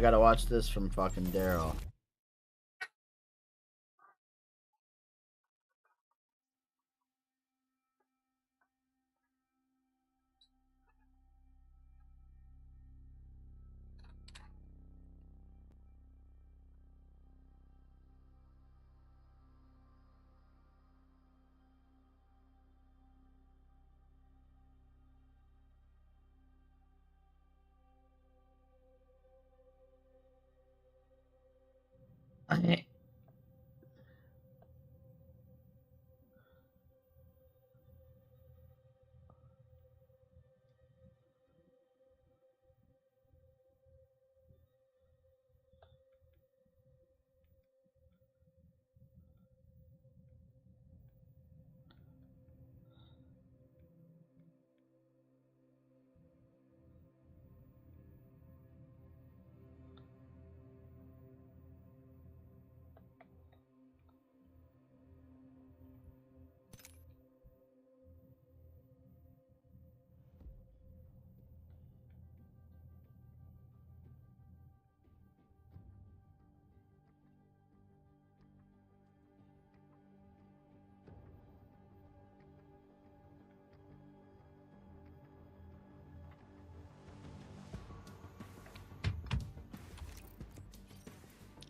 I gotta watch this from fucking Daryl.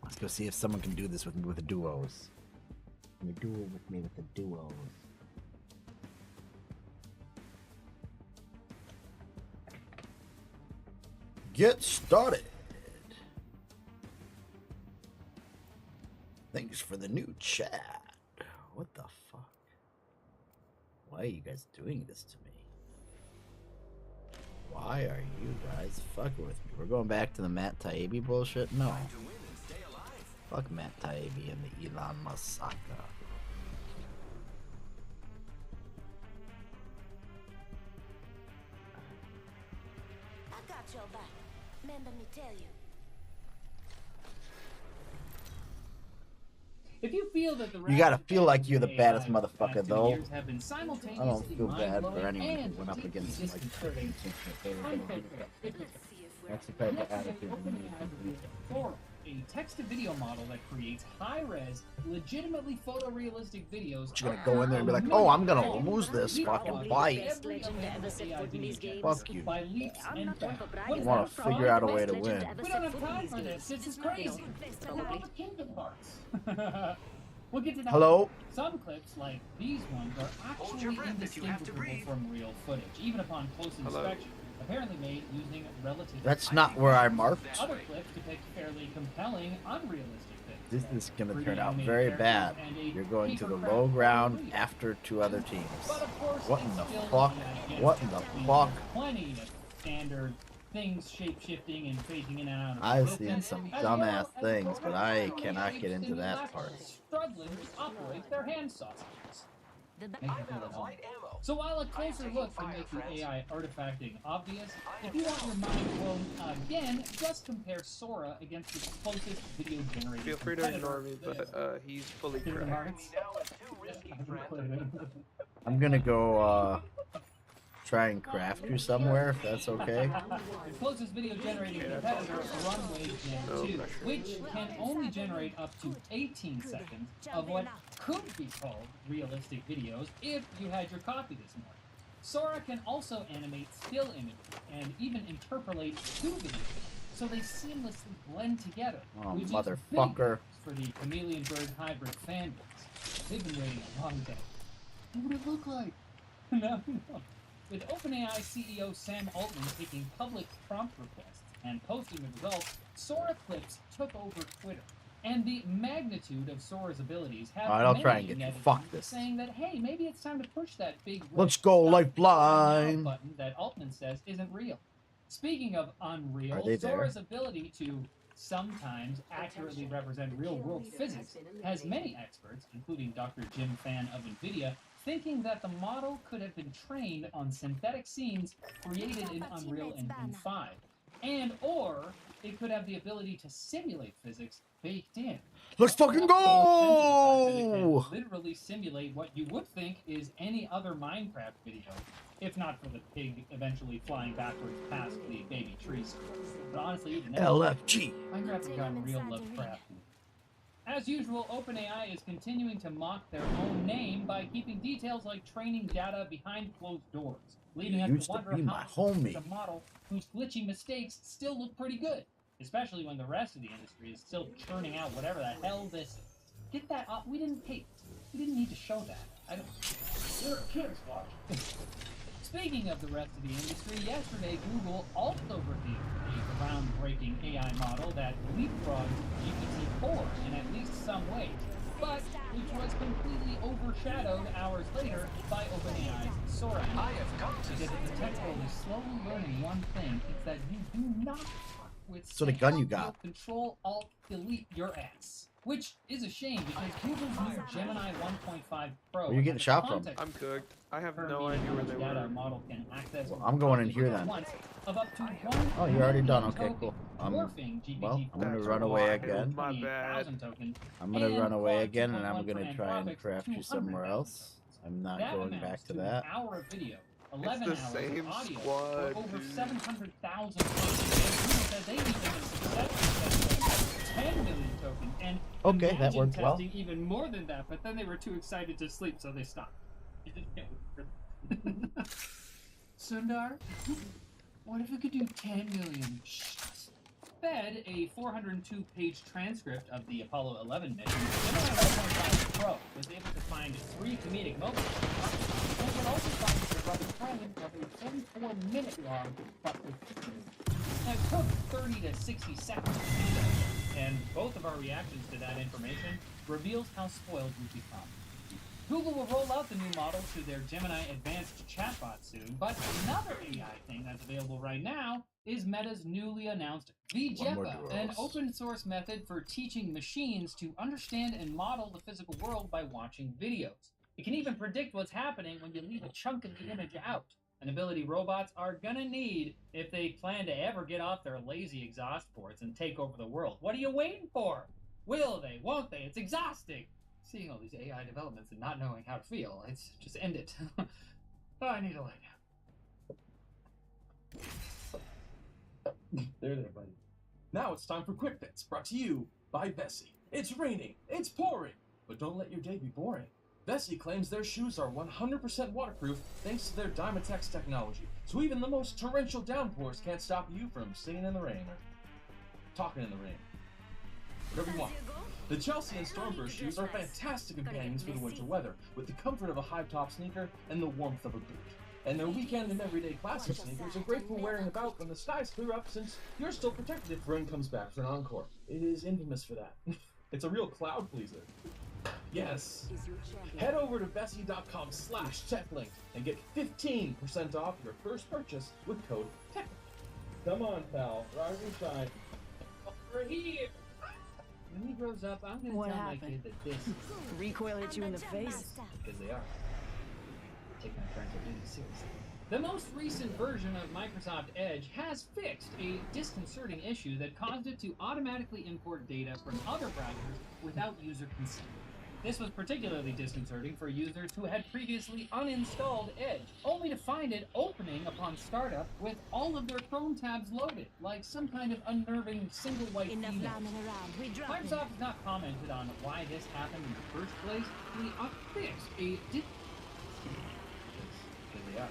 Let's go see if someone can do this with me with the duos. Can you do it with me with the duos? Get started. Thanks for the new chat. What the fuck? Why are you guys doing this to me? Why are you guys fucking with me? We're going back to the Matt Taibbi bullshit? No. Fuck Matt Taibbi and the Elon Musk saga. I got your back. Remember me tell you. If you feel that the You gotta feel like you're the AI baddest of the past motherfucker, 2 though. years have been I don't simultaneously feel bad for mind-blowing anyone and who went up deeply against him like disconcerting. That's the type of attitude we need. Sora, a text-to-video model that creates high-res, legitimately photorealistic videos. You're gonna go in there and be like, oh, I'm gonna lose this fucking fight. Best legend to ever set foot in these games. Fuck you. By leaps I'm and not one for bounds. bragging. I wanna but I'm figure out a the way best to legend win. ever We set don't have foot in time these for this. games. This is You know, crazy. best We're probably. on with Kingdom Hearts. We'll get to that. Hello? Some clips, like these ones, are actually indistinguishable from real footage, even upon close inspection. Apparently made using relatively. That's not where I marked. Other clips depict fairly compelling, unrealistic things. This is gonna 3D turn out animated very characters bad. and a You're going to the paper low craft ground video. after 2 other teams. But of course, What in it's the still fuck? against What in the there's fuck? Plenty of standard things, shape-shifting and phasing in and out of I've existence, seen some as dumbass well as things, but I programs cannot get engaged into in that the part. struggling to operate their hand sausages. The Make you feel at home. So while a closer look can make the AI artifacting obvious, if you want your mind blown again, just compare Sora against its closest video generator. Feel free to ignore me, but he's fully Kingdom correct. Hearts. I'm gonna go try and craft you somewhere if that's okay. The closest video generating competitor, Runway Gen 2, which can only generate up to 18 seconds of what could be called realistic videos if you had your coffee this morning. Sora can also animate still images and even interpolate 2 videos, so they seamlessly blend together. Oh, which is motherfucker. big for the chameleon bird hybrid fanboys. They've been waiting a long time. What would it look like? No. With OpenAI CEO Sam Altman taking public prompt requests and posting the results, Sora Clips took over Twitter. And the magnitude of Sora's abilities have Alright, I'll many try and get you. netizens Fuck this. saying that, hey, maybe it's time to push that big Let's red go, stop Lifeline. button that Altman says isn't real. Speaking of unreal, Are they there? Sora's ability to sometimes accurately represent real-world physics has many experts, including Dr. Jim Fan of NVIDIA, thinking that the model could have been trained on synthetic scenes created in Unreal Engine 5. And or it could have the ability to simulate physics baked in. Let's fucking It go! can literally simulate what you would think is any other Minecraft video if not for the pig eventually flying backwards past the baby trees. But honestly, even then, LFG. Minecraft has gotten real Lovecraftian. As usual, OpenAI is continuing to mock their own name by keeping details like training data behind closed doors, leaving us Used to to wonder be how my it's homie. a model whose glitchy mistakes still look pretty good, especially when the rest of the industry is still churning out whatever the hell this is. Get that up. We didn't need to show that. I don't. There are kids watching. Speaking of the rest of the industry, yesterday Google also revealed a groundbreaking AI model that leapfrogged GPT-4 in at least some ways, but which was completely overshadowed hours later by OpenAI's Sora. Because if the tech world is slowly learning one thing, it's that you do not fuck with So the gun you got. You'll Control Alt Delete your ass. Which is a shame because Google's new Gemini 1.5 Pro. Where you getting shot from? I'm cooked. I have no idea where they data were. model can access Well, I'm going in here then. once of up to 1 Oh, you're already done. million Okay, cool. dwarfing Well, I'm gonna That's run away why. again. My bad. 28,000 tokens. I'm gonna and run away Claude again, and I'm 2.1 gonna for try and Anthropic, craft you somewhere 200,000. else. I'm not That going amounts back to an that. hour of video, 11 the hours same of audio, squad, for over dude. 700,000 tokens. And Google said they even successfully 10 million tokens. And Okay, that imagine worked well. testing even more than that, but then they were too excited to sleep, so they stopped. Sundar, what if we could do 10 million shots? Fed a 402-page transcript of the Apollo 11 mission, Gemini 1.5 Pro was able to find 3 comedic moments, and it also finds the rough frame of a 44-minute long Buckley picture. Now, it took 30 to 60 seconds to do that, and both of our reactions to that information reveals how spoiled we've become. Google will roll out the new model to their Gemini Advanced chatbot soon, but another AI thing that's available right now is Meta's newly announced VJEPA, an open source method for teaching machines to understand and model the physical world by watching videos. It can even predict what's happening when you leave a chunk of the image out, an ability robots are gonna need if they plan to ever get off their lazy exhaust ports and take over the world. What are you waiting for? Will they? Won't they? It's exhausting. Seeing all these AI developments and not knowing how to feel, it's just end it. Oh, I need to lie down. There, buddy. Now it's time for Quick Bits, brought to you by Vessi. It's raining, it's pouring, but don't let your day be boring. Vessi claims their shoes are 100% waterproof thanks to their Dymatex technology, so even the most torrential downpours can't stop you from singing in the rain or talking in the rain. Whatever you want. The Chelsea and Stormburst shoes are fantastic companions for the winter weather, with the comfort of a high-top sneaker and the warmth of a boot. And their weekend and everyday classic sneakers are great for wearing about when the skies clear up, since you're still protected if rain comes back for an encore. It is infamous for that. It's a real cloud pleaser. Yes. Head over to Vessi.com/techlink and get 15% off your first purchase with code TECHLINK. Come on, pal. Rise and shine. Over here. When he grows up, I'm gonna What tell happened? my kid that this is Recoil hit you in the face? because they are. Take my friends are really seriously. The most recent version of Microsoft Edge has fixed a disconcerting issue that caused it to automatically import data from other browsers without user consent. This was particularly disconcerting for users who had previously uninstalled Edge, only to find it opening upon startup with all of their Chrome tabs loaded, like some kind of unnerving single white Enough female. lambing around. We drop Microsoft has not commented on why this happened in the first place. We fixed a because they are.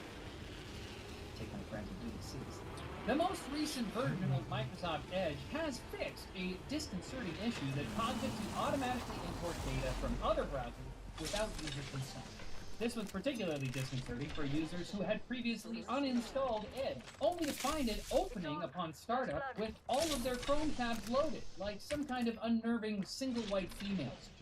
Take my friends and do this seriously. The most recent version of Microsoft Edge has fixed a disconcerting issue that caused it to automatically import data from other browsers without user consent. This was particularly disconcerting for users who had previously uninstalled Edge, only to find it opening upon startup with all of their Chrome tabs loaded, like some kind of unnerving single white female situation.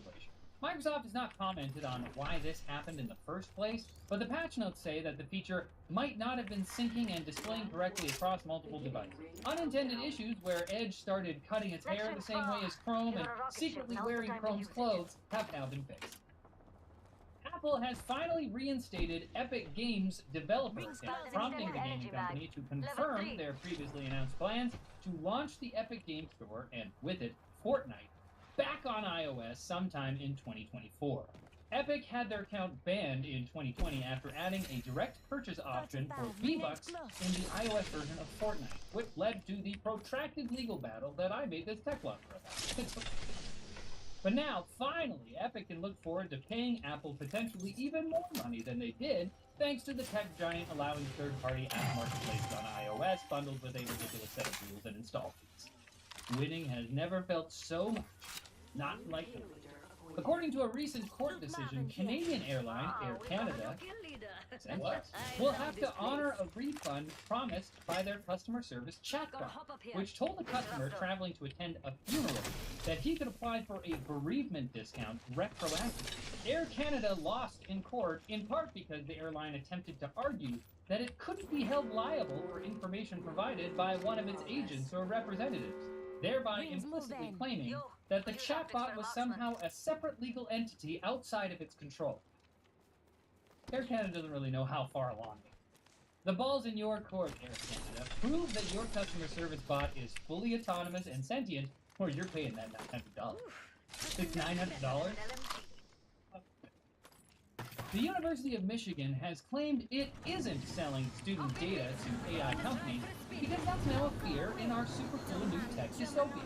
Microsoft has not commented on why this happened in the first place, but the patch notes say that the feature might not have been syncing and displaying correctly across multiple devices. Unintended issues where Edge started cutting its hair the same way as Chrome and secretly wearing Chrome's clothes have now been fixed. Apple has finally reinstated Epic Games Developer Account, prompting the gaming company to confirm their previously announced plans to launch the Epic Games Store and, with it, Fortnite, back on iOS sometime in 2024. Epic had their account banned in 2020 after adding a direct purchase option for V-Bucks in the iOS version of Fortnite, which led to the protracted legal battle that I made this tech blog for about. But now, finally, Epic can look forward to paying Apple potentially even more money than they did, thanks to the tech giant allowing third-party app marketplaces on iOS bundled with a ridiculous set of rules and install fees. Winning has never felt so much. Not like the According to a recent court decision, Canadian airline Air Canada will have to honor a refund promised by their customer service chatbot, which told a customer traveling to attend a funeral that he could apply for a bereavement discount retroactively. Air Canada lost in court in part because the airline attempted to argue that it couldn't be held liable for information provided by one of its agents or representatives, thereby implicitly claiming that the chatbot was somehow a separate legal entity outside of its control. Air Canada doesn't really know how far along it is. The ball's in your court, Air Canada. Prove that your customer service bot is fully autonomous and sentient, or you're paying that $900. It's $900? The University of Michigan has claimed it isn't selling student data to AI companies because that's now a fear in our super cool new tech dystopia.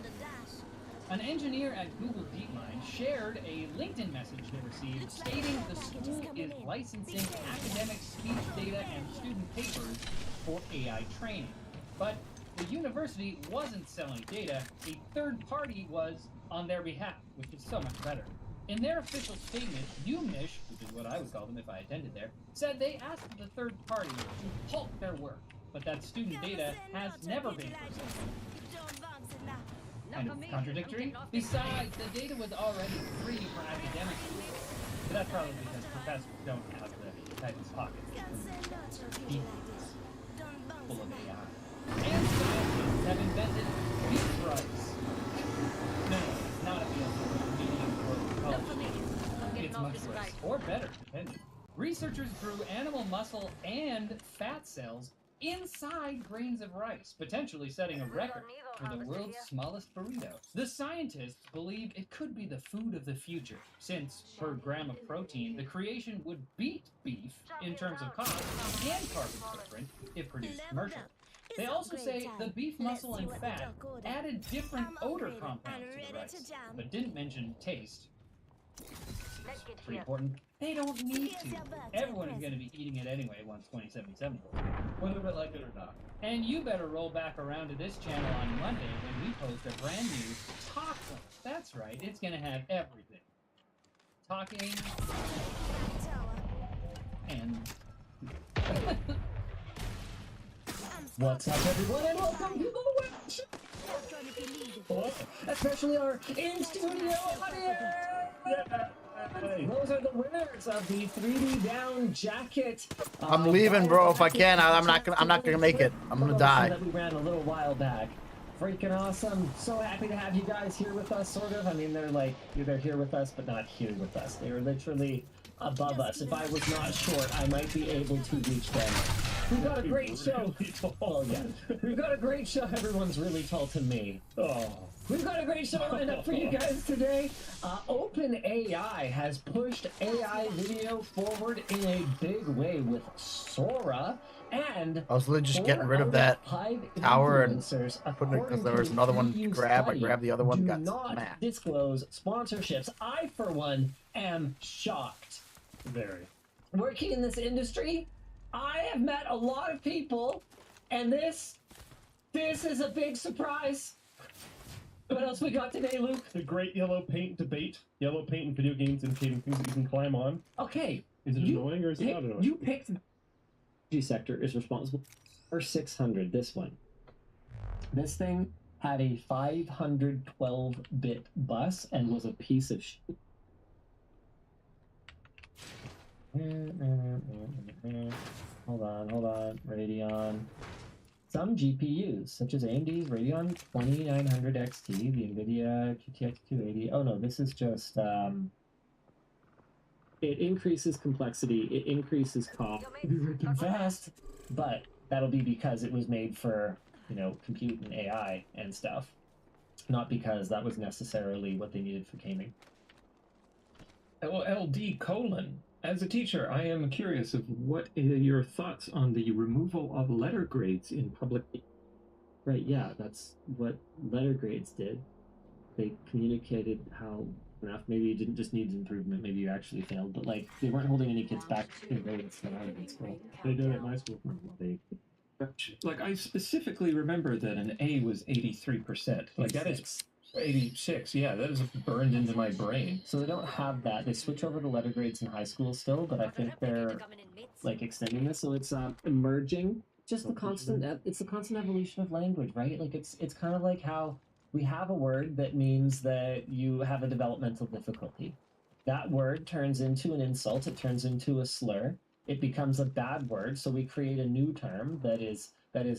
An engineer at Google DeepMind shared a LinkedIn message they received stating the school is licensing academic speech data and student papers for AI training. But the university wasn't selling data, a third party was on their behalf, which is so much better. In their official statement, UMich, which is what I would call them if I attended there, said they asked the third party to halt their work, but that student data has never been presented. Kind of contradictory. Besides, the data was already free for academic use. But that's probably because professors don't have the type of pockets full of AI. And scientists have invented beef rice. No, it's not a meal for medium or college. It's much worse, or better, depending. Researchers grew animal muscle and fat cells inside grains of rice, potentially setting a record for the world's smallest burrito. The scientists believe it could be the food of the future, since, per gram of protein, the creation would beat beef in terms of cost and carbon footprint if produced commercially. They also say the beef muscle and fat added different odor compounds to the rice, but didn't mention taste. Pretty important. They don't need to. Everyone is going to be eating it anyway once 2077 rolls. Whether they like it or not. And you better roll back around to this channel on Monday when we post a brand new Talk Link. That's right, it's going to have everything. Talking and... What's up, everyone, and welcome to the web, especially our in-studio audience! Those are the winners of the 3D down jacket. I'm leaving, bro. If I can, I'm not gonna make it. I'm gonna die. That we ran a little while back. Freaking awesome! So happy to have you guys here with us. Sort of. I mean, they're here with us, but not here with us. They are literally above us. If I was not short, I might be able to reach them. We've got a great show. Oh yeah, we've got a great show. Everyone's really tall to me. Oh. We've got a great show lined up for you guys today. OpenAI has pushed AI video forward in a big way with Sora, and I was literally just getting rid of that tower and putting it because there was another one to grab. I grabbed the other one, got smacked. Disclose sponsorships. I, for one, am shocked. Very. Working in this industry, I have met a lot of people, and this is a big surprise. What else we got today, Luke? The great yellow paint debate. Yellow paint in video games indicating things that you can climb on. Okay. Is it annoying or is it not annoying? You picked... G sector is responsible for 600, this one. This thing had a 512-bit bus and was a piece of shit. Hold on. Radeon. Some GPUs, such as AMD's Radeon 2900 XT, the NVIDIA GTX 280. Oh no, this is just, it increases complexity, it increases cost. It'll be ripping fast, but that'll be because it was made for, you know, compute and AI and stuff. Not because that was necessarily what they needed for gaming. LD colon. As a teacher, I am curious of what are your thoughts on the removal of letter grades in public. Right, yeah, that's what letter grades did. They communicated how enough. Maybe you didn't just need improvement, maybe you actually failed, but like they weren't holding any kids back in grades when I was in school. They did it at my school. Like, I specifically remember that an A was 83%. Like, that is 86, yeah, that is burned into my brain. So they don't have that. They switch over to letter grades in high school still, but I think they're like extending this, so it's emerging. Just the constant. It's the constant evolution of language, right? Like it's kind of like how we have a word that means that you have a developmental difficulty. That word turns into an insult. It turns into a slur. It becomes a bad word, so we create a new term that is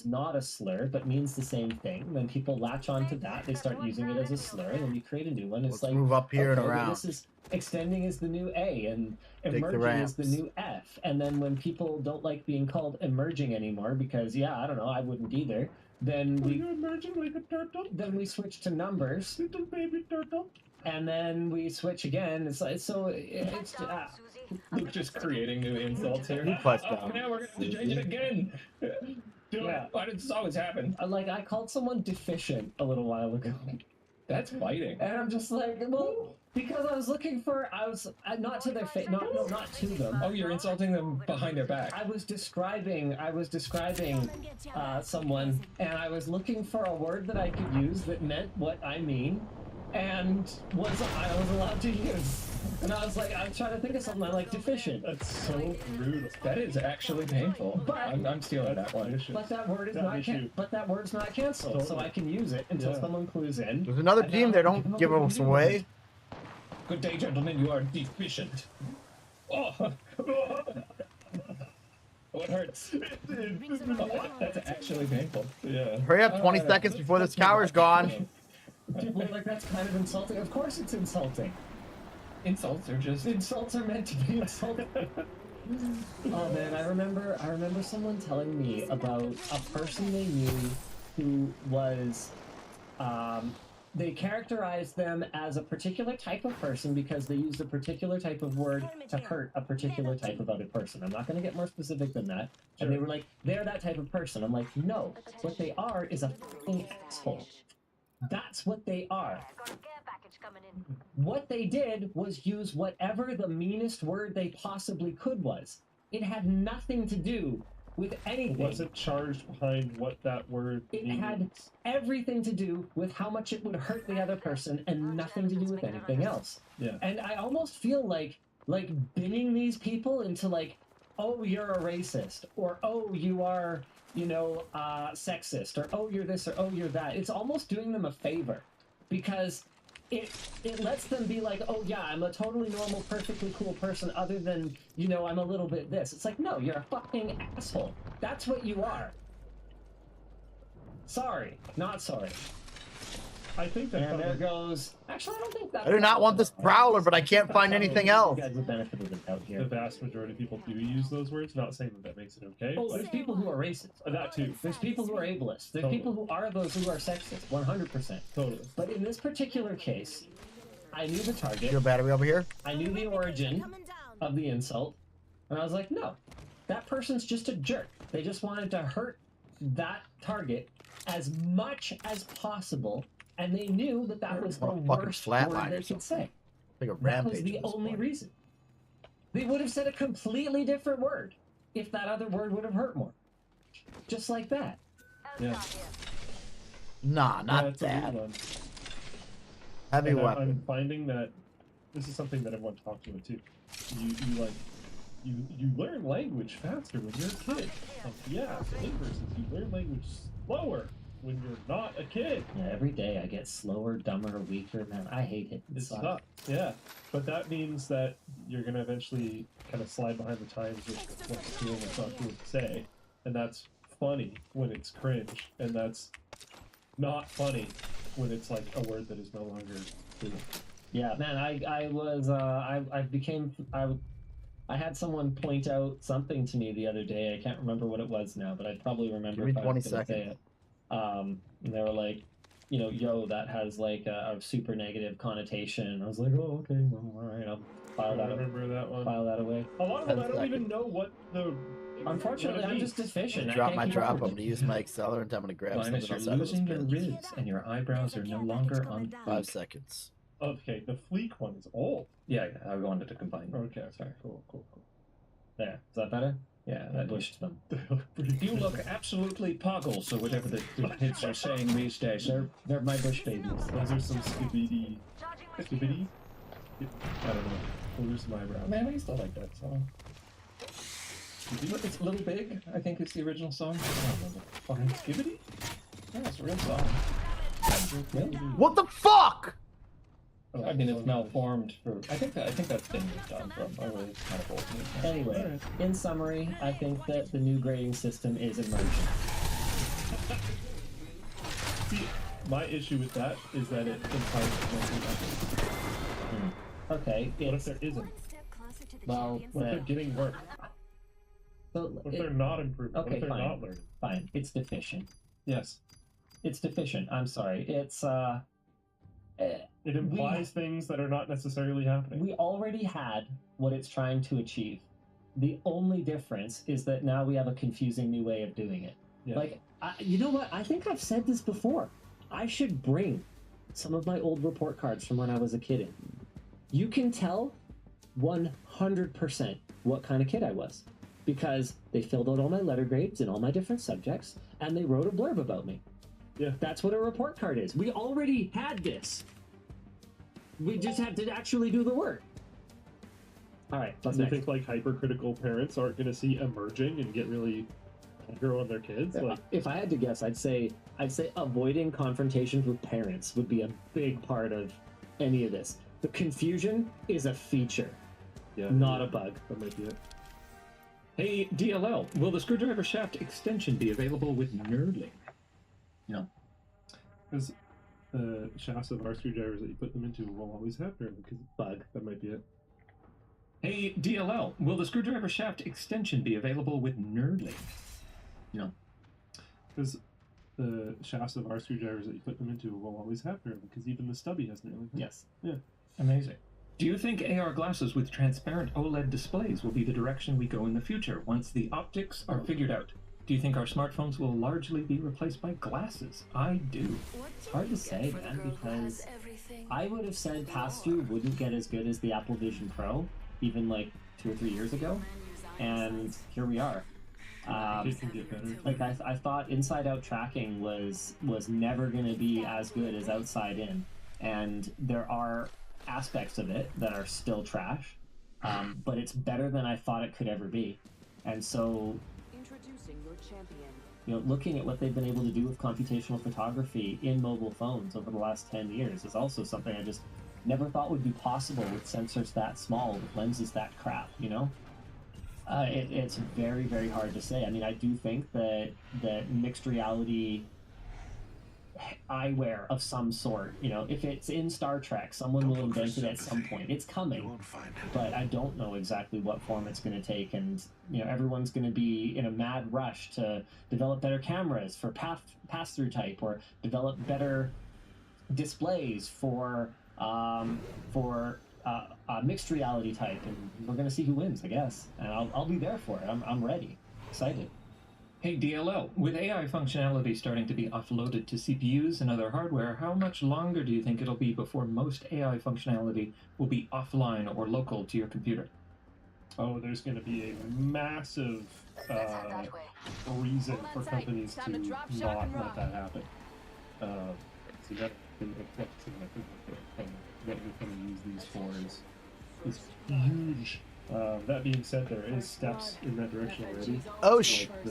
not a slur but means the same thing. Then people latch onto that, they start using it as a slur, and then we create a new one. It's Let's like move up here and okay, around. This is extending is the new A, and Take the emerging is the ramps. new F. And then when people don't like being called emerging anymore, because yeah, I don't know, I wouldn't either. Then Are you emerging like a turtle? then we switch to numbers, Little baby turtle. and then we switch again. It's like it's Luke just creating new insults here. He puts Oh, down. now we're going to change it again. Do Yeah. it. Why did this always happen? like I called someone deficient a little while ago. That's fighting. And I'm just like, well, because I was looking for, not to their face, not to them. Oh, you're insulting them behind their back. I was describing someone, and I was looking for a word that I could use that meant what I mean, and I was allowed to use. And I was like, I'm trying to think of something like deficient. That's so brutal. That is actually painful. But- I'm stealing that one. But that word is That not issue. but that word's not canceled, so Totally. I can use it until Yeah. someone clues in. There's another And team now there. I can Don't give come up us with a new away. Good day, gentlemen. You are deficient. Oh, what hurts? That's actually painful. Yeah. Hurry up, 20 seconds before this tower's gone. People are like, that's kind of insulting. Of course it's insulting. Insults are just. Insults are meant to be insulting. Oh man, I remember someone telling me about a person they knew who was, they characterized them as a particular type of person because they used a particular type of word to hurt a particular type of other person. I'm not going to get more specific than that. And they were like, they're that type of person. I'm like, no, what they are is a fucking asshole. That's what they are. What they did was use whatever the meanest word they possibly could was. It had nothing to do with anything. Was it charged behind what that word It means? had everything to do with how much it would hurt the other person and nothing to do with anything else. Yeah. And I almost feel like binning these people into like, oh, you're a racist, or oh, you are, sexist, or oh, you're this, or oh, you're that. It's almost doing them a favor because it lets them be like, oh yeah, I'm a totally normal, perfectly cool person other than, I'm a little bit this. It's like, no, you're a fucking asshole. That's what you are. Sorry, not sorry. I think that And there goes. Actually, I don't think that. I do not want this prowler, but I can't find anything else. You guys the benefit of the doubt the here. vast majority of people do use those words. Not saying that makes it okay. Oh, but there's people who are racist. that too. There's people who are ableist. There's Totally. people who are those who are sexist. 100%. Totally. But in this particular case, I knew the target. Your battery over here. I knew the origin of the insult, and I was like, no, that person's just a jerk. They just wanted to hurt that target as much as possible, and they knew that that was the Fucking worst flatline word or they could say. Like a That rampage. was the at this only point. reason. They would have said a completely different word if that other word would have hurt more. Just like that. Yeah. Nah, Yeah, not it's a weird that. one. Heavy And I'm weapon. finding that this is something that everyone talks about too. You learn language faster when you're a kid. Like, yeah, the inverse is you learn language slower when you're not a kid. Yeah, every day I get slower, dumber, weaker. Man, I hate it. It sucks. sucks. Yeah, but that means that you're gonna eventually kind of slide behind the times with what's cool and what's not cool to say, and that's funny when it's cringe, and that's not funny when it's like a word that is no longer cool. Yeah, man, I had someone point out something to me the other day. I can't remember what it was now, but I'd probably remember Give me if I was 20 gonna say seconds. it. And they were like, you know, yo, that has like a super negative connotation. I was like, oh, okay, well, all right, I'll file I that. remember that one. File that away. A lot of them, 10 I don't even seconds. know what the. Unfortunately, what it I'm just means. deficient. I Drop can't my keep drop. up I'm with gonna it. use my accelerant. I'm gonna grab Linus, something you're else out of this losing your bin. ribs, and your eyebrows are no longer on 5 fleek. seconds. Okay, the Fleek one is old. Yeah, I wanted to combine them. Okay, Sorry. cool. There. Is that better? Yeah, that was. Pushed them. They look pretty You good. look absolutely poggles, or whatever the kids are saying these days. They're my bush babies. Those are some skibidi. Skibidi? I don't know. Those are some eyebrows. Man, I used to like that song. It's Little Big, I think is the original song. I don't remember. Fucking skibidi? Yeah, it's a real song. Really? What the fuck? I mean, it's malformed for. I think that's been moved on from. Oh, it's kind of old news now. Anyway, in summary, I think that the new grading system is emerging. See, my issue with that is that it implies that nothing. Okay, What if it's there isn't? well, What if they're getting work? so What if they're not improving? What okay, if they're fine. not learning? fine. It's deficient. Yes. It's deficient. I'm sorry. It's It implies things that are not necessarily happening. we already had what it's trying to achieve. The only difference is that now we have a confusing new way of doing it. Yeah. Like, you know what? I think I've said this before. I should bring some of my old report cards from when I was a kid in. You can tell 100% what kind of kid I was because they filled out all my letter grades in all my different subjects and they wrote a blurb about me. Yeah. That's what a report card is. We already had this. We just had to actually do the work. All right, what's Do you next? think like hypercritical parents aren't going to see emerging and get really aggro on their kids? Like, If I had to guess, I'd say avoiding confrontations with parents would be a big part of any of this. The confusion is a feature, yeah, not a bug. That might be it. Hey, DLL, will the screwdriver shaft extension be available with Nerdling? No. Because the shafts of our screwdrivers that you put them into will always have nerve. Because Bug. that might be it. Hey, DLL, will the screwdriver shaft extension be available with Nerdling? No. Because the shafts of our screwdrivers that you put them into will always have nerve. Because even the stubby has nerve. Yes. Yeah. Amazing. Do you think AR glasses with transparent OLED displays will be the direction we go in the future once the optics are figured out? Do you think our smartphones will largely be replaced by glasses? I do. It's hard to say, man, because I would have said pass-through wouldn't get as good as the Apple Vision Pro, even like 2 or 3 years ago, and here we are. It can get better. Like I thought inside-out tracking was never going to be as good as outside-in, and there are aspects of it that are still trash, but it's better than I thought it could ever be. And so, Introducing your champion. you know, looking at what they've been able to do with computational photography in mobile phones over the last 10 years is also something I just never thought would be possible with sensors that small, with lenses that crap, you know? It's very, very hard to say. I mean, I do think that mixed reality eyewear of some sort, you know, if it's in Star Trek, someone will invent it at some point. It's coming, but I don't know exactly what form it's going to take. And, you know, everyone's going to be in a mad rush to develop better cameras for pass-through type, or develop better displays for mixed reality type, and we're gonna see who wins, I guess. And I'll be there for it. I'm ready, excited. Hey, DLL, with AI functionality starting to be offloaded to CPUs and other hardware, how much longer do you think it'll be before most AI functionality will be offline or local to your computer? Oh, there's going to be a massive reason for companies to not let that happen. So that what you're going to use these for is huge. That being said, there is steps in that direction already. Oh,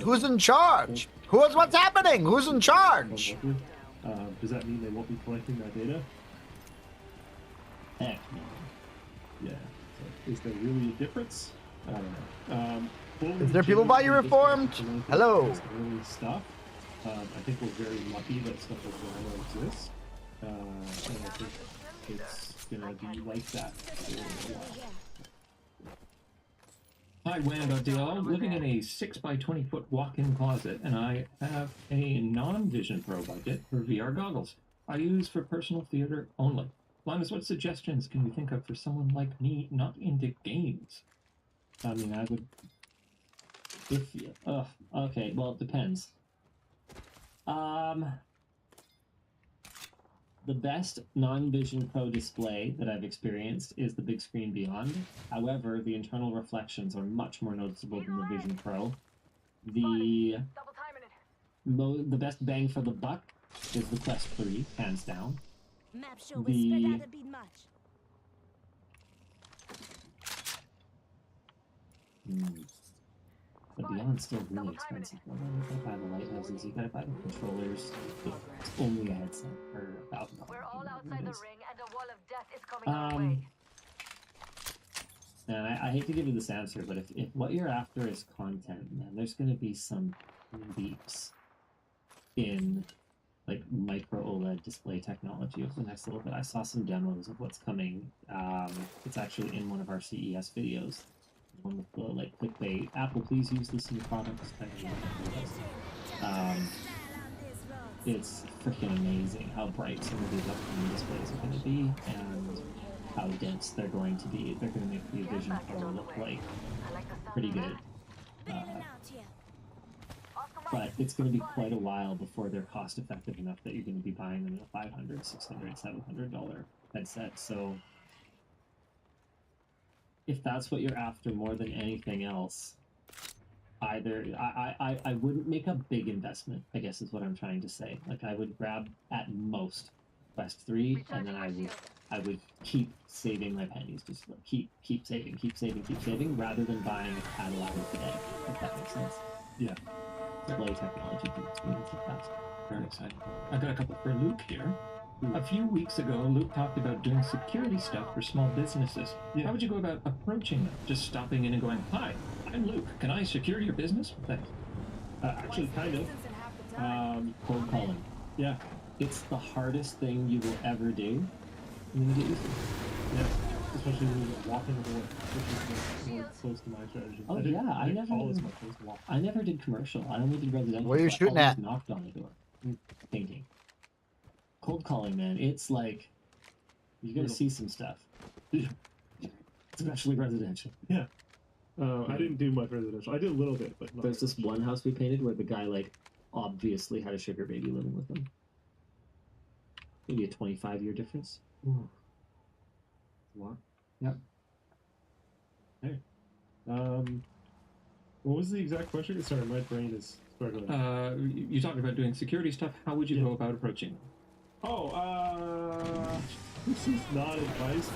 who's in charge? What's happening? Who's in charge? Does that mean they won't be collecting that data? Heck no. Yeah. So is there really a difference? I don't know. Is there people by you reformed? Hello. Early stuff. I think we're very lucky that stuff like Rhino exists. And I think it's gonna be like that for a while. Hi, Wham.dl. Living in a 6x20 foot walk-in closet, and I have a non-Vision Pro budget for VR goggles. I use for personal theater only. Linus, what suggestions can you think of for someone like me not into games? I mean, I would. If you. Okay, well, it depends. The best non-Vision Pro display that I've experienced is the Big Screen Beyond. However, the internal reflections are much more noticeable than the Vision Pro. The best bang for the buck is the Quest 3, hands down. Map show we spread out a bit much. But Beyond's still really expensive. Well, you gotta buy the lighthouses, you gotta buy the controllers. It's only a headset for $1,000. We're all outside the ring, and a wall of death is coming our way. And I hate to give you this answer, but if what you're after is content, man, there's gonna be some leaps in like micro OLED display technology over the next little bit. I saw some demos of what's coming. It's actually in one of our CES videos. One with the like clickbait. Apple, please use this in your products. It's freaking amazing how bright some of these upcoming displays are going to be, and how dense they're going to be. They're going to make the Vision Pro look like pretty good. But it's going to be quite a while before they're cost effective enough that you're going to be buying them in a $500, $600, $700 headset. So if that's what you're after more than anything else, either I wouldn't make a big investment, I guess is what I'm trying to say. Like, I would grab at most Quest 3, and then I would keep saving my pennies, just like keep saving, rather than buying a Cadillac today, if that makes sense. Yeah. Display technology keeps moving so fast. Very exciting. I got a couple for Luke here. A few weeks ago, Luke talked about doing security stuff for small businesses. Yeah. How would you go about approaching them? Just stopping in and going, "Hi, I'm Luke. Can I secure your business?" Thanks. Actually, kind of. Cold calling. Yeah. It's the hardest thing you will ever do. And then you get used to it. Yeah. Especially when you're walking the door, which is more close to my strategy. Oh, I didn't call as much as walk. I never did commercial. I only did residential. What are you so shooting I always at? knocked on the door. Thinking. Cold calling, man. It's like, you're going to see some stuff. Especially residential. Yeah. I didn't do much residential. I did a little bit, but not There's this one house we painted where the guy, like, obviously had a sugar baby living with him. Maybe a 25-year difference. Ooh. What? Yep. Hey. What was the exact question? Sorry, my brain is struggling. You talked about doing security stuff. How would you go about approaching them? This is not advice.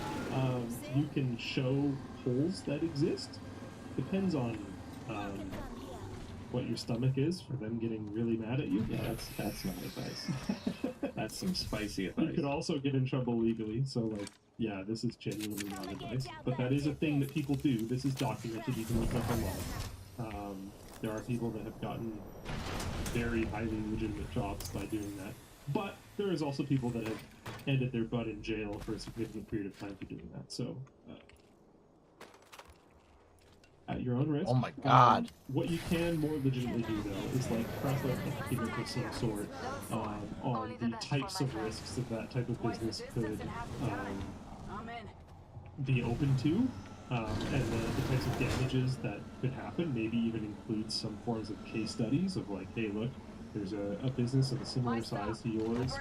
You can show holes that exist. Depends on what your stomach is for them getting really mad at you. Yeah, that's not advice. That's some spicy advice. You could also get in trouble legally, so like, yeah, this is genuinely not advice. But that is a thing that people do. This is documented. You can look up online. There are people that have gotten very highly legitimate jobs by doing that. But there is also people that have ended their butt in jail for a significant period of time for doing that. So, at your own risk. Oh my god. What you can more legitimately do, though, is like craft a document of some sort on the types of risks that that type of business could be open to, and the types of damages that could happen. Maybe even include some forms of case studies of like, hey, look, there's a business of a similar size to yours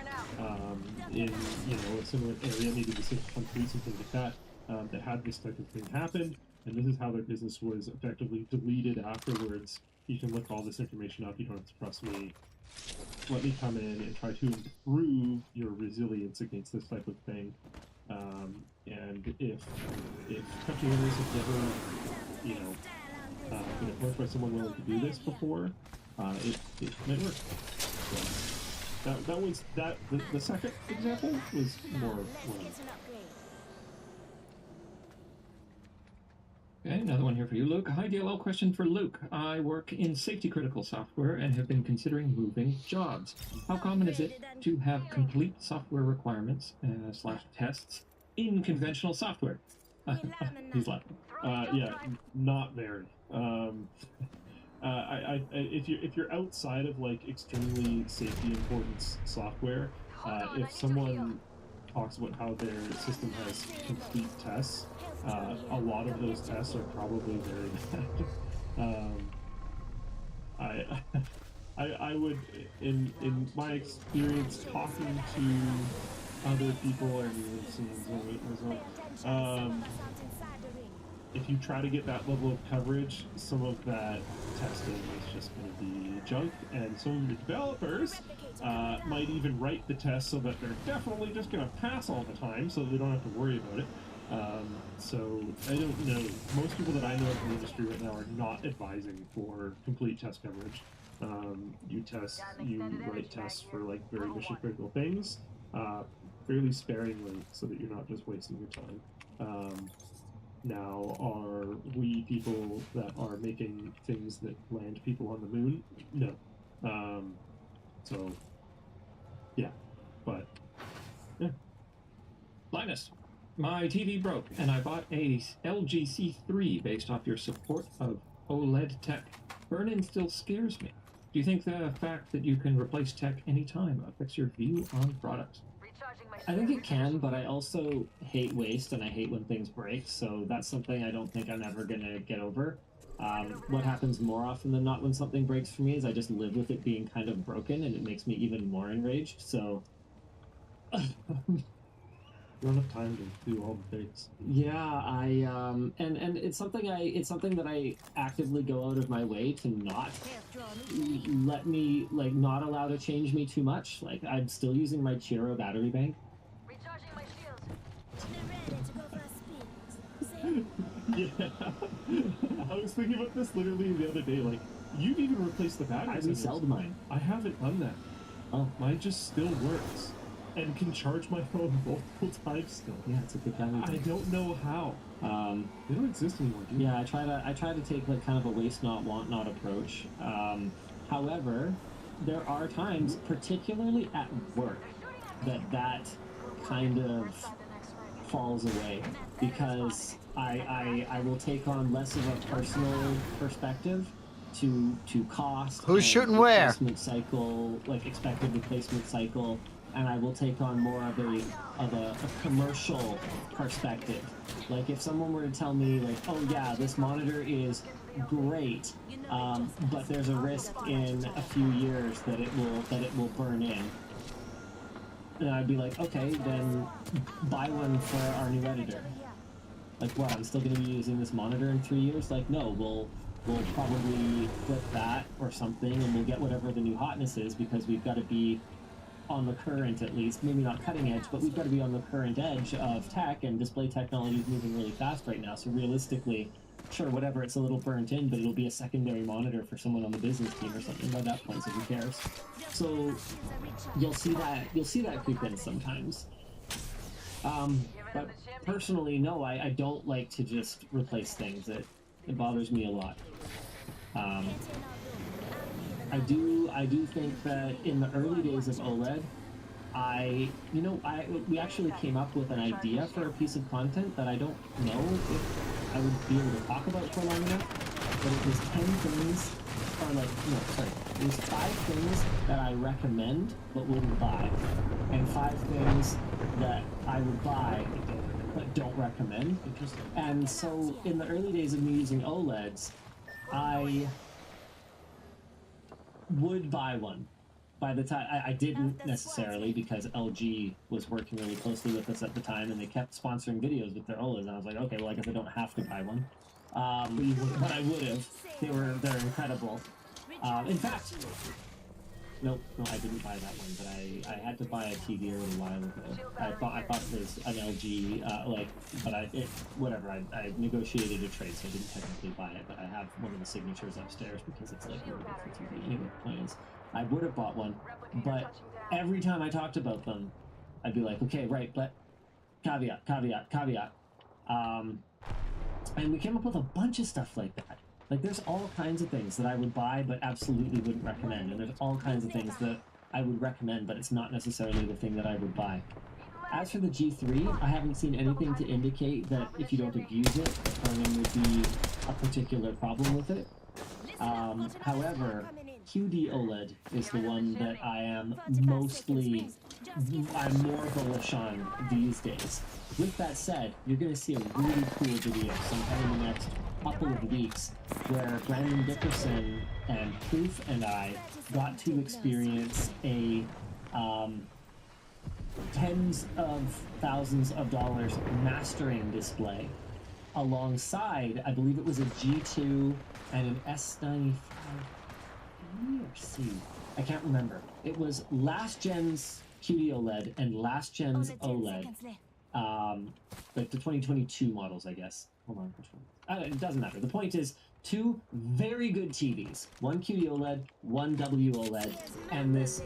in a similar area, maybe the same country, something like that, that had this type of thing happen, and this is how their business was effectively deleted afterwards. You can look all this information up. You don't have to trust me. Let me come in and try to improve your resilience against this type of thing. And if country owners have never, been approached by someone willing to do this before, it might work. So that was the second example was more. Okay, another one here for you, Luke. Hi, DLL question for Luke. I work in safety-critical software and have been considering moving jobs. How common is it to have complete software requirements / tests in conventional software? He's laughing. Yeah, not very. If you're outside of like extremely safety important software, if someone talks about how their system has complete tests, a lot of those tests are probably very bad. I would, in my experience talking to other people and even seeing it as well, if you try to get that level of coverage, some of that testing is just going to be junk, and some of the developers might even write the test so that they're definitely just going to pass all the time, so they don't have to worry about it. So I don't know. Most people that I know in the industry right now are not advising for complete test coverage. You write tests for like very mission critical things, fairly sparingly, so that you're not just wasting your time. Now, are we people that are making things that land people on the moon? No. So, yeah. But, yeah. Linus, my TV broke, and I bought a LG C3 based off your support of OLED tech. Burn-in still scares me. Do you think the fact that you can replace tech anytime affects your view on products? I think it can, but I also hate waste and I hate when things break, so that's something I don't think I'm ever gonna get over. What happens more often than not when something breaks for me is I just live with it being kind of broken, and it makes me even more enraged, so... You don't have time to do all the things. Yeah, and it's something that I actively go out of my way to not let me, like, not allow to change me too much. Like, I'm still using my Chiro battery bank. Recharging my shield. Yeah. I was thinking about this literally the other day, like, you've even replaced the batteries. I reselled mine. I haven't done that. Oh. Mine just still works. And can charge my phone multiple times still. Yeah, it's a good battery bank. I don't know how. They don't exist anymore, do they? Yeah, I try to take like kind of a waste not, want not approach. However, there are times, particularly at work, that kind of falls away, because I will take on less of a personal perspective to cost. Who's shooting where? Replacement cycle, like expected replacement cycle. And I will take on more of a commercial perspective. Like if someone were to tell me like, oh yeah, this monitor is great, but there's a risk in a few years that it will burn in. And I'd be like, okay, then buy one for our new editor. Like what? I'm still going to be using this monitor in 3 years? Like no, we'll probably flip that or something, and we'll get whatever the new hotness is, because we've got to be on the current, at least, maybe not cutting edge, but we've got to be on the current edge of tech, and display technology is moving really fast right now. So realistically, sure, whatever, it's a little burnt in, but it'll be a secondary monitor for someone on the business team or something by that point, so who cares? So you'll see that creep in sometimes. But personally, no, I don't like to just replace things. It bothers me a lot. I do think that in the early days of OLED, we actually came up with an idea for a piece of content that I don't know if I would be able to talk about for long enough, but it was 10 things, it was 5 things that I recommend but wouldn't buy, and 5 things that I would buy but don't recommend. And so in the early days of me using OLEDs, I would buy one. By the time I didn't necessarily, because LG was working really closely with us at the time, and they kept sponsoring videos with their OLEDs, and I was like, okay, well, I guess I don't have to buy one. But I would have. They're incredible. In fact, no, I didn't buy that one, but I had to buy a TV a little while ago. I thought it was an LG, whatever. I negotiated a trade, so I didn't technically buy it, but I have one of the signatures upstairs because it's like really good for TV. Anyway, plans. I would have bought one, but every time I talked about them, I'd be like, okay, right, but caveat. And we came up with a bunch of stuff like that. Like, there's all kinds of things that I would buy but absolutely wouldn't recommend, and there's all kinds of things that I would recommend, but it's not necessarily the thing that I would buy. As for the G3, I haven't seen anything to indicate that if you don't abuse it, burn-in would be a particular problem with it. However, QD OLED is the one that I am I'm more bullish on these days. With that said, you're going to see a really cool video sometime in the next couple of weeks where Brandon Dickerson and Proof and I got to experience a tens of thousands of dollars mastering display alongside, I believe it was a G2 and an S95 B or C. I can't remember. It was last gen's QD OLED and last gen's OLED. Like the 2022 models, I guess. Hold on, which one? It doesn't matter. The point is, two very good TVs. One QD OLED, one WOLED, and this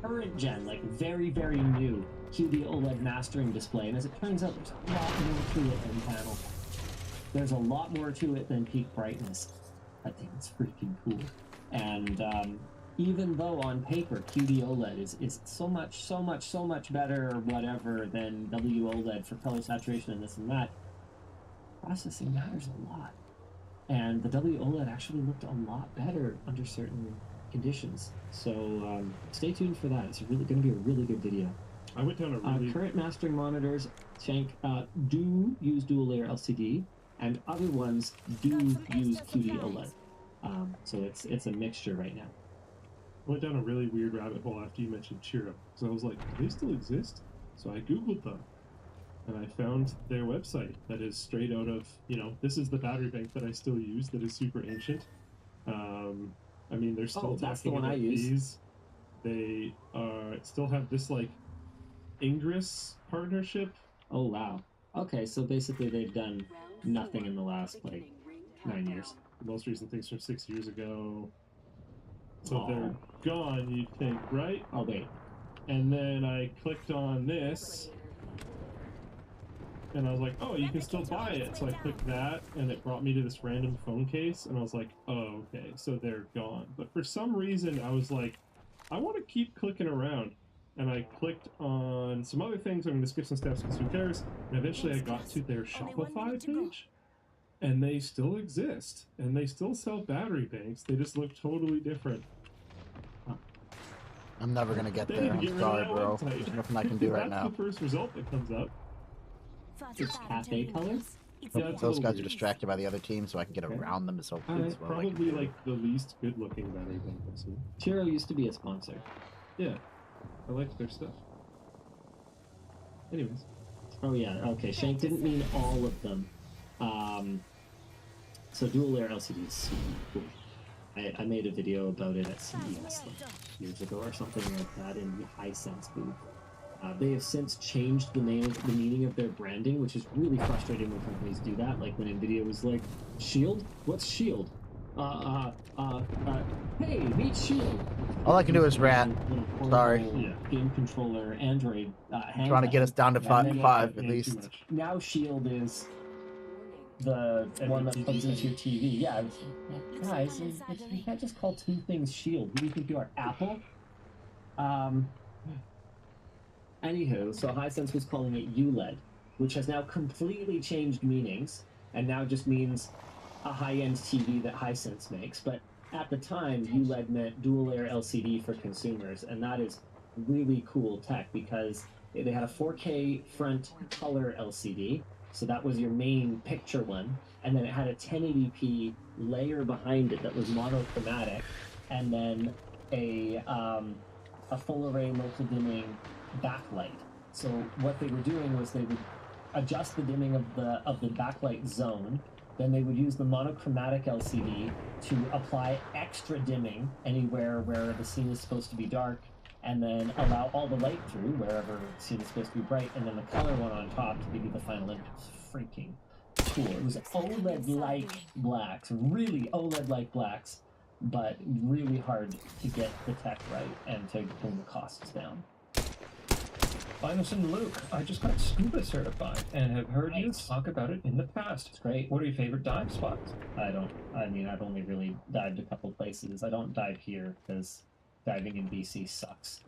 current gen, like very, very new QD OLED mastering display. And as it turns out, there's a lot more to it than panel. There's a lot more to it than peak brightness. I think it's freaking cool. And even though on paper QD OLED is so much better or whatever than WOLED for color saturation and this and that, processing matters a lot. And the WOLED actually looked a lot better under certain conditions. So stay tuned for that. It's really going to be a really good video. I went down a really... current mastering monitors, Shank, do use dual layer LCD, and other ones do use QD OLED. So it's a mixture right now. I went down a really weird rabbit hole after you mentioned Chiro. So I was like, do they still exist? So I Googled them. And I found their website that is straight out of, this is the battery bank that I still use that is super ancient. I mean, they're still that's the talking one I about use. these. They still have this, Ingress partnership. Oh, wow. Okay, so basically they've done nothing in the last, 9 years. The most recent thing's from 6 years ago. So they're gone, you'd think, right? Oh, wait. And then I clicked on this, and I was like, oh, you can still buy it. So I clicked that, and it brought me to this random phone case, and I was like, oh, okay, so they're gone. But for some reason, I was like, I want to keep clicking around. And I clicked on some other things. I'm going to skip some steps because who cares? And eventually I got to their Shopify page, and they still exist. And they still sell battery banks. They just look totally different. I'm never gonna get They there. need to get I'm rid of sorry, that bro. website. There's nothing I can do right now. That's the first result that comes up. It's cafe colors? Yeah, it's a Those little guys are weird. distracted by the other team, so I can get around them as well. It's probably the least good looking battery bank I've seen. Chiro used to be a sponsor. Yeah, I liked their stuff. Anyways. Oh yeah, okay. Shank didn't mean all of them. So dual layer LCD is super cool. I made a video about it at CES years ago or something like that in the Hisense booth. They have since changed the meaning of their branding, which is really frustrating when companies do that. Like when Nvidia was like, Shield? What's Shield? Hey, meet Shield. All I can do is rant. Sorry. Game controller, Android. Trying to get us down to five at Yeah, least. too much. Now Shield is the one that plugs into your TV. Yeah, guys, you can't just call two things Shield. Who do you think you are, Apple? Anywho, so Hisense was calling it ULED, which has now completely changed meanings, and now just means a high-end TV that Hisense makes. But at the time, ULED meant dual-layer LCD for consumers, and that is really cool tech because they had a 4K front color LCD, so that was your main picture one, and then it had a 1080p layer behind it that was monochromatic, and then a full array local dimming backlight. So what they were doing was they would adjust the dimming of the backlight zone, then they would use the monochromatic LCD to apply extra dimming anywhere where the scene is supposed to be dark, and then allow all the light through wherever the scene is supposed to be bright, and then the color one on top to give you the final image. It was freaking cool. It was OLED-like blacks, really OLED-like blacks, but really hard to get the tech right and to bring the costs down. Linus and Luke, I just got scuba certified and have heard you talk about it in the past. It's great. What are your favorite dive spots? I've only really dived a couple places. I don't dive here because diving in BC sucks.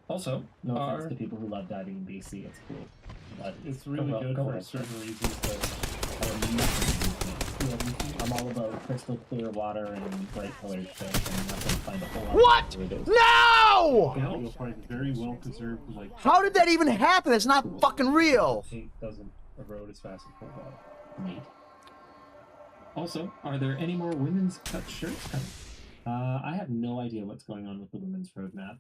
Also, No offense to people who love diving in BC, it's cool. But It's really good for certain reasons, but I'm all about crystal clear water and bright colored fish, and not gonna find a whole lot. What? Of it is. No! You'll find very well preserved, like How did that even happen? It's not fucking real. paint doesn't erode as fast as cold water. Neat. Also, are there any more women's cut shirts coming? I have no idea what's going on with the women's roadmap.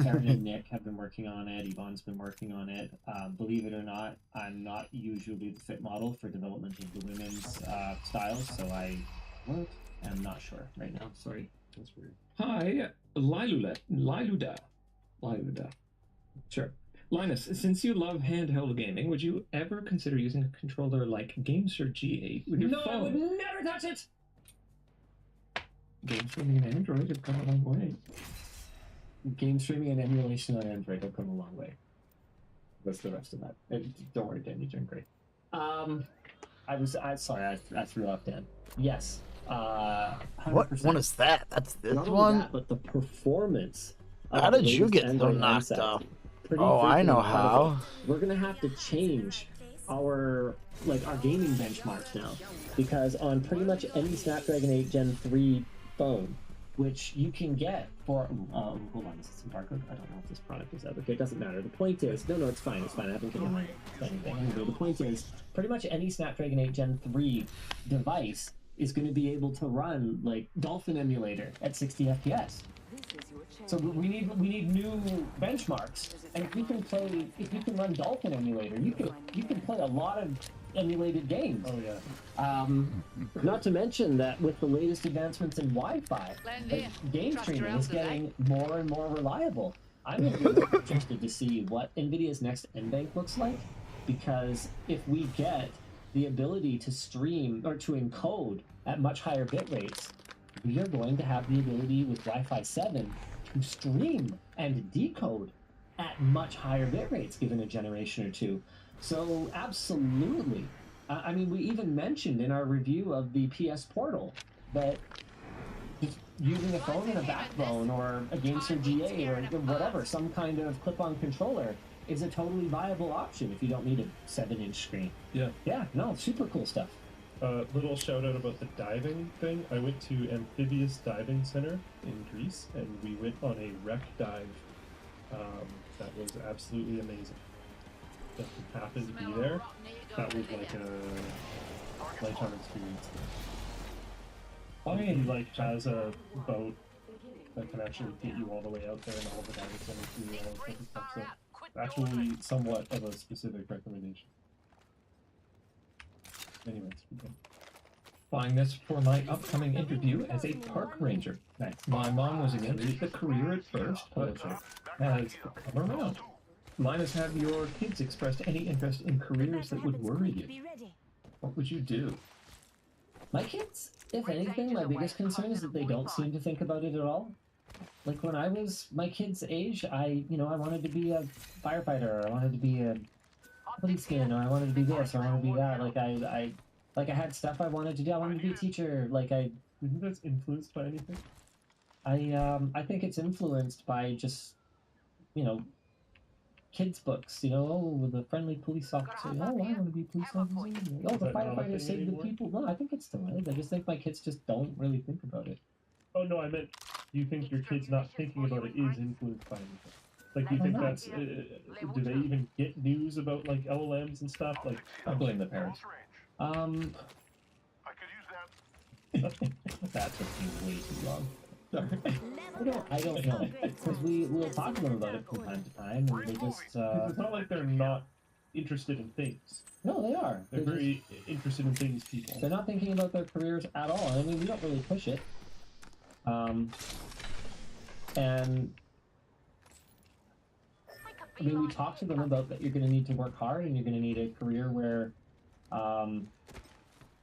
Karen and Nick have been working on it. Yvonne's been working on it. Believe it or not, I'm not usually the fit model for development of the women's styles, so I am not sure right now. Sorry. That's weird. Hi, Liluda. Sure. Linus, since you love handheld gaming, would you ever consider using a controller like GameSir G8 with your No, phone? I would never touch it! Game streaming and Android have come a long way. Game streaming and emulation on Android have come a long way. What's the rest of that? Don't worry, Dan, you're doing great. Sorry, I threw off Dan. Yes. 100%. What one is that? That's this Not only one? that, but the performance. of How the did you latest get so Android knocked handset, up? pretty Oh, I freaking know incredible. how. We're gonna have to change our gaming benchmarks now, because on pretty much any Snapdragon 8 Gen 3 phone, which you can get for hold on, is this embargoed? I don't know if this product is out. Okay, it doesn't matter. The point is, no, it's fine. I haven't given my anything. The point is, pretty much any Snapdragon 8 Gen 3 device is going to be able to run like Dolphin emulator at 60 FPS. So we need new benchmarks, and if you can run Dolphin emulator, you can play a lot of emulated games. Oh yeah. Not to mention that with the latest advancements in Wi-Fi, game streaming is getting more and more reliable. I'm really interested to see what NVIDIA's next NVENC looks like, because if we get the ability to stream or to encode at much higher bit rates, we are going to have the ability with Wi-Fi 7 to stream and decode at much higher bit rates given a generation or two. So absolutely. I mean, we even mentioned in our review of the PS Portal that just using a phone and a backbone or a GameSir G8 or whatever, some kind of clip-on controller, is a totally viable option if you don't need a 7-inch screen. Yeah. Yeah, no, super cool stuff. Little shout out about the diving thing. I went to Amphibious Diving Center in Greece, and we went on a wreck dive. That was absolutely amazing. Just happened to be there. That was like a lifetime experience. He like has a boat that can actually get you all the way out there, and all the diving centers do all that type of stuff. So actually, somewhat of a specific recommendation. Anyways, okay. Buying this for my upcoming interview as a park ranger. My mom was against the career at first, but has come around. Linus, have your kids expressed any interest in careers that would worry you? What would you do? My kids, if anything, my biggest concern is that they don't seem to think about it at all. Like when I was my kids' age, I wanted to be a firefighter, or I wanted to be a policeman, or I wanted to be this, or I wanted to be that. I had stuff I wanted to do. I wanted to be a teacher. Do you think that's influenced by anything? I think it's influenced by just, kids' books. Oh, the friendly police officer. Oh, I want to be a police officer. Oh, the firefighter saved the people. No, I think it still is. I just think my kids just don't really think about it. Oh no, I meant, you think your kids not thinking about it is influenced by anything? Like, you think that's, do they even get news about, like, LLMs and stuff? Like, I blame the parents. That took me way too long. I don't know. Because we'll talk to them about it from time to time, and they just, it's not like they're not interested in things. No, they are. They're very interested in things, people. They're not thinking about their careers at all. I mean, we don't really push it. And I mean, we talk to them about that you're going to need to work hard, and you're going to need a career where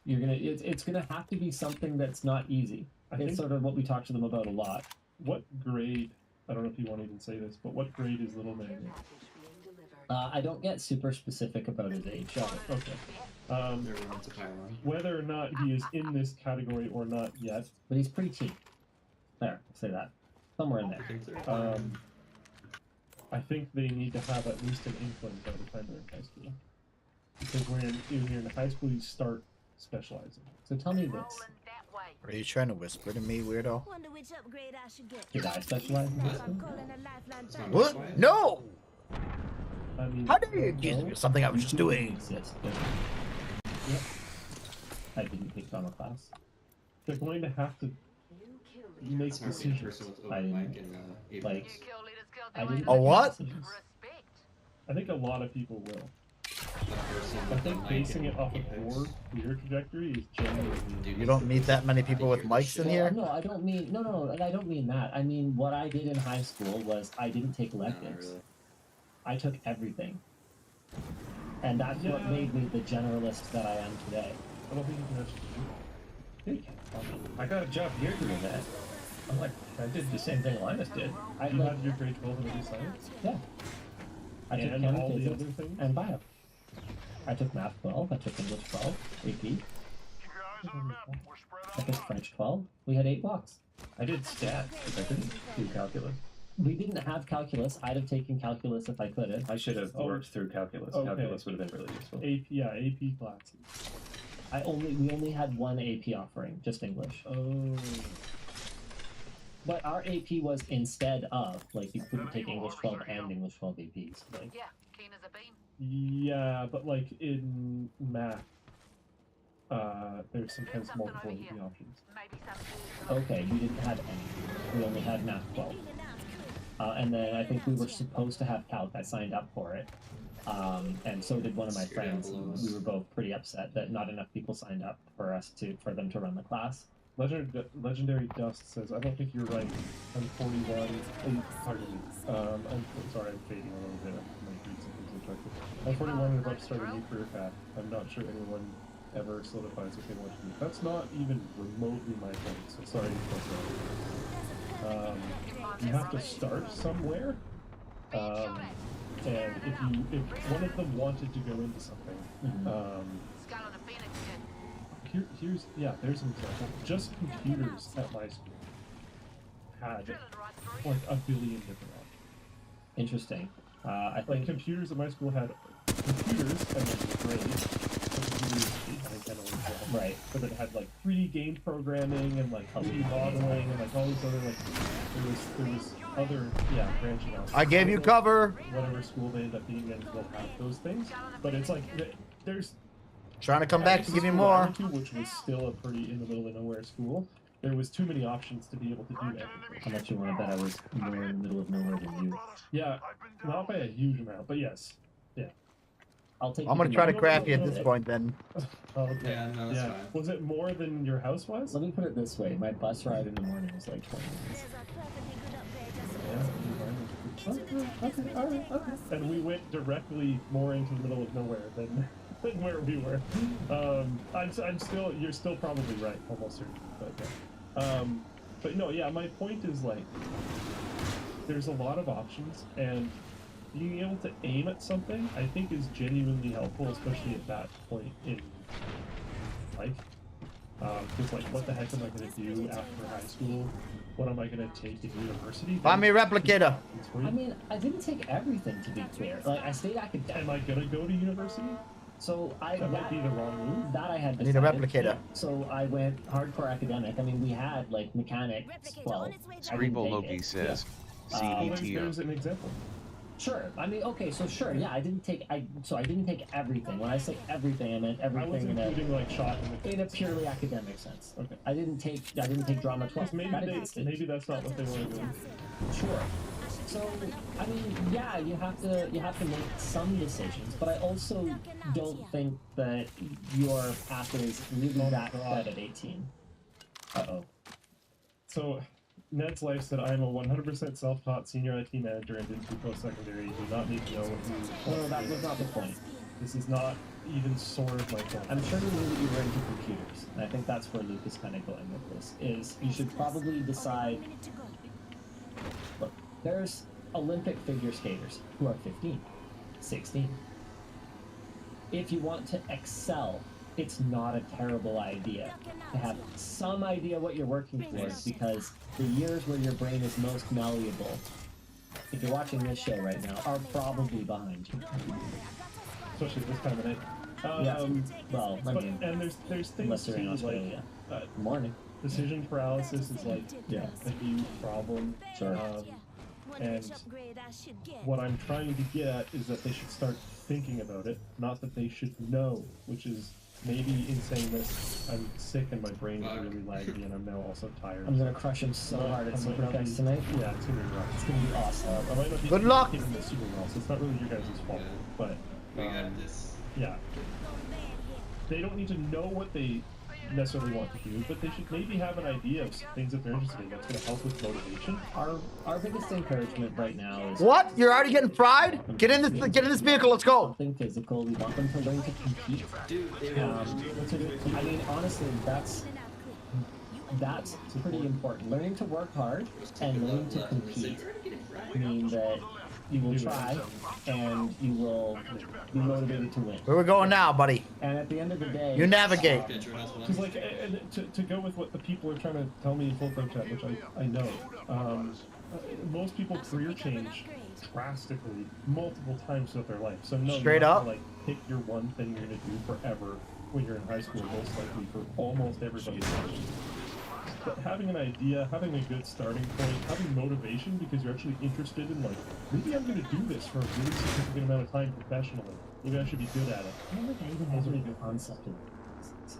it's going to have to be something that's not easy. It's sort of what we talk to them about a lot. What grade, I don't know if you want to even say this, but what grade is Little Man in? I don't get super specific about his age. Okay. Whether or not he is in this category or not yet. But he's pretty there, I'll say that. Somewhere in there. I think they need to have at least an inkling by the time they're in high school. Because when you're in high school, you start specialize in. So tell me this. Rolling that way. Are you trying to whisper to me, weirdo? Wonder which upgrade I should get. Did I specialize in this? I'm calling a lifeline back. What? No! I mean, How dare you accuse me of something I was just doing? Exist, but- Yep. I didn't take drama class. they're going to have to make It's hard to be a decisions. person with I open didn't- mic and like- Kill leaders, kill I didn't leaders. A what? decisions. Respect. I think a lot of people will. a person I with think a mic basing and it off of Apex. your career trajectory is genuinely. You don't meet that many people with mics in here? No, I don't mean no. I don't mean that. I mean what I did in high school was I didn't take No, not electives. really. I took everything, and that's what Yeah. made me the generalist that I am today. I don't think you can actually do I got a job here doing that. I'm like, I did the same thing Linus did. I that. You like, had your grade 12 in every science? yeah. I took And chem, all the physics, other things? and bio. I took math 12. I took English 12. AP. I took French 12. We had 8 blocks. I did stats, but I couldn't do calculus. We didn't have calculus. I'd have taken calculus if I could have. I should have Oh. worked through calculus. Okay. Calculus would have been really useful. AP classes. We only had one AP offering, just English. Oh. But our AP was instead of, like, you couldn't take English 12 and English 12 APs. Like, Yeah, keen as a bean. Yeah, but like in math, there's sometimes multiple AP options. Maybe some okay, we didn't have any. We only had math 12. And then I think we were supposed to have calc. I signed up for it. And so did one of my You're down friends. below us. We were both pretty upset that not enough people signed up for them to run the class. Legendary Dust says, I don't think you're right. I'm 41. Pardon me. I'm sorry, I'm fading a little bit. My read something's interrupted. I'm 41 and about to start a new career path. I'm not sure anyone ever solidifies what they want to do. That's not even remotely my point, so sorry to put that. You have to start somewhere. And if one of them wanted to go into something, skull on a phoenix head. there's an example. Just computers at my school had Drilling right through like a billion different options. Interesting. I Like think computers at my school had computers and then grades. right. But it had like 3D game programming and like 3D modeling and like all these other like there was other branching out. I gave you cover! Whatever school they end up being in will have those things. But it's like there's Trying to come back to give you school I more. went to, which was still a pretty in the middle of nowhere school. There was too many options to be able to do everything. How much you want to bet I was more in the middle of nowhere than you? Yeah, not by a huge amount, but yes. I'll take. I'm gonna you try to for craft you at the- this point then. Oh, okay. Yeah, no, that's fine. Was it more than your house was? Let me put it this way: my bus ride in the morning was like 20 minutes. There's a perfectly good upgrade just Okay, alright. And we went directly more into the middle of nowhere than where we were. I'm still, you're still probably right, almost certain, but yeah. But no, yeah, my point is like, there's a lot of options, and being able to aim at something, I think, is genuinely helpful, especially at that point in life. Because like, what the heck am I going to do after high school? What am I going to take in university? Find me a replicator! I mean, I didn't take everything to be clear. Like, I stayed Am academic. I going to go to university? So That might be the wrong move. That I had I need a decided. replicator. So I went hardcore academic. I mean, we had like mechanics 12. I didn't Cerebral take Loki it. says, Uh, CETO. There's an example. Sure. I mean, okay, so sure, yeah, I didn't take everything. When I say everything, I meant I was everything including like shot in a purely academic sense. Okay. I didn't take drama 12. Maybe That existed. maybe that's not what they want to do. Sure. So I mean, yeah, you have to make some decisions, but I also don't think that your path is really that bad at 18. Uh-oh. So, Ned's Life said, I am a 100% self-taught senior IT manager and didn't do post-secondary. You do not need to know what you... No, that was not the point. This is not even sort of my point. I'm sure you knew that you were into computers, and I think that's where Luke is kind of going with this, is you should probably decide, look, there's Olympic figure skaters who are 15, 16. If you want to excel, it's not a terrible idea to have some idea what you're working towards, because the years where your brain is most malleable, if you're watching this show right now, are probably behind you. Especially this time of night. Well, I But, mean, and there's unless things you're in too, Australia. like Morning. decision paralysis is like Yeah. a huge problem. Sure. And what I'm trying to get at is that they should start thinking about it, not that they should know, which is maybe in saying this, I'm sick and my brain is really laggy and I'm now also tired. I'm gonna crush him so hard at I might not Superflex be- tonight. Yeah, it's gonna be rough. It's gonna be awesome. I might not be Good luck! hitting this super well, so it's not really your guys' fault. Yeah. But We got this. yeah, they don't need to know what they necessarily want to do, but they should maybe have an idea of things that they're interested in that's going to help with motivation. Our biggest encouragement right now is What? You're already getting fried? Get in this vehicle. Let's go. something physical. We want them to learn to compete. Dude, they I mean, honestly, that's pretty important. Learning to work hard and learning to compete mean that you will try and you will be motivated to win. Where we going now, buddy? And at the end of the day, You navigate. Because like, and to go with what the people are trying to tell me in full time chat, which I know, most people career change drastically multiple times throughout their life. So no, Straight you have up? to, like pick your one thing you're gonna do forever when you're in high school, most likely for almost everybody. But having an idea, having a good starting point, having motivation because you're actually interested in like, maybe I'm gonna do this for a really significant amount of time professionally. Maybe I should be good at it. I don't think I even have any concept of this.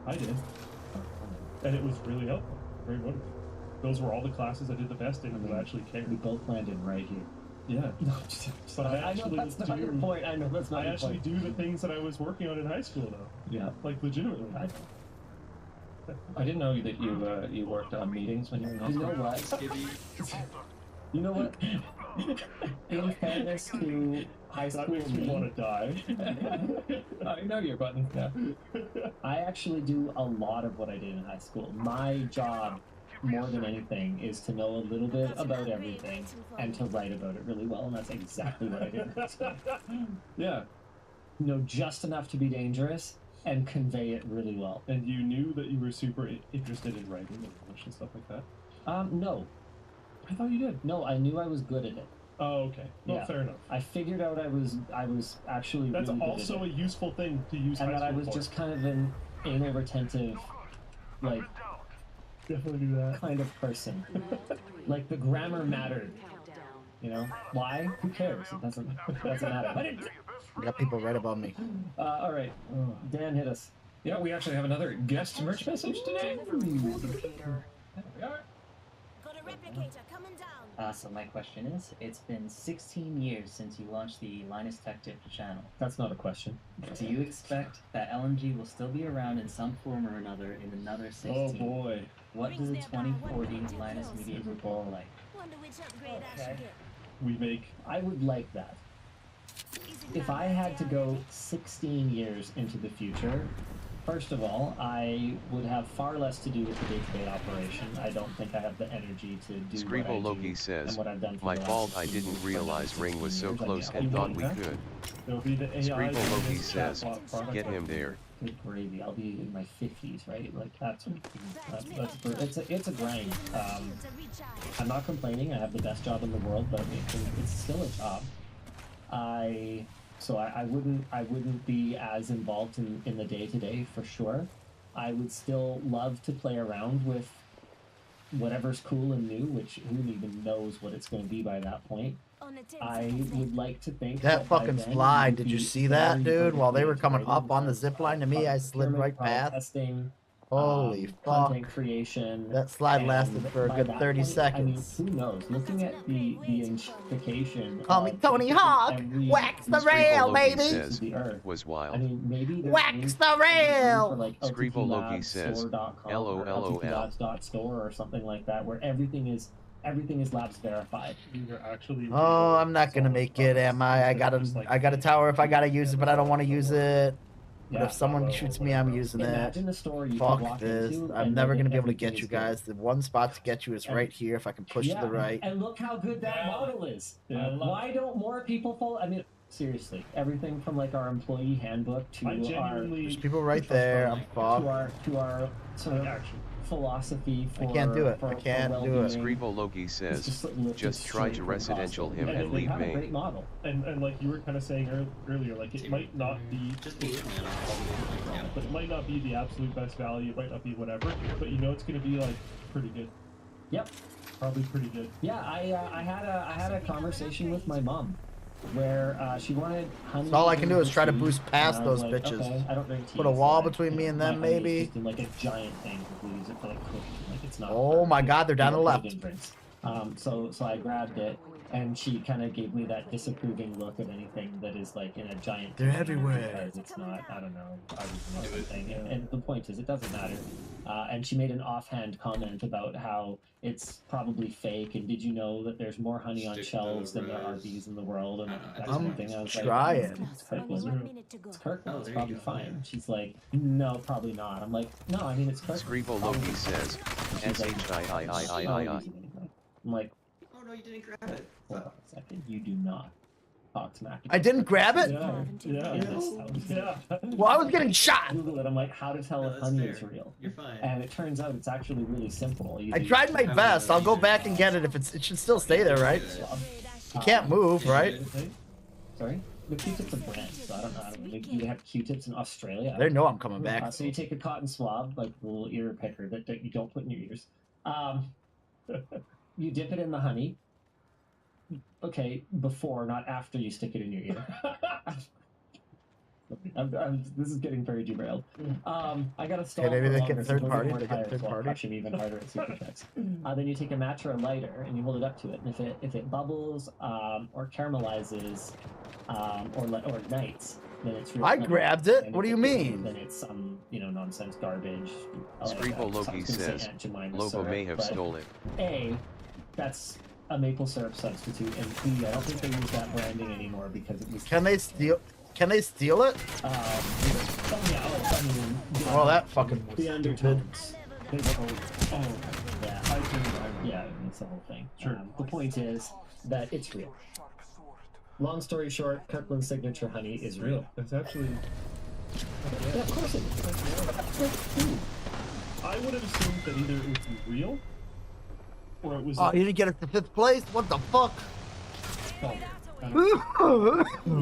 I did. And it was really helpful. Very motivating. Those were all the classes I did the best in that actually We cared. both landed right here. Yeah. No, just, So I I know actually that's not your do- point. I know that's not I your actually point. do the things that I was working on in high school now. Yeah. Like legitimately. I didn't know that you worked on meetings when you were in high You know school. what? Skibby. You know what? In fairness to high That school makes me me, want to die. I know your button. Yeah. I actually do a lot of what I did in high school. My job, more than anything, is to know a little bit about everything and to write about it really well, and that's exactly what I did in high school. Yeah. Know just enough to be dangerous and convey it really well. And you knew that you were super interested in writing and English and stuff like that? No. I thought you did. No, I knew I was good at it. Oh, okay. Well, Yeah. fair enough. I figured out I was actually That's really good also at a it. useful thing to use And high that I school was for. just kind of an anal retentive, like, Definitely do that. kind of person. Like, the grammar mattered. You know? Why? Who cares? It doesn't matter. But it, I got people right above me. all right. Dan hit us. Yeah, we actually have another guest merch message today. There we are. Got a replicator coming down. So my question is, it's been 16 years since you launched the Linus Tech Tips channel. That's not a question. Do you expect that LMG will still be around in some form or another in another 16? Oh boy. What does the 2040 Linus Media Group look like? Wonder which upgrade I Okay. should get. We make I would like that. If I had to go 16 years into the future, first of all, I would have far less to do with the day-to-day operation. I don't think I have the energy to do what I Scribble do Loki and says, what I've done for my the last fault I 16 didn't years. realize Ring was so 16 years, close I and guess. thought we could. there'll be the AI. Scribble and Loki this says, chatbot product. get him there. Good gravy. I'll be in my 50s, right? Like it's a grind. I'm not complaining. I have the best job in the world, but it's still a job. I wouldn't be as involved in the day to day for sure. I would still love to play around with whatever's cool and new, which who even knows what it's going to be by that point. I would like to think That by fucking then slide, we'd did you be see that, very dude? While they were vertically coming up integrated on the in zip terms line to me, I of slid right past. testing, Holy fuck. content creation. That slide and lasted for a by good that 30 point, seconds. I mean, who knows? Looking at the intrication. Call me of Tony different Hawk. every Wax the Scribble rail, Loki baby. says, the earth. was I wild. mean, maybe there's Wax room- the there's room rail. for, like, Scribble Loki says, LTTLabsstore.com or LOLOL. LTTLabs.store or something like that, where everything is labs verified. You're actually. Oh, I'm not gonna make it, am I? I got a tower if I gotta use it, but I don't want to use it. But Yeah. if someone shoots me, I'm using it. Imagine the store you could Fuck walk this. into. I'm and never know gonna that be able to everything get you is good. guys. The one spot to get you is And- right here. If I can push to the right. And look how good that model is. Yeah. Why don't more people follow? I mean, seriously, everything from like our employee handbook to I our genuinely. There's people right there. I'm to fucked. our sort of Action. philosophy for I can't do it. For, I can't for do it. well-being Scrivo Logi is says, lifted just try straight to from residential Costco. him and they leave have a Maine. great model. And like you were kind of saying earlier, like it might not be, Just mute, man. but it might not be the absolute best value. It might not be whatever, but you know it's going to be like pretty good. Yep. Probably pretty good. Yeah, I had a conversation with my mom where she wanted honey. So all I can in do her is try to tea, boost past and I was those like, bitches. Okay, I don't drink tea. Put a so wall I- between me and my them, honey is maybe. just in like a giant thing because we use it for like cooking. Like it's not. Oh my God, they're down we the don't put left. it in drinks. So I grabbed it, and she kind of gave me that disapproving look of anything that is like in a giant. They're container everywhere. Because it's not, I don't know, ibuprofen or something. And the point is, it doesn't matter. And she made an offhand comment about how it's probably fake, and did you know that there's more honey on Stick to shelves the than there are res. bees in the world, and that I'm kind of thing. I was trying. like, it's Only Kirkland. 1 minute to go. It's Kirkland. Oh, It's there you probably go, fine. yeah. She's like, no, probably not. I'm like, no, I mean it's Kirkland. Scrivo Logi says, She's like, SHIIIIII. I'm like, Oh no, you didn't grab it. hold on a second. You do not talk smack. I didn't grab it? Yeah, yeah. Well, I was getting shot. Google it. I'm like, how to tell No, if that's honey fair. is real? You're fine. And it turns out it's actually really simple. I tried my best. I'll go back and get it if it should still stay there, right? You can't move, right? Sorry? The Q-tip's a brand, so I don't know. Do they have Q-tips in Australia? They know I'm coming back. So you take a cotton swab, like the little ear picker that you don't put in your ears. You dip it in the honey. Okay, before, not after you stick it in your ear. This is getting very derailed. I got to stall. Okay, maybe for they longer, get so third we'll party, more they get tires third while party. crushing even harder at super checks. Then you take a match or a lighter and you hold it up to it, and if it bubbles or caramelizes or ignites, then it's real I honey. grabbed it. And What do if you it- mean? Then it's some nonsense garbage. Scrivo Logi says, Lobo may have stolen. A, that's a maple syrup substitute, and B, I don't think they use that branding anymore because it was. Can they steal? Can they steal it? Well, that fucking was the stupid. undertones. Yeah, it's the whole thing. Sure. The point is that it's real. Long story short, Kirkland's signature honey is real. That's actually. Yeah, of course it is. I would have assumed that either it was real or it was. Oh, you didn't get it to 5th place? What the fuck? It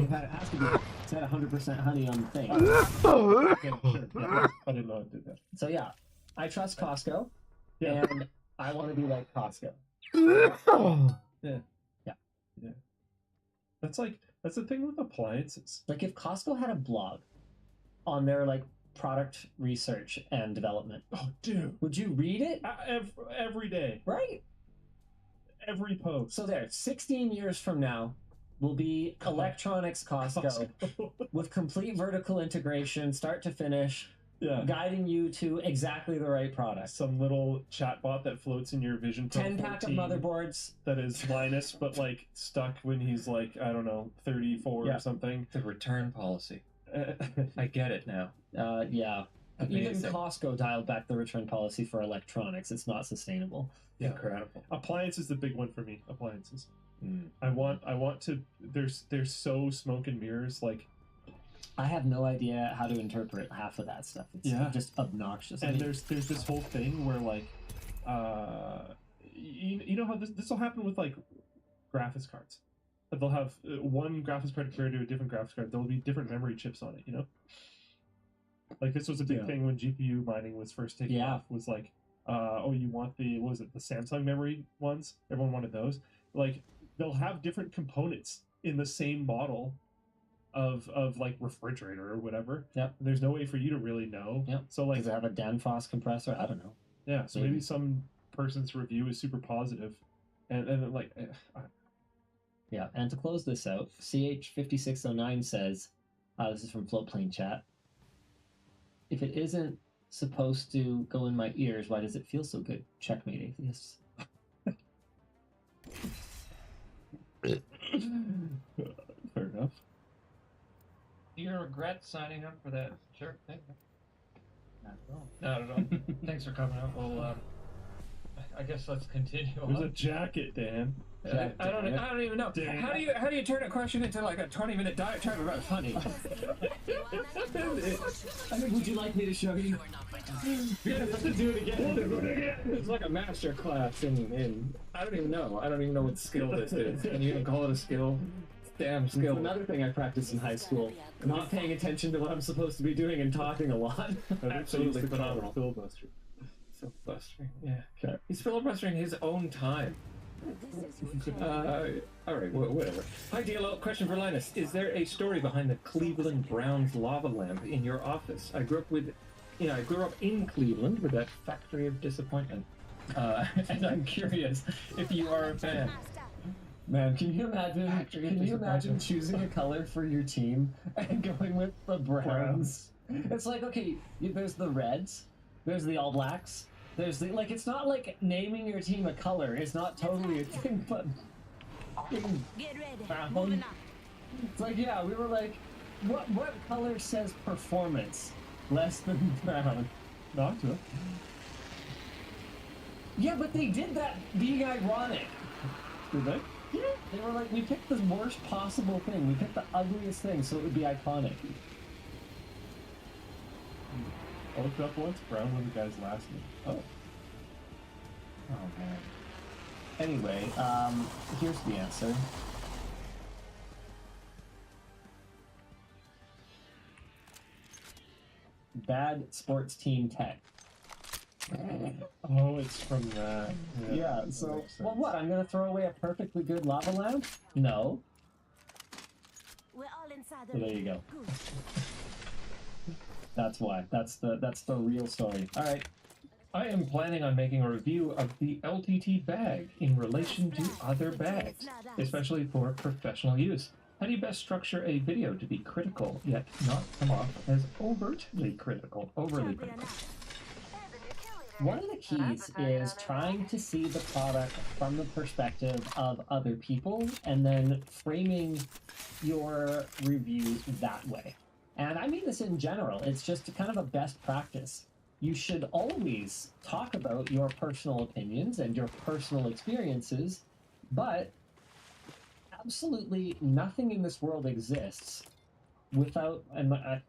has to be. It's had 100% honey on the thing. Okay, sure. Yeah, I didn't know it did that. So yeah, I trust Costco, Yeah. and I want to be like Costco. That's the thing with appliances. Like if Costco had a blog on their like product research and development, Oh, dude. would you read it? Every day, Right. every post. So there, 16 years from now, will be Electronics Costco with complete vertical integration, start to finish, Yeah. guiding you to exactly the right product. Some little chatbot that floats in your Vision Pro 10-pack of 14 motherboards. that is Linus, but like stuck when he's like, I don't know, 34 Yeah. or something. The return policy. I get it now. Yeah. Even Amazing. Costco dialed back the return policy for electronics. It's not sustainable. Yeah. Incredible. Appliance is the big one for me. Appliances. Mm. I want to. They're so smoke and mirrors. Like, I have no idea how to interpret half of that stuff. It's Yeah. just obnoxious. I and mean, there's this whole thing where like, you know how this will happen with like graphics cards. That they'll have one graphics card compared to a different graphics card. There'll be different memory chips on it. You know. Like this was a big Yeah. thing when GPU mining was first taking Yeah. off. Was like, oh, you want the what was it, the Samsung memory ones? Everyone wanted those. Like they'll have different components in the same model of like refrigerator or whatever. Yep. There's no way for you to really know. Yep. So like does it have a Danfoss compressor? I don't know. yeah. So maybe some person's review is super positive, and then like Yeah, and to close this out, CH5609 says, this is from Floatplane Chat, if it isn't supposed to go in my ears, why does it feel so good? Checkmate, atheists. fair enough. Do you regret signing up for that shirt thing? Not at all. Not at all. Thanks for coming out. Well, I guess let's continue There's on. a jacket, Dan. I don't even know. How do you turn a question into like a 20-minute diatribe about honey? Would you like me to show you? You're gonna have to do it again. It's like a master class in I don't even know. I don't even know what skill this is. Can you even call it a skill? Damn skill. Another thing I practiced in high school, not paying attention to what I'm supposed to be doing and talking a lot. Absolutely phenomenal. Filibuster. Filibustering, yeah. Okay. He's filibustering his own time. Alright, whatever. Hi, DLO. Question for Linus. Is there a story behind the Cleveland Browns lava lamp in your office? I grew up in Cleveland with that factory of disappointment. And I'm curious if you are a fan. Man, can you imagine choosing a color for your team and going with the Browns? It's like, okay, there's the Reds, there's the All Blacks, there's the, like, it's not like naming your team a color is not totally a thing, but Get ready. brown. It's like, yeah, we were like, what color says performance less than brown? Not to. Yeah, but they did that being ironic. Did they? Yeah, they were like, we picked the worst possible thing. We picked the ugliest thing so it would be iconic. I looked up once. Brown was the guy's last name. Oh. Oh, man. Anyway, here's the answer. Bad sports team tech. Oh, it's from that. Yeah, so, well, what? I'm gonna throw away a perfectly good lava lamp? No. We're all inside So there you go. That's why. That's the real story. All right. I am planning on making a review of the LTT bag in relation to other bags, especially for professional use. How do you best structure a video to be critical, yet not come off as overly critical? One of the keys is trying to see the product from the perspective of other people and then framing your review that way. And I mean this in general. It's just kind of a best practice. You should always talk about your personal opinions and your personal experiences, but absolutely nothing in this world exists without,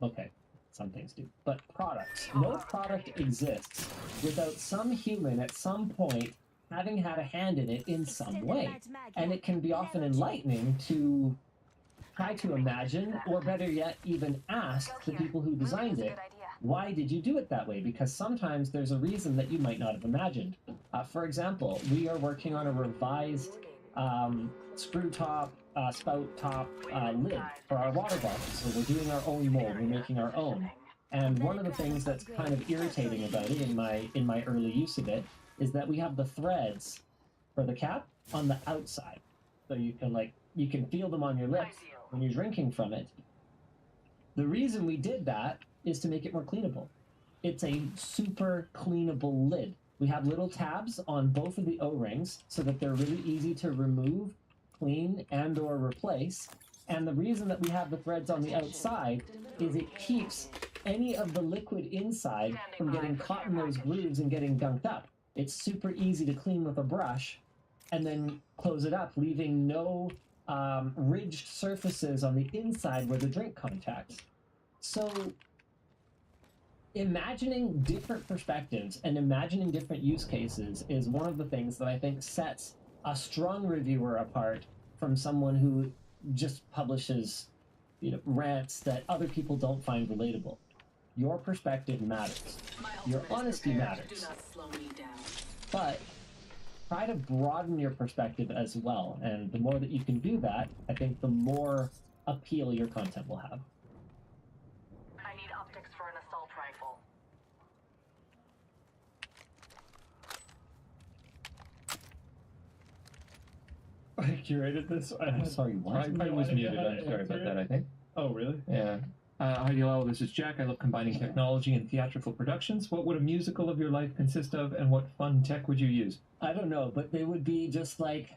okay, some things do, but products. No product exists without some human at some point having had a hand in it in some way. And it can be often enlightening to try to imagine, or better yet, even ask the people who designed it, why did you do it that way? Because sometimes there's a reason that you might not have imagined. For example, we are working on a revised screw top, spout top lid for our water bottles. So we're doing our own mold, we're making our own. And one of the things that's kind of irritating about it in my early use of it is that we have the threads for the cap on the outside. So you can feel them on your lips when you're drinking from it. The reason we did that is to make it more cleanable. It's a super cleanable lid. We have little tabs on both of the O-rings so that they're really easy to remove, clean, and or replace. And the reason that we have the threads on the outside is it keeps any of the liquid inside from getting caught in those grooves and getting gunked up. It's super easy to clean with a brush and then close it up, leaving no ridged surfaces on the inside where the drink contacts. So imagining different perspectives and imagining different use cases is one of the things that I think sets a strong reviewer apart from someone who just publishes, rants that other people don't find relatable. Your perspective matters. Your honesty matters. But try to broaden your perspective as well, and the more that you can do that, I think the more appeal your content will have. I need optics for an assault rifle. I curated this. I'm sorry, what? I was muted. I'm sorry about that, I think. Oh, really? Yeah. Hi, hello, this is Jack. I love combining technology and theatrical productions. What would a musical of your life consist of, and what fun tech would you use? I don't know, but they would be just like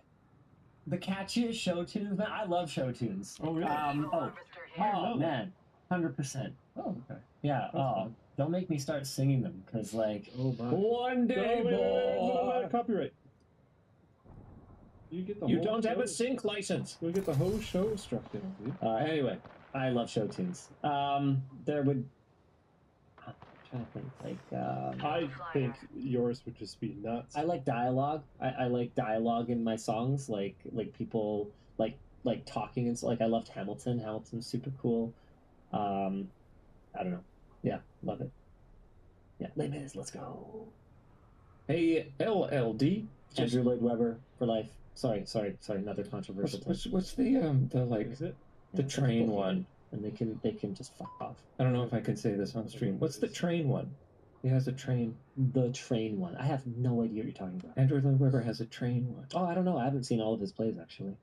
the catchiest show tunes. Man, I love show tunes. Oh, really? Oh man, 100%. Oh, okay. Yeah. Don't make me start singing them, because like, oh, my. one day, no, boy. copyright. You don't have a sync license. We'll get the whole show struck down, dude. Anyway, I love show tunes. There would. I'm trying to think. Like, I think yours would just be nuts. I like dialogue. I like dialogue in my songs. Like people like talking and so. Like I loved Hamilton. Hamilton's super cool. I don't know. Yeah, love it. Yeah, Les Mis, let's go. Hey, LLD. Andrew Lloyd Webber for life. Sorry, another controversial What's the like Is it? the train one? And they can just fuck off. I don't know if I can say this on stream. What's the train one? He has a train. The train one. I have no idea what you're talking about. Andrew Lloyd Webber has a train one. Oh, I don't know. I haven't seen all of his plays actually.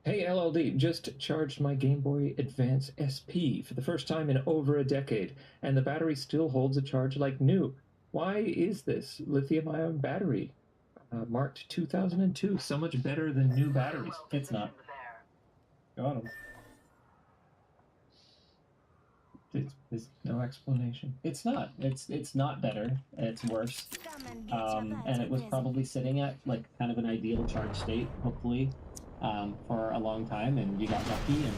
Hey LLD, just charged my Game Boy Advance SP for the first time in over a decade, and the battery still holds a charge like new. Why is this? Lithium-ion battery. Marked 2002, so much better than new batteries. It's not. Got him. There's no explanation. It's not. It's not better. It's worse. And it was probably sitting at like kind of an ideal charge state, hopefully, for a long time, and you got lucky. And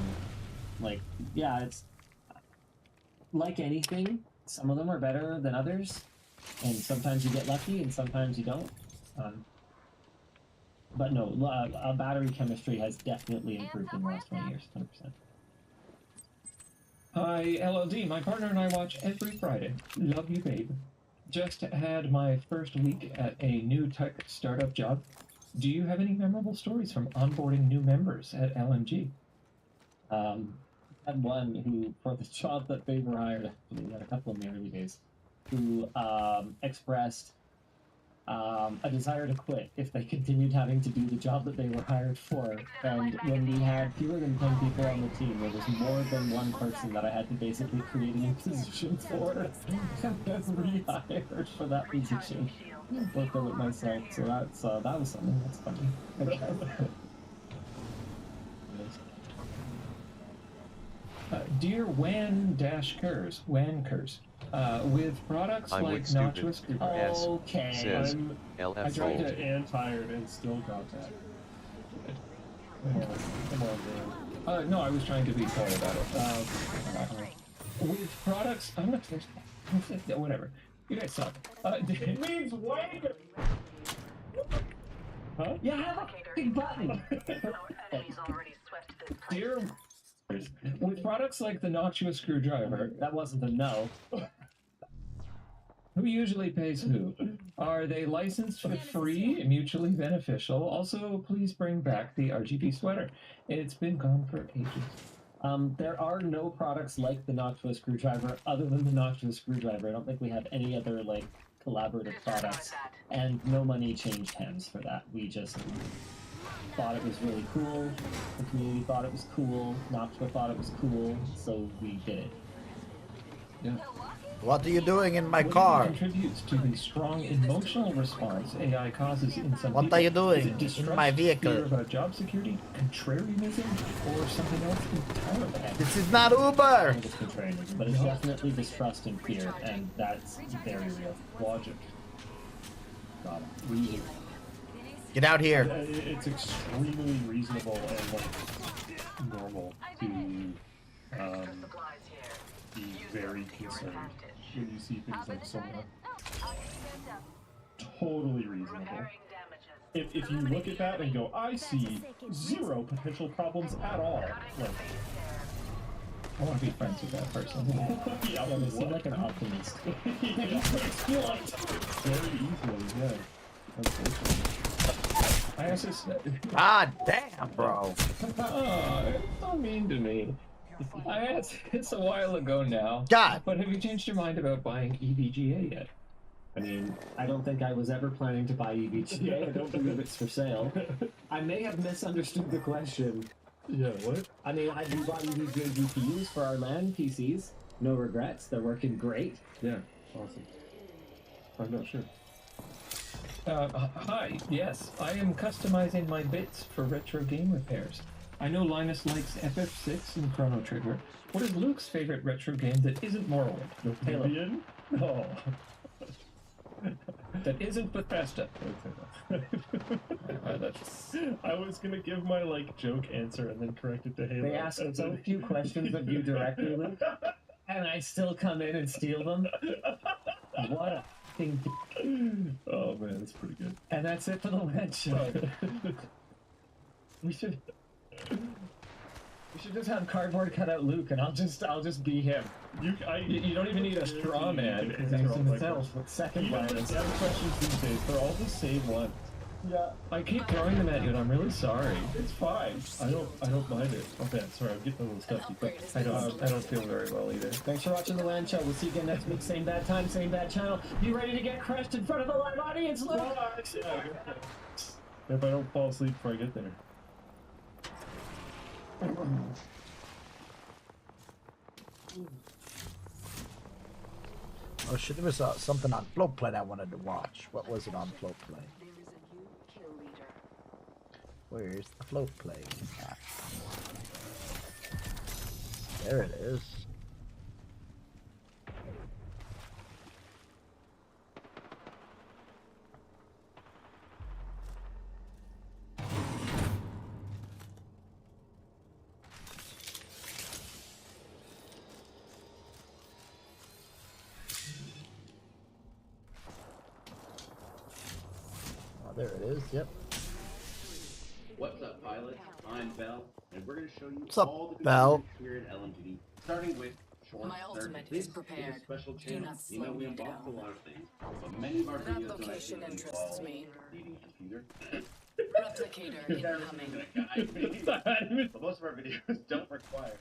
like, yeah, it's like anything. Some of them are better than others, and sometimes you get lucky, and sometimes you don't. But no, battery chemistry has definitely improved in the last 20 years, 100%. Hi, LLD. My partner and I watch every Friday. Love you, babe. Just had my first week at a new tech startup job. Do you have any memorable stories from onboarding new members at LMG? I had one who, for the job that they were hired, actually, we had a couple in the early days, who expressed a desire to quit if they continued having to do the job that they were hired for. And when we had fewer than 10 people on the team, there was more than one person that I had to basically create a new position for and then rehired for that position. Both of it myself, so that was something that's funny. Dear Wan-Kurs, with products I'm like with stupid. Notchwist Group. S Okay. says I LF tried Gold. to and tired and still got that. Come on, man. No, I was trying to be coy about it. With products, I'm not. Whatever. You guys suck. It means wait. Huh? Yeah, have a big button. Dear, with products like the Notchwist screwdriver, That wasn't a no. who usually pays who? Are they licensed for free and mutually beneficial? Also, please bring back the RGB sweater. It's been gone for ages. There are no products like the Notchwist screwdriver other than the Notchwist screwdriver. I don't think we have any other like collaborative products, and no money changed hands for that. We just thought it was really cool. The community thought it was cool. Notchwist thought it was cool, so we did it. Yeah. What are you doing in my What car? contributes to the strong emotional response AI causes in some What people? are you doing Is it in distrust, my vehicle? Fear about job security, contrarianism, or something else entirely? This is not I Uber! think it's contrarianism, but it's definitely distrust and fear, and that's very real. Logic. Got it. Get out here. It's extremely reasonable and like normal to be very concerned when you see things like Sona. Totally reasonable. If you look at that and go, I see zero potential problems at all. Like, I want to be friends with that person. yeah, Yeah, they seem like an optimist. very easily, yeah. Unfortunately. I asked this. God damn, bro. Oh, it's so mean to me. I asked this a while ago now. God. But have you changed your mind about buying EVGA yet? I mean, I don't think I was ever planning to buy EVGA. I don't believe it's for sale. I may have misunderstood the question. Yeah, what? I mean, I do buy EVGA GPUs for our LAN PCs. No regrets. They're working great. Yeah, awesome. I'm not sure. Hi, yes, I am customizing my bits for retro game repairs. I know Linus likes FF6 and Chrono Trigger. What is Luke's favorite retro game that isn't Morrowind? Halo. Oblivion? Oh. that isn't Bethesda. I was gonna give my like joke answer and then correct it to Halo. They ask so few questions of you directly, Luke, and I still come in and steal them. What a thing! Oh man, that's pretty good. And that's it for the Lent show. We should just have cardboard cut out Luke, and I'll just be him. You don't even need a straw man because he's himself with second Even violence. the other questions these days, they're all the same one. Yeah. I keep throwing them at you, and I'm really sorry. It's fine. I don't mind it. Oh man, sorry, I'm getting a little stuffy, but I don't feel very well either. Thanks for watching the Land Show. We'll see you again next week. Same bad time, same bad channel. You ready to get crushed in front of a live audience, Luke? If I don't fall asleep before I get there. Oh shit, there was something on Floatplay I wanted to watch. What was it on Floatplay? Where's the Floatplay? There it is. There it is, yep. What's up, pilots? I'm Bell, and we're going to show you What's up, all the Bell? features here in LMGD, starting with short My ultimate services. is prepared. It's a special Do channel. not You know, slow we me unbox down. a lot of things, but many of our That videos don't location actually interests involve me. needing a computer. Replicator incoming. But most of our videos don't require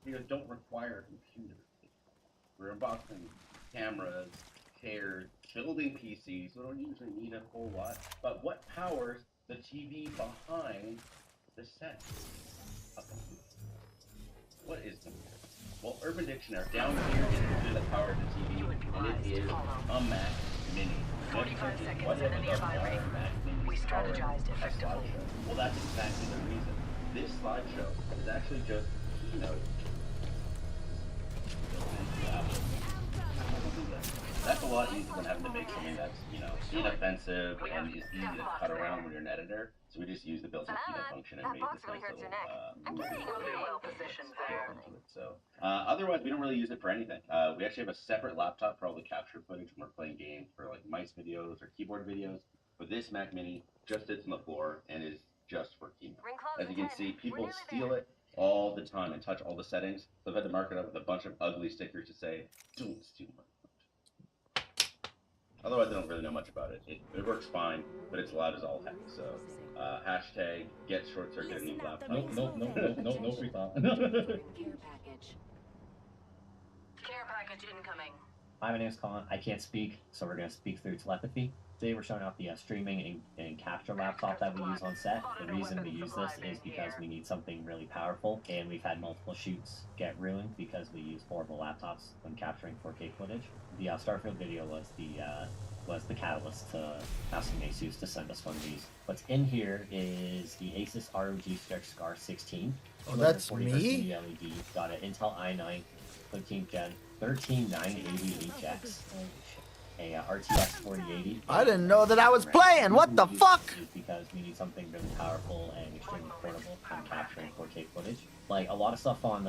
a computer. We're unboxing cameras, chairs, building PCs, so we don't usually need a whole lot. But what powers the TV behind the set? What is the Well, Urban Dictionary down here is the power of the TV, and it is a Mac Mini. 45 seconds and a nearby ring. We strategized effectively. Well, that's exactly the reason. This slideshow is actually just keynote. That's a lot easier than having to make something that's, inoffensive and is easy to cut around when you're an editor. So we just use the built-in keynote function and made this nice little I'm getting really well positioned there. So, otherwise, we don't really use it for anything. We actually have a separate laptop for all the capture footage when we're playing games for like mice videos or keyboard videos. But this Mac Mini just sits on the floor and is just for keynote. As you can see, people steal it all the time and touch all the settings. So I've had to mark it up with a bunch of ugly stickers to say, don't steal my. Otherwise, I don't really know much about it. It works fine, but it's loud as all heck. So, hashtag get short circuit and need laptop. No free thought. Care package incoming. Hi, my name is Colin. I can't speak, so we're going to speak through telepathy. Today we're showing off the streaming and capture laptop that we use on set. The reason we use this is because we need something really powerful, and we've had multiple shoots get ruined because we use horrible laptops when capturing 4K footage. The Starfield video was the catalyst to asking Asus to send us one of these. What's in here is the Asus ROG Strix Scar 16. Oh, that's 240 me? Hz LED. Got an Intel i9 13th Gen 13980HX. A RTX 4080. I didn't know that I was playing. What the fuck? Because we need something really powerful and extremely portable for capturing 4K footage. Like a lot of stuff on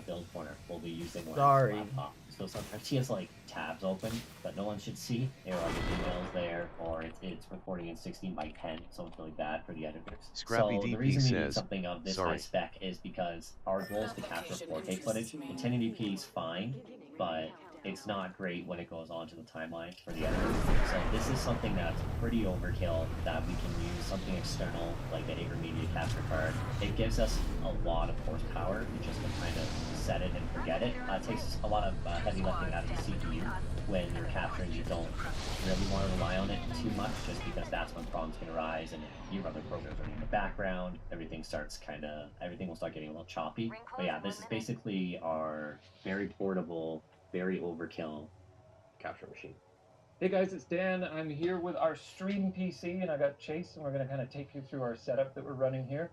Build Corner, we'll be using one laptop. So sometimes she has like tabs open, but no one should see. There are emails there, or it's recording in 16:10, so it's really bad for the editors. Scrappy so the DP reason we need says, something of this sorry. high spec is because our goal is to capture 4K footage. The 1080p is fine, but it's not great when it goes onto the timeline for the editors. So this is something that's pretty overkill that we can use something external like the AverMedia capture card. It gives us a lot of horsepower just to kind of set it and forget it. It takes a lot of heavy lifting out of the CPU. When you're capturing, you don't really want to rely on it too much just because that's when problems can arise and you have other programs running in the background. Everything will start getting a little choppy. But yeah, this is basically our very portable, very overkill capture machine. Hey guys, it's Dan. I'm here with our stream PC, and I got Chase, and we're going to kind of take you through our setup that we're running here.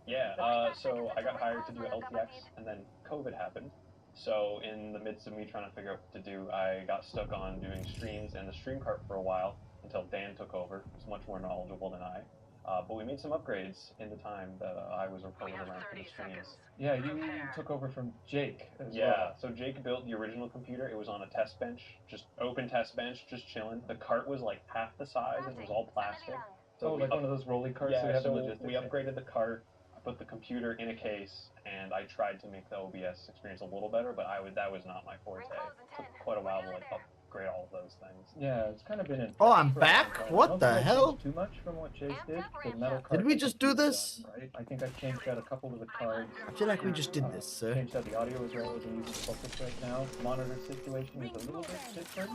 Yeah, so I got hired to do LTX, and then COVID happened, So in the midst of me trying to figure out what to do, I got stuck on doing streams and the stream cart for a while until Dan took over. He was much more knowledgeable than I. But we made some upgrades in the time that I was around for the streams. Yeah, you took over from Jake as Yeah, well. so Jake built the original computer. It was on a test bench, just open test bench, just chilling. The cart was like half the size and it was all plastic. So like one of those rolly carts yeah, we have so in logistics. we upgraded the cart. I put the computer in a case, and I tried to make the OBS experience a little better, but that was not my forte. It took quite a while to like upgrade all of those things. Yeah, it's kind of been in. Oh, I'm back? What the hell? Too much from what Chase did. The metal cart Did we just do this? done, right? I think I've changed out a couple of the cards. I feel like we just did this, sir. Changed out the audio as well as we use focus right now. Monitor situation is a little bit different.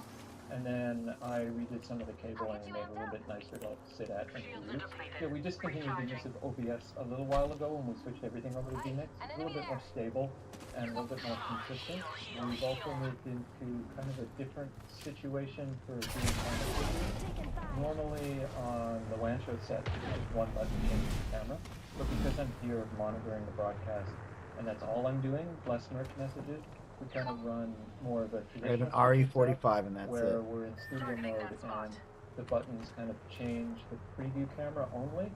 And then I redid some of the cabling and made it a little bit nicer to sit at and to use. Yeah, we discontinued the use of OBS a little while ago when we switched everything over to vMix. It's a little bit more stable and a little bit more consistent. We've also moved into kind of a different situation for doing camera reviews. Normally on the WAN show set, it's just one button changes the camera. But because I'm here monitoring the broadcast and that's all I'm doing, less merch messages, we kind of run more of a I have an traditional RE45 and that's where it. we're in studio mode and the buttons kind of change the preview camera only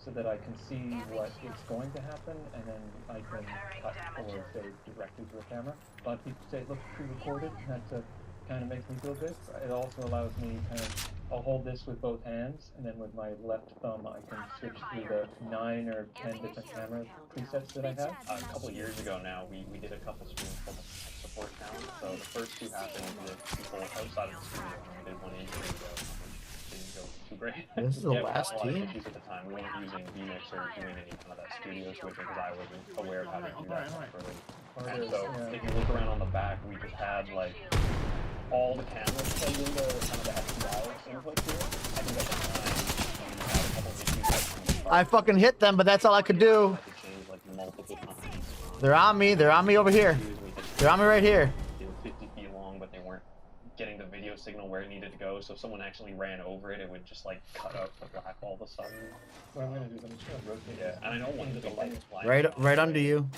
so that I can see what is going to happen and then I can cut or save directly to a camera. A lot of people say it looks pre-recorded and that kind of makes me feel good. It also allows me kind of, I'll hold this with both hands and then with my left thumb I can switch through the 9 or 10 different camera presets that I have. A couple of years ago now, we did a couple streams called the support challenge. So the first two happened with people outside of the studio, and we did one in studio, which didn't go too great. This is the yeah, last we had a lot of team? issues at the time. We weren't using vMix or doing any kind of that studio switching because I wasn't aware of how to do that properly. And so if you look around on the back, we just had like all the cameras plugged into kind of the SDI input here. I think at the time we had a couple of issues. I fucking hit them, but that's all I could do. They're on me. They're on me over here. They're on me right here. They were 50 feet long, but they weren't getting the video signal where it needed to go. So if someone actually ran over it, it would just like cut out the black all of a sudden. What I'm gonna do is I'm just gonna rotate. Yeah, and I know one of the lights flying. Right under you.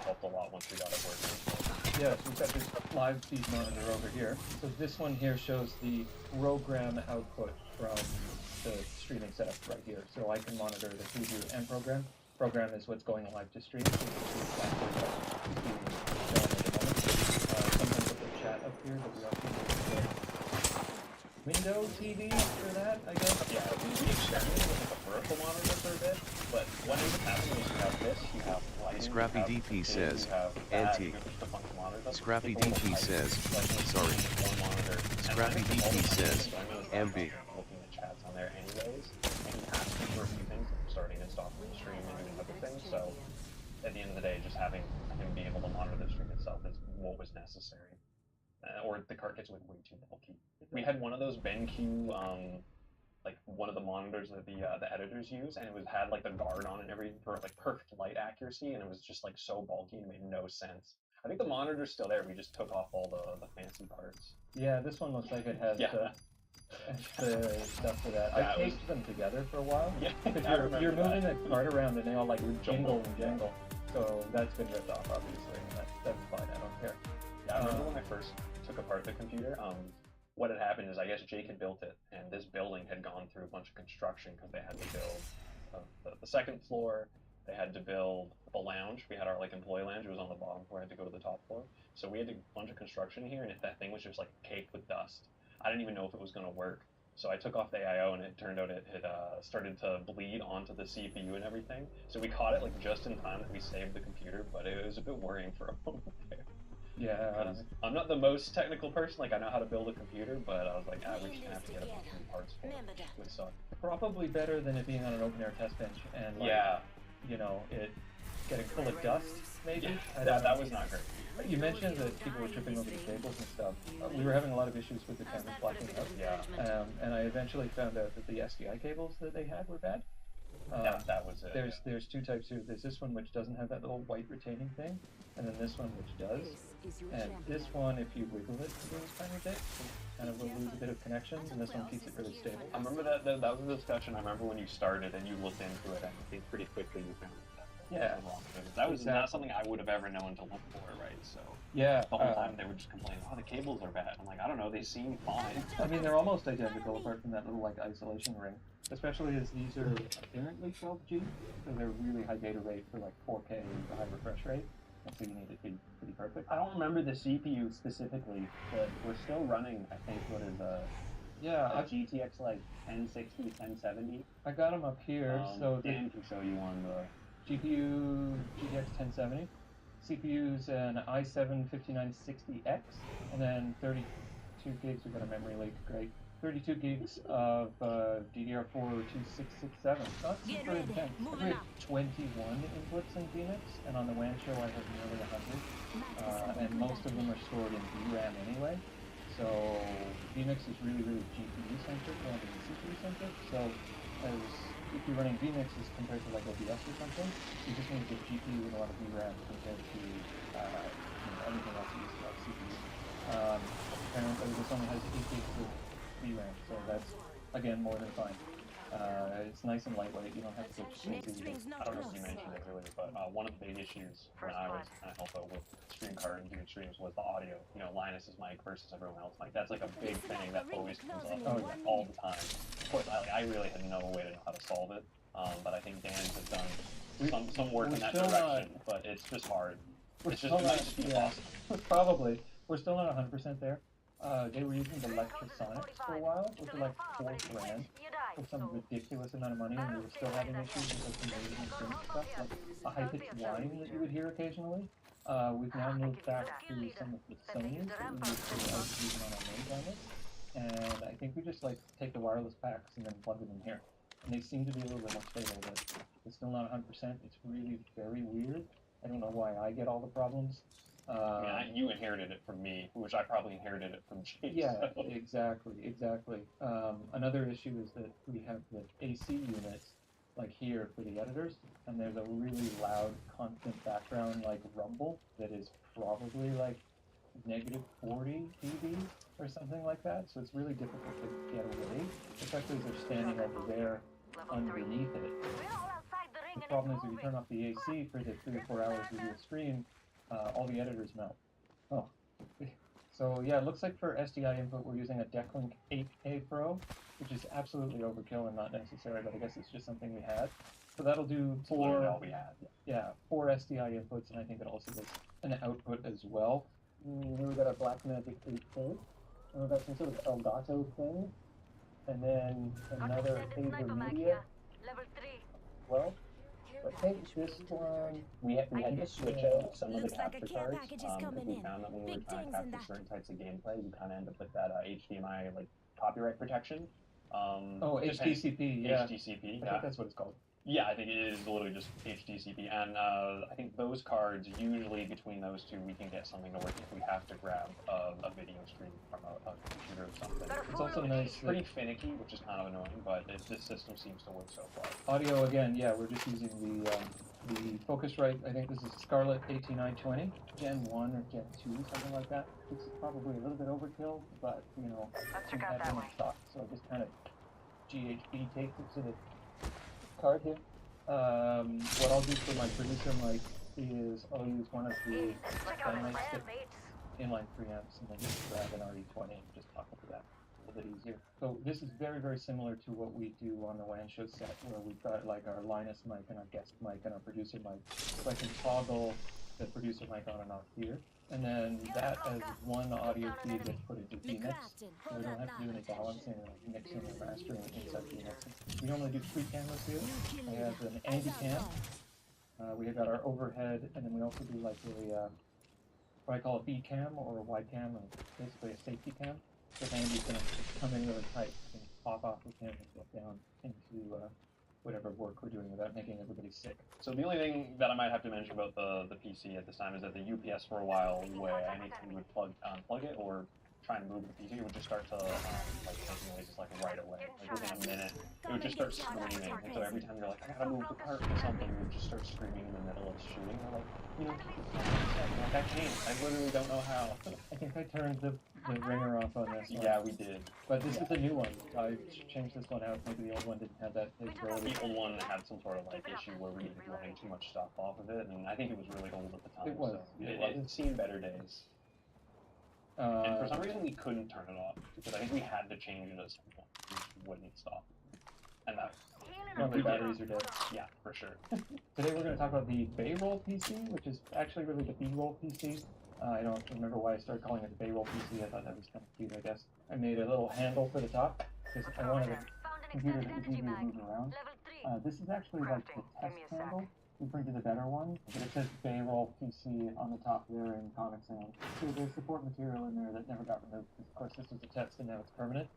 Helped a lot once we got it working. Yes, we've got this live feed monitor over here. So this one here shows the program output from the streaming setup right here. So I can monitor the preview and program. Program is what's going live to stream. So you can see exactly what's being shown at the moment. Sometimes with the chat up here that we also use window TV for that, I guess. Yeah, we experimented with a vertical monitor for a bit, but what ends up happening is you have this, you have lighting, Scrappy DP says, antique. Scrappy DP says, sorry. Scrappy DP says, MB. Looking at chats on there anyways, and he asked me for a few things, starting and stopping the stream and doing other things, so at the end of the day, just having him be able to monitor the stream itself is what was necessary. Or the cart gets way too bulky. We had one of those BenQ, like one of the monitors that the editors use, and it had like the guard on and everything for like perfect light accuracy, and it was just like so bulky and made no sense. I think the monitor's still there. We just took off all the fancy parts. Yeah, this one looks like it has the stuff for that. Yeah, I taped them together for a while. Yeah, because you're moving the cart around and they all like jingle and jangle. So that's been ripped off, obviously, and that's fine. I don't care. Yeah, I remember when I first took apart the computer, what had happened is I guess Jake had built it, and this building had gone through a bunch of construction because they had to build the second floor. They had to build the lounge. We had our like employee lounge. It was on the bottom floor. I had to go to the top floor. So we had a bunch of construction here, and that thing was just like caked with dust. I didn't even know if it was going to work. So I took off the AIO, and it turned out it started to bleed onto the CPU and everything. So we caught it like just in time that we saved the computer, but it was a bit worrying for a moment there. Yeah. I'm not the most technical person, like I know how to build a computer, but I was like, we're just gonna have to get a bunch of new parts for it, which sucked. Probably better than it being on an open air test bench and like, you know, it getting full of dust, maybe? Yeah, that was not great. You mentioned that people were tripping over the cables and stuff. We were having a lot of issues with the cameras blacking out. Yeah. And I eventually found out that the SDI cables that they had were bad. That was it. There's two types here. There's this one which doesn't have that little white retaining thing, and then this one which does. And this one, if you wiggle it a tiny bit, it kind of will lose a bit of connection, and this one keeps it really stable. I remember that was a discussion. I remember when you started and you looked into it, and I think pretty quickly you found Yeah, that was not something I would have ever known to look for, right? So yeah, the whole time they were just complaining, "Oh, the cables are bad." I'm like, I don't know, they seem fine. I mean, they're almost identical apart from that little like isolation ring. Especially as these are apparently 12G, so they're really high data rate for like 4K high refresh rate. And so you need it to be pretty perfect. I don't remember the CPU specifically, but we're still running, I think, what is a GTX like 1060, 1070. I got them up here, so Dan can show you on the GPU GTX 1070, CPU's an i7-5960X, and then 32 gigs. We got a memory leak, great. 32 gigs of DDR4 2667. Not super intense. I have 21 inputs in Phoenix, and on the WAN show I have nearly 100. And most of them are stored in VRAM anyway. So Phoenix is really, really GPU centric rather than CPU centric. So if you're running Phoenix as compared to like OBS or something, you just need the GPU and a lot of VRAM compared to anything else you use like CPU. Apparently this only has 8 gigs of VRAM, so that's again more than fine. It's nice and lightweight. You don't have to go crazy. I don't know if you mentioned it earlier, but one of the big issues when I was trying to help out with Stream Card and doing streams was the audio. You know, Linus's mic versus everyone else's mic. That's like a big thing that always comes up all the time. Of course, I really had no way to know how to solve it, but I think Dan has done some work in that direction. But it's just hard. It's just nice to be possible. Probably. We're still not 100% there. They were using the Lectrosonics for a while, which are like $4 grand for some ridiculous amount of money, and we were still having issues with some amazing stream stuff, like a high-pitched whine that you would hear occasionally. We've now moved back to some of the Sonys that we used to using on our main cameras, and I think we just like take the wireless packs and then plug them in here. And they seem to be a little bit more stable, but it's still not 100%. It's really very weird. I don't know why I get all the problems. I mean, you inherited it from me, which I probably inherited it from Chase. Yeah, exactly. Another issue is that we have the AC units, like here for the editors, and there's a really loud, constant background, like rumble, that is probably like negative 40 dB or something like that, so it's really difficult to get away, especially as they're standing over there underneath it. The problem is if you turn off the AC for the 3 or 4 hours we do a stream, all the editors melt. Oh. So yeah, it looks like for SDI input we're using a Decklink 8K Pro, which is absolutely overkill and not necessary, but I guess it's just something we had. So that'll do 4 SDI inputs, and I think it also does an output as well. We've got a Blackmagic 8K, and we've got some sort of Elgato thing, and then another AverMedia. Well, I think this one we had to switch out some of the capture cards because we found that when we were trying to capture certain types of gameplay, we kind of end up with that HDMI like copyright protection. HDCP, yeah. HDCP, I think that's what it's called. Yeah, I think it is literally just HDCP, and I think those cards, usually between those two, we can get something to work if we have to grab a video stream from a computer or something. It's also nice. Pretty finicky, which is kind of annoying, but this system seems to work so far. Audio, again, yeah, we're just using the Focusrite, I think this is Scarlett 18920, Gen 1 or Gen 2, something like that. It's probably a little bit overkill, but, you know, I have it in stock, so I just kind of GHB taped it to the card here. What I'll do for my producer mic is I'll use one of the Dynamite Stick inline preamps and then just grab an RE20 and just talk into that a little bit easier. So this is very, very similar to what we do on the WAN show set, where we've got like our Linus mic and our guest mic and our producer mic. So I can toggle the producer mic on and off here. And then that as one audio feed gets put into Phoenix. So we don't have to do any balancing or mixing or mastering inside Phoenix. We normally do 3 cameras here. I have an Andy cam. We have got our overhead, and then we also do like a what I call a B cam or a Y cam, or basically a safety cam. So Andy's gonna come in really tight and pop off with him and get down into whatever work we're doing without making everybody sick. So the only thing that I might have to mention about the PC at this time is that the UPS for a while, where anytime we would unplug it or trying to move the PC, it would just start to like make noises like right away. Like within a minute, it would just start screaming. And so every time you're like, I gotta move the cart or something, it would just start screaming in the middle of shooting. You're like, you know, like I can't. I literally don't know how. I think I turned the ringer off on this one. Yeah, we did. But this is the new one. I changed this one out. Maybe the old one didn't have that capability. The old one had some sort of like issue where we were running too much stuff off of it, and I think it was really old at the time. It was. So it's seen better days. And for some reason we couldn't turn it off because I think we had to change it at some point. It just wouldn't stop. And that. Probably batteries are dead. Yeah, for sure. Today we're going to talk about the Bayroll PC, which is actually really the B-roll PC. I don't remember why I started calling it the Bayroll PC. I thought that was kind of cute, I guess. I made a little handle for the top because I wanted a computer that was easy to move around. This is actually like the test handle. We printed a better one, but it says Bayroll PC on the top there in Comic Sans. So there's support material in there that never got removed. Of course, this was a test and now it's permanent.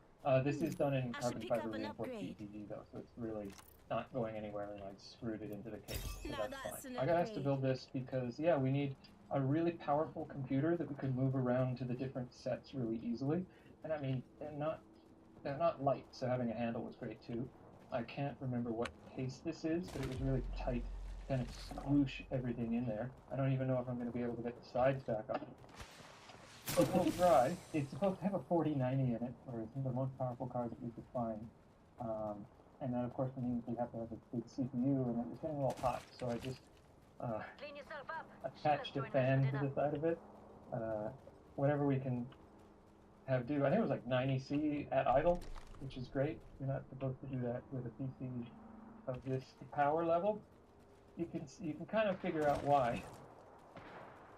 This is done in carbon fiber reinforced PPG though, so it's really not going anywhere, and I screwed it into the case, so that's fine. I got asked to build this because, yeah, we need a really powerful computer that we could move around to the different sets really easily. And I mean, they're not light, so having a handle was great too. I can't remember what case this is, but it was really tight, kind of squoosh everything in there. I don't even know if I'm going to be able to get the sides back on. We'll try. It's supposed to have a 4090 in it, or it's the most powerful card that we could find. And that, of course, means we have to have a big CPU, and it was getting a little hot, so I just attached a fan to the side of it. Whatever we can have do. I think it was like 90C at idle, which is great. You're not supposed to do that with a PC of this power level. You can kind of figure out why.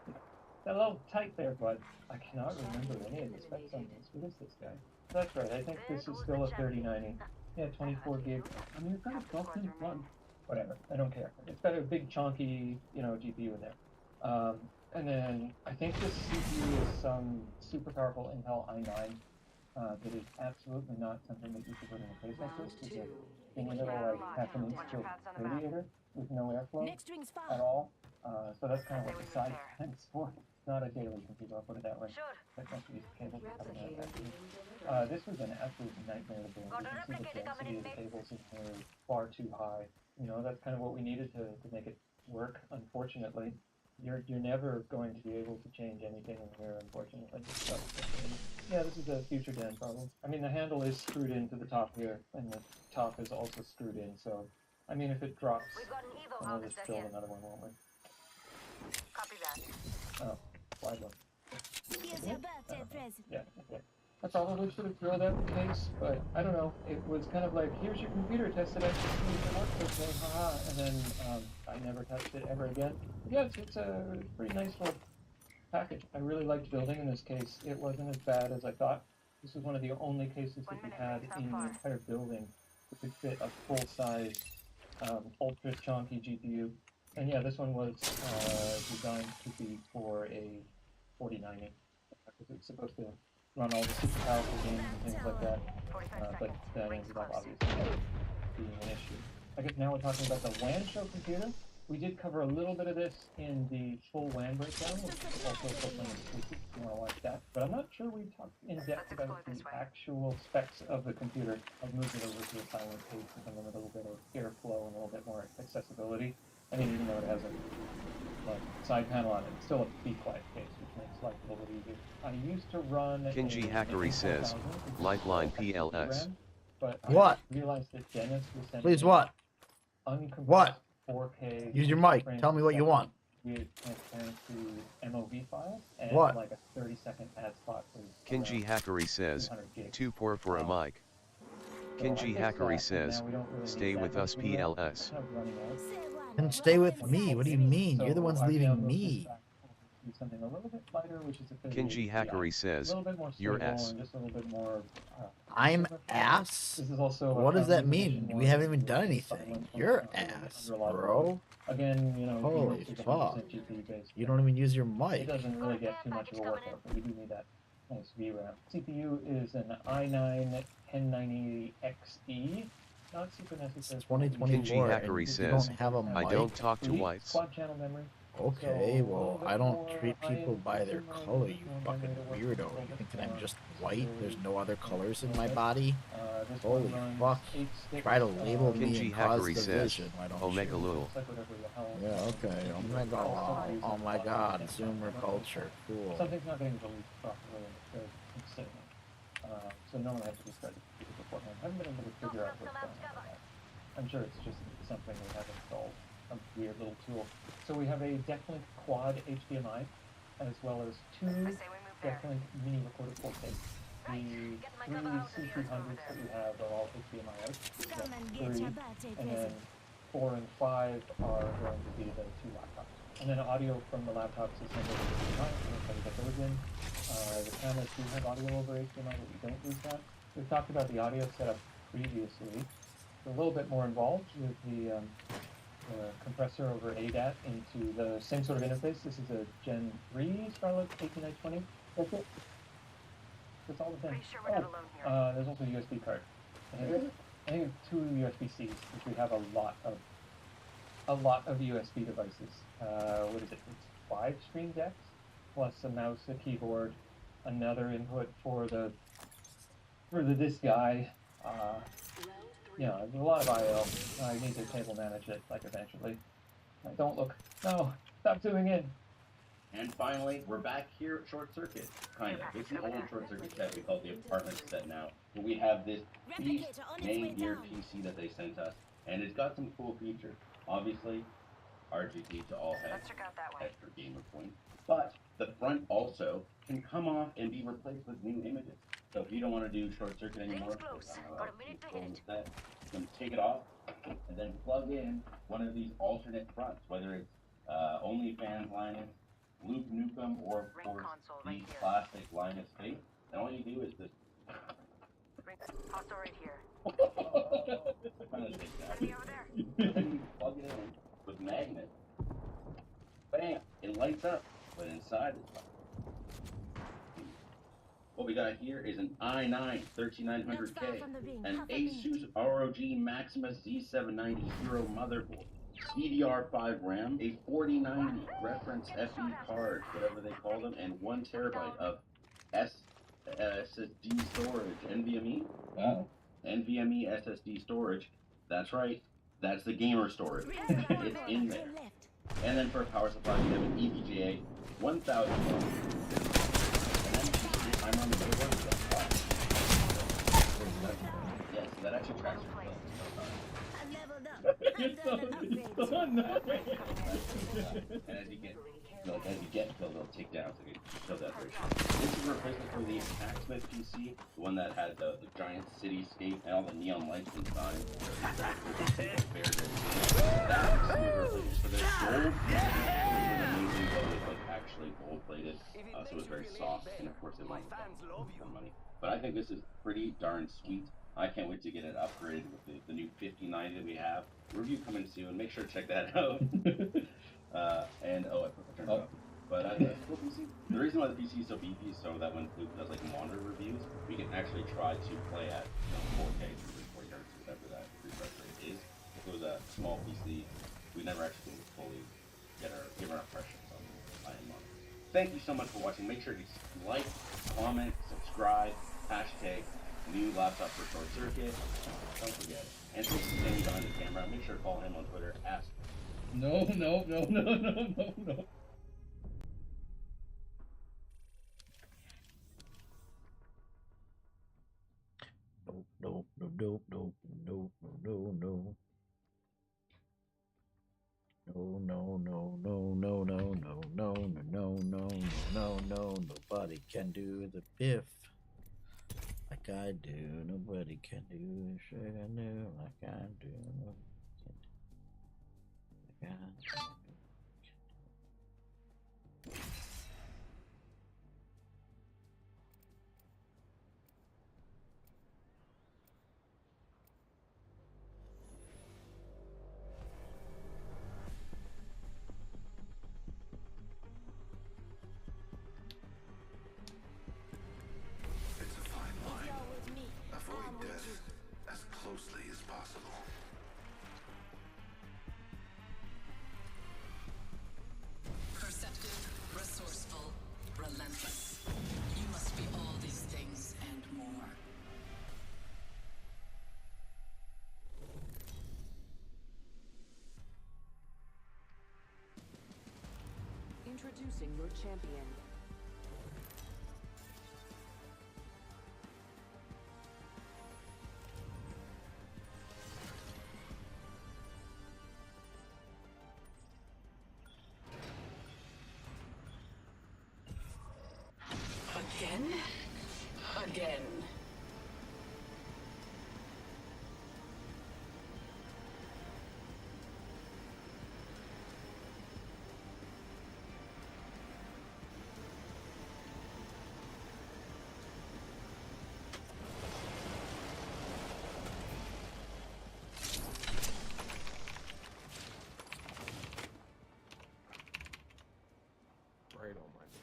It's a little tight there, but I cannot remember any of the specs on this. What is this guy? That's right, I think this is still a 3090. Yeah, 24 gig. I mean, it's got a built-in plug. Whatever, I don't care. It's got a big chunky, GPU in there. And then I think this CPU is some super powerful Intel i9 that is absolutely not something that you should put in a case like this. It's a little like half an inch tilt radiator with no airflow at all. So that's kind of like a side fence for it. It's not a daily computer, I'll put it that way. That must use cables coming out of that. This was an absolute nightmare to build. You can see the density of the cables in here is far too high. That's kind of what we needed to make it work, unfortunately. You're never going to be able to change anything in here, unfortunately. So, yeah, this is a future Den problem. I mean, the handle is screwed into the top here, and the top is also screwed in, so, I mean, if it drops, we'll just build another one, won't we? Copy that. Oh, slide one. Here's your birthday present. Yeah, okay. I probably should have drilled out the case, but I don't know. It was kind of like, here's your computer, test it out, haha, and then I never touched it ever again. Yeah, it's a pretty nice little package. I really liked building in this case. It wasn't as bad as I thought. This was one of the only cases that we had in the entire building that could fit a full-size, ultra chunky GPU. And yeah, this one was designed to be for a 4090, because it's supposed to run all the super powerful games and things like that, but that ended up obviously being an issue. I guess now we're talking about the WAN show computer. We did cover a little bit of this in the full WAN breakdown, which is also something exclusive if you want to watch that, but I'm not sure we talked in depth about the actual specs of the computer. I've moved it over to a silent case with a little bit of airflow and a little bit more accessibility. I mean, even though it has a side panel on it, it's still a be quiet case, which makes life a little easier. I used to run Kinji Hackery says, Lifeline PLS. But what? I realized that Dennis was sending Please what? What? 4K. Use your mic. Tell me what you want. With transparency MOV files and what? Like a 30-second ad spot. Kinji Hackery says, too poor for a mic. Kinji Hackery says, stay with us PLS. And stay with me? What do you mean? You're the ones leaving me. Something a little bit lighter, which is Kinji Hackery says, your ass. I'm ass? This is also what does that mean? We haven't even done anything. You're ass, bro. Again, holy fuck. You don't even use your mic. It doesn't really get too much of a workout, but we do need that nice VRAM. CPU is an i9 1090XE. Not super necessary. 2024. Kinji Hackery says, I don't talk to whites. Quad channel memory. Okay, So, well, a I little don't bit treat more people by their high-end color, you professional fucking generator work, weirdo. a little You bit thinking I'm more just white? There's no other colors in a my bit. body? This Holy one runs fuck. 8 sticks. Try to label me Kinji and cause Hackeri says, division, why don't Omega you? Lul. It's like whatever the hell. Yeah, okay. Omega. Oh my god, Zoomer culture. Cool. Something's not getting released properly and there's insane. So no one had to restart the computer beforehand. I haven't been able to figure out what's going on with that. I'm sure it's just something we have installed, a weird little tool. So we have a Decklink Quad HDMI, as well as 2 Decklink Mini Recorder 4K. The 3 C300s that we have are all HDMI out. So 3, and then 4 and 5 are going to be the 2 laptops. And then audio from the laptops is sent over to HDMI, so we'll try to get those in. The cameras do have audio over HDMI, but we don't use that. We've talked about the audio setup previously. It's a little bit more involved with the compressor over ADAT into the same sort of interface. This is a Gen 3 Scarlett 18920. That's it. That's all the thing. There's also a USB card. I think 2 USB-Cs, which we have a lot of USB devices. What is it? It's 5 Stream Decks, plus a mouse, a keyboard, another input for the this guy. Yeah, there's a lot of I/O. I need to table manage it, like, eventually. Don't look. No, stop zooming in. And finally, we're back here at Short Circuit. Kind of. It's an old Short Circuit set. We call it the apartment set now. But we have this beast main gear PC that they sent us. And it's got some cool features. Obviously, RGB to all heads. Extra gamer points. But the front also can come off and be replaced with new images. So if you don't want to do Short Circuit anymore, you can take it off and then plug in one of these alternate fronts, whether it's OnlyFans Linus, Luke Nukem, or of course the classic Linus Face. And all you do is just Hostile right here. kind of take that. And then you plug it in with magnets. Bam! It lights up, but inside it's like. What we got here is an i9 13900K, an Asus ROG Maximus Z790 Hero motherboard, DDR5 RAM, a 4090 reference FE card, whatever they call them, and 1 terabyte of SSD storage, NVMe. Wow. NVMe SSD storage. That's right. That's the gamer storage. It's in there. And then for a power supply, we have an EVGA 1000 watts. I'm on the motherboard. Yes, that actually tracks your clothes. And as you get killed, they'll take down, so you show that ratio. This is a replacement for the Hacksmith PC, the one that had the giant cityscape and all the neon lights inside. That's a replacement for the gold. Amazing though, it's like actually gold plated, so it was very soft, and of course it went for money. But I think this is pretty darn sweet. I can't wait to get it upgraded with the new 5090 that we have. Review coming soon. Make sure to check that out. And I turned it off. But that's cool PC. The reason why the PC is so beefy is so that when Luke does like monitor reviews, we can actually try to play at 4K, 340 hertz, whatever that refresh rate is. If it was a small PC, we never actually fully give our impressions on iron monitor. Thank you so much for watching. Make sure to like, comment, subscribe, hashtag new laptop for Short Circuit. Don't forget. And since he's standing behind the camera, make sure to follow him on Twitter. Ask. No. No. Nobody can do the piff like I do. Nobody can do shit I do like I do. Like I do. Introducing your champion. Again? Again. Right on my knee.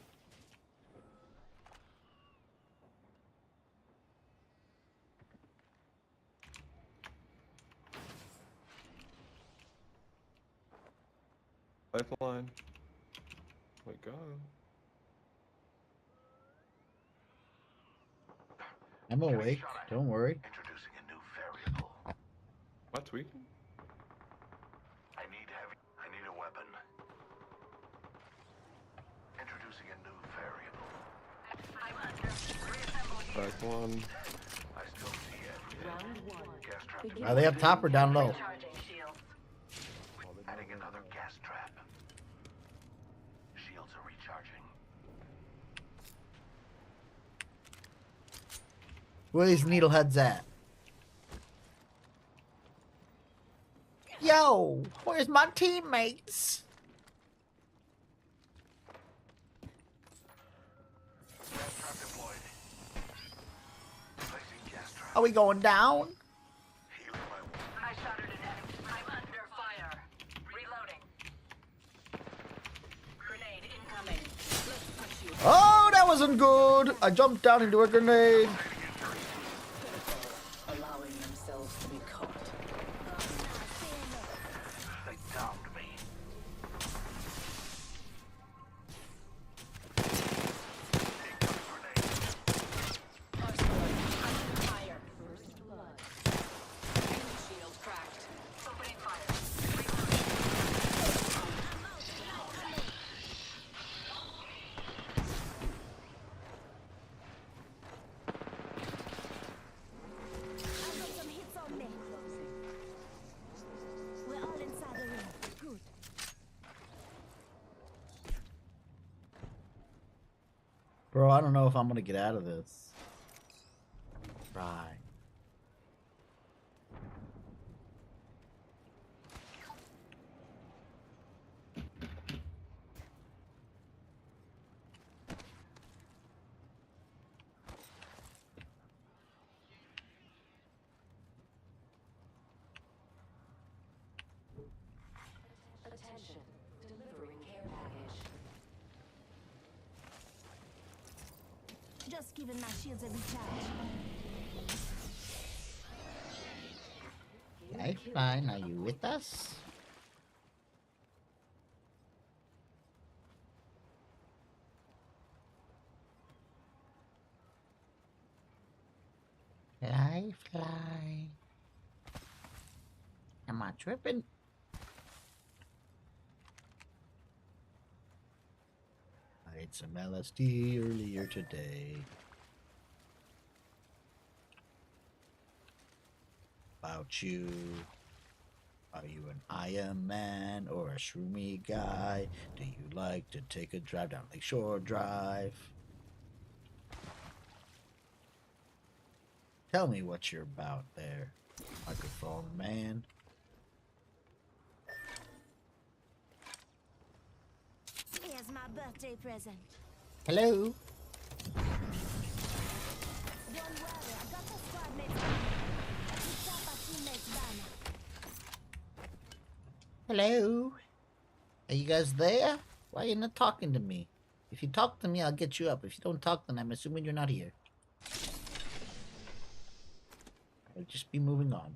Lifeline. My God. I'm awake. Don't worry. Introducing a new variable. Am I tweaking? I need a weapon. Introducing a new variable. Back one. I still see everything. Round 1. Gas trap. Are they up top or down low? Adding another gas trap. Shields are recharging. Where these needleheads at? Yo, where's my teammates? Gas trap deployed. Placing gas trap. Are we going down? Healing my wound. I shattered an enemy. I'm under fire. Reloading. Grenade incoming. Let's push you. Oh, that wasn't good. I jumped down into a grenade. Allowing themselves to be caught. They downed me. Fire. First blood. Shield cracked. Opening fire. I got some hits on me. We're all inside the ring. Good. Bro, I don't know if I'm gonna get out of this. Right. Attention. Delivering care package. Just giving my shields a recharge. Lifeline, are you with us? Lifeline. Am I tripping? I ate some LSD earlier today. About you. Are you an Iron Man or a shroomy guy? Do you like to take a drive down Lakeshore Drive? Tell me what you're about there, microphone man. Here's my birthday present. Hello? Don't worry, I got the squad mates banner. We stop our teammates banner. Hello? Are you guys there? Why are you not talking to me? If you talk to me, I'll get you up. If you don't talk, then I'm assuming you're not here. I'll just be moving on.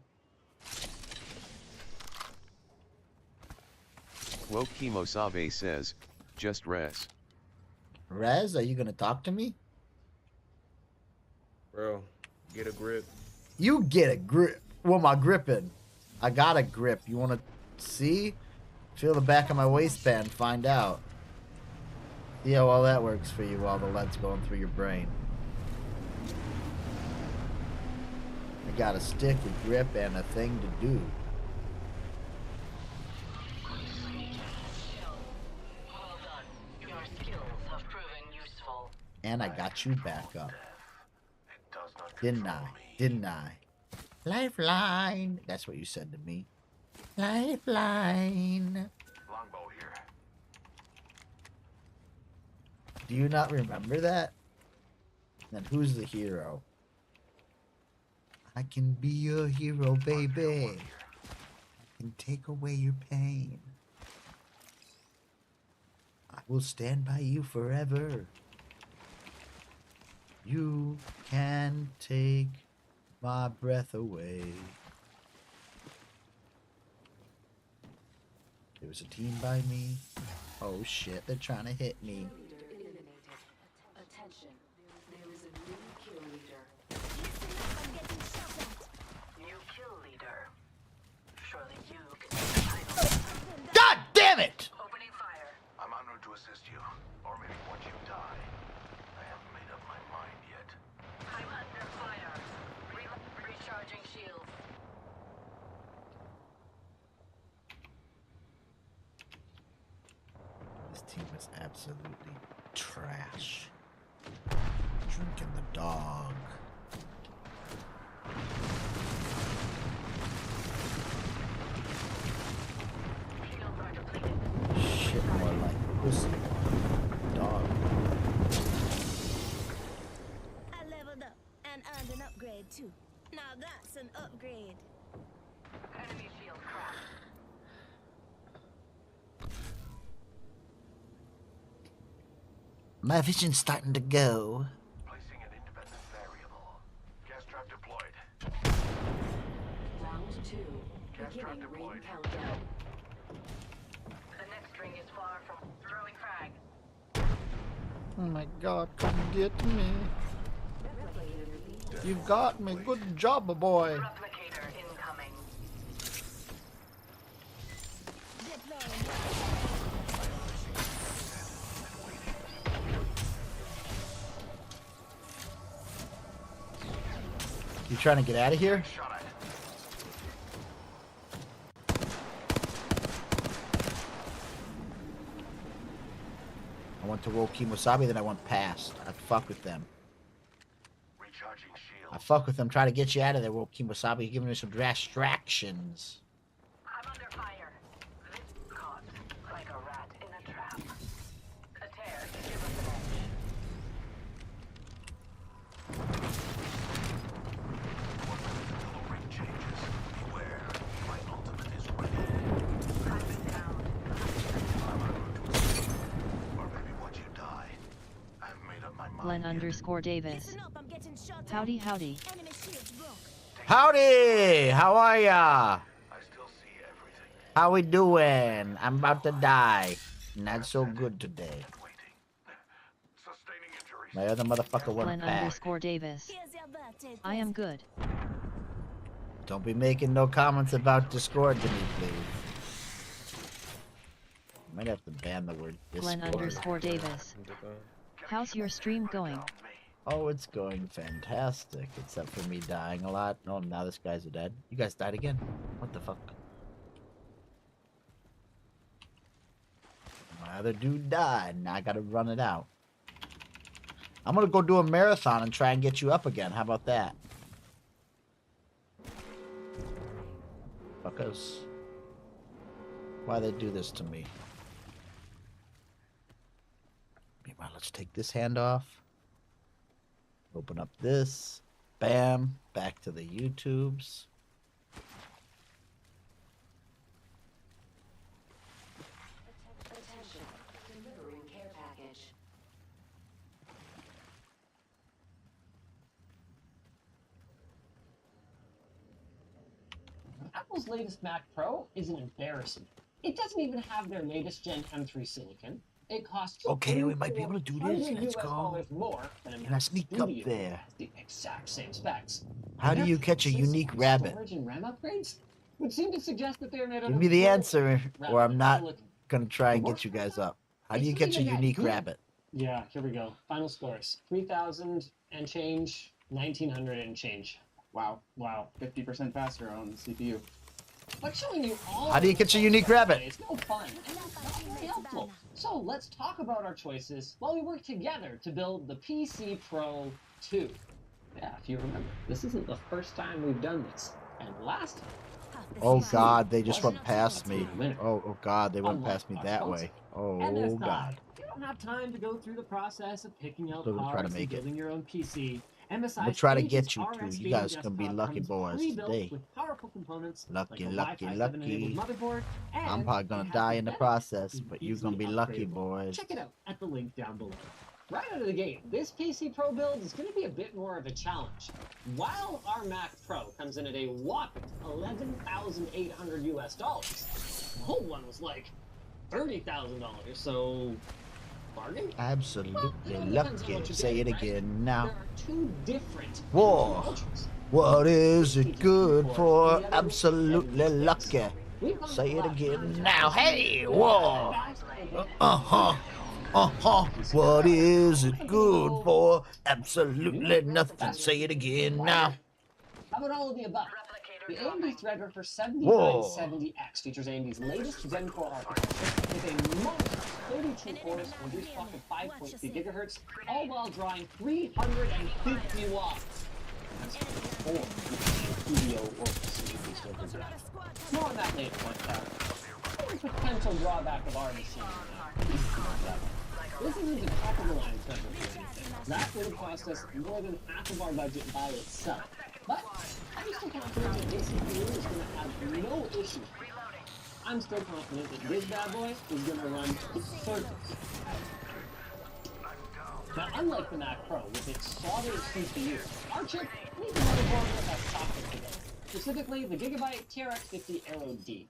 Wokimo Sabe says, just res. Rez, are you gonna talk to me? Bro, get a grip. You get a grip. What am I gripping? I got a grip. You wanna see? Feel the back of my waistband, find out. Yeah, well, that works for you while the lead's going through your brain. I got a stick, a grip, and a thing to do. Well done. Your skills have proven useful. And I got you back up. Didn't I? Didn't I? Lifeline! That's what you said to me. Lifeline! Longbow here. Do you not remember that? Then who's the hero? I can be your hero, baby. I can take away your pain. I will stand by you forever. You can take my breath away. There was a team by me. Oh shit, they're trying to hit me. Attention. There is a new kill leader. New kill leader. Surely you can take the title. God damn it! Opening fire. I'm honored to assist you, or maybe once you die. I haven't made up my mind yet. I'm under fire. Recharging shields. This team is absolutely trash. Drinking the dog. Shit, more like pussy. Dog. I leveled up and earned an upgrade too. Now that's an upgrade. Enemy shield cracked. My vision's starting to go. Placing an independent variable. Gas trap deployed. Round 2. Gas trap Beginning ring deployed. countdown. The next ring is far from throwing frag. Oh my god, come get me. You got me. Good job, boy. Replicator incoming. You trying to get out of here? I went to Woki Musabi, then I went past. I fuck with them. Recharging shield. I fuck with them. Try to get you out of there, Woki Musabi. You're giving me some distractions. I'm under fire. This caught like a rat in a trap. A tear to give us an edge. The ring changes. Beware. My ultimate is ready. Private down. I'm honored to assist you, or maybe once you die. I've made up my mind. Glenn_Davis. Listen up, I'm getting shot at. Howdy, howdy. Enemy shields broke. Howdy! How are ya? I still see everything. How we doing? I'm about to die. Not so good today. Sustaining injuries. My other motherfucker went back. Glenn_Davis. Here's your birthday I am good. Don't be making no comments about Discord to me, please. Might have to ban the word Discord. Glenn_Davis. How's your stream going? Oh, it's going fantastic, except for me dying a lot. Oh, now this guy's dead. You guys died again? What the fuck? My other dude died, now I gotta run it out. I'm gonna go do a marathon and try and get you up again. How about that? Fuckers. Why they do this to me? Meanwhile, let's take this hand off. Open up this. Bam. Back to the YouTubes. Attention. Delivering care package. Apple's latest Mac Pro is an embarrassment. It doesn't even have their latest Gen M3 silicon. It costs Okay, we might be able to do this. Let's $100 go. more than a Can I Mac sneak up Studio there? with the exact same specs. How do you catch a unique rabbit? Storage and RAM upgrades would seem to suggest that they're made out Give of me the gold answer, rather or I'm than not silicon. gonna try and get you guys up. How do you catch a unique rabbit? Yeah, here we go. Final scores: 3,000 and change, 1,900 and change. Wow. Wow. 50% faster on the CPU. But showing you all. How do you get your unique rabbit? It's no fun and it's not very helpful. So let's talk about our choices while we work together to build the PC Pro 2. Yeah, if you remember, this isn't the first time we've done this, and last time. Oh God, they just went past me. Oh God, they went past me that way. And there's Oh God. You don't have time to go through the process of picking out Still gonna try to parts and make it. building your own PC. And besides, We'll try to Aegis get you RX two. You Gaming guys gonna be Desktop lucky comes boys pre-built today. with powerful components Lucky, like a lucky, Wi-Fi 7 enabled lucky. motherboard, I'm and probably gonna it has die the in the benefit process, of but you're easily gonna be lucky, upgradable. boys. Check it out at the link down below. Right out of the gate, this PC Pro build is going to be a bit more of a challenge. While our Mac Pro comes in at a whopping $11,800 US, the whole one was like $30,000, so bargain? Absolutely lucky. Say it again now. There are two different Whoa. ultras. What is it good for? Absolutely lucky. Say it again now. Hey, whoa. Uh-huh. Uh-huh. What is it good for? Absolutely nothing. Say it again now. How about all of the above? The AMD Threadripper Whoa. 7970X features AMD's latest Zen 4 architecture with a monstrous 32 cores and reduced clock of 5.3 GHz, all while drawing 350 watts. That's 4 studio orchestra. More on that later, but one potential drawback of our machine. This isn't a top-of-the-line Threadripper or anything. That would have cost us more than half of our budget by itself. But I'm still confident that this CPU is going to have no issue. I'm still confident that this bad boy is going to run circles. Now, unlike the Mac Pro with its solid CPU, our chip needs a motherboard with a socket today. Specifically, the Gigabyte TRX50 Aero D.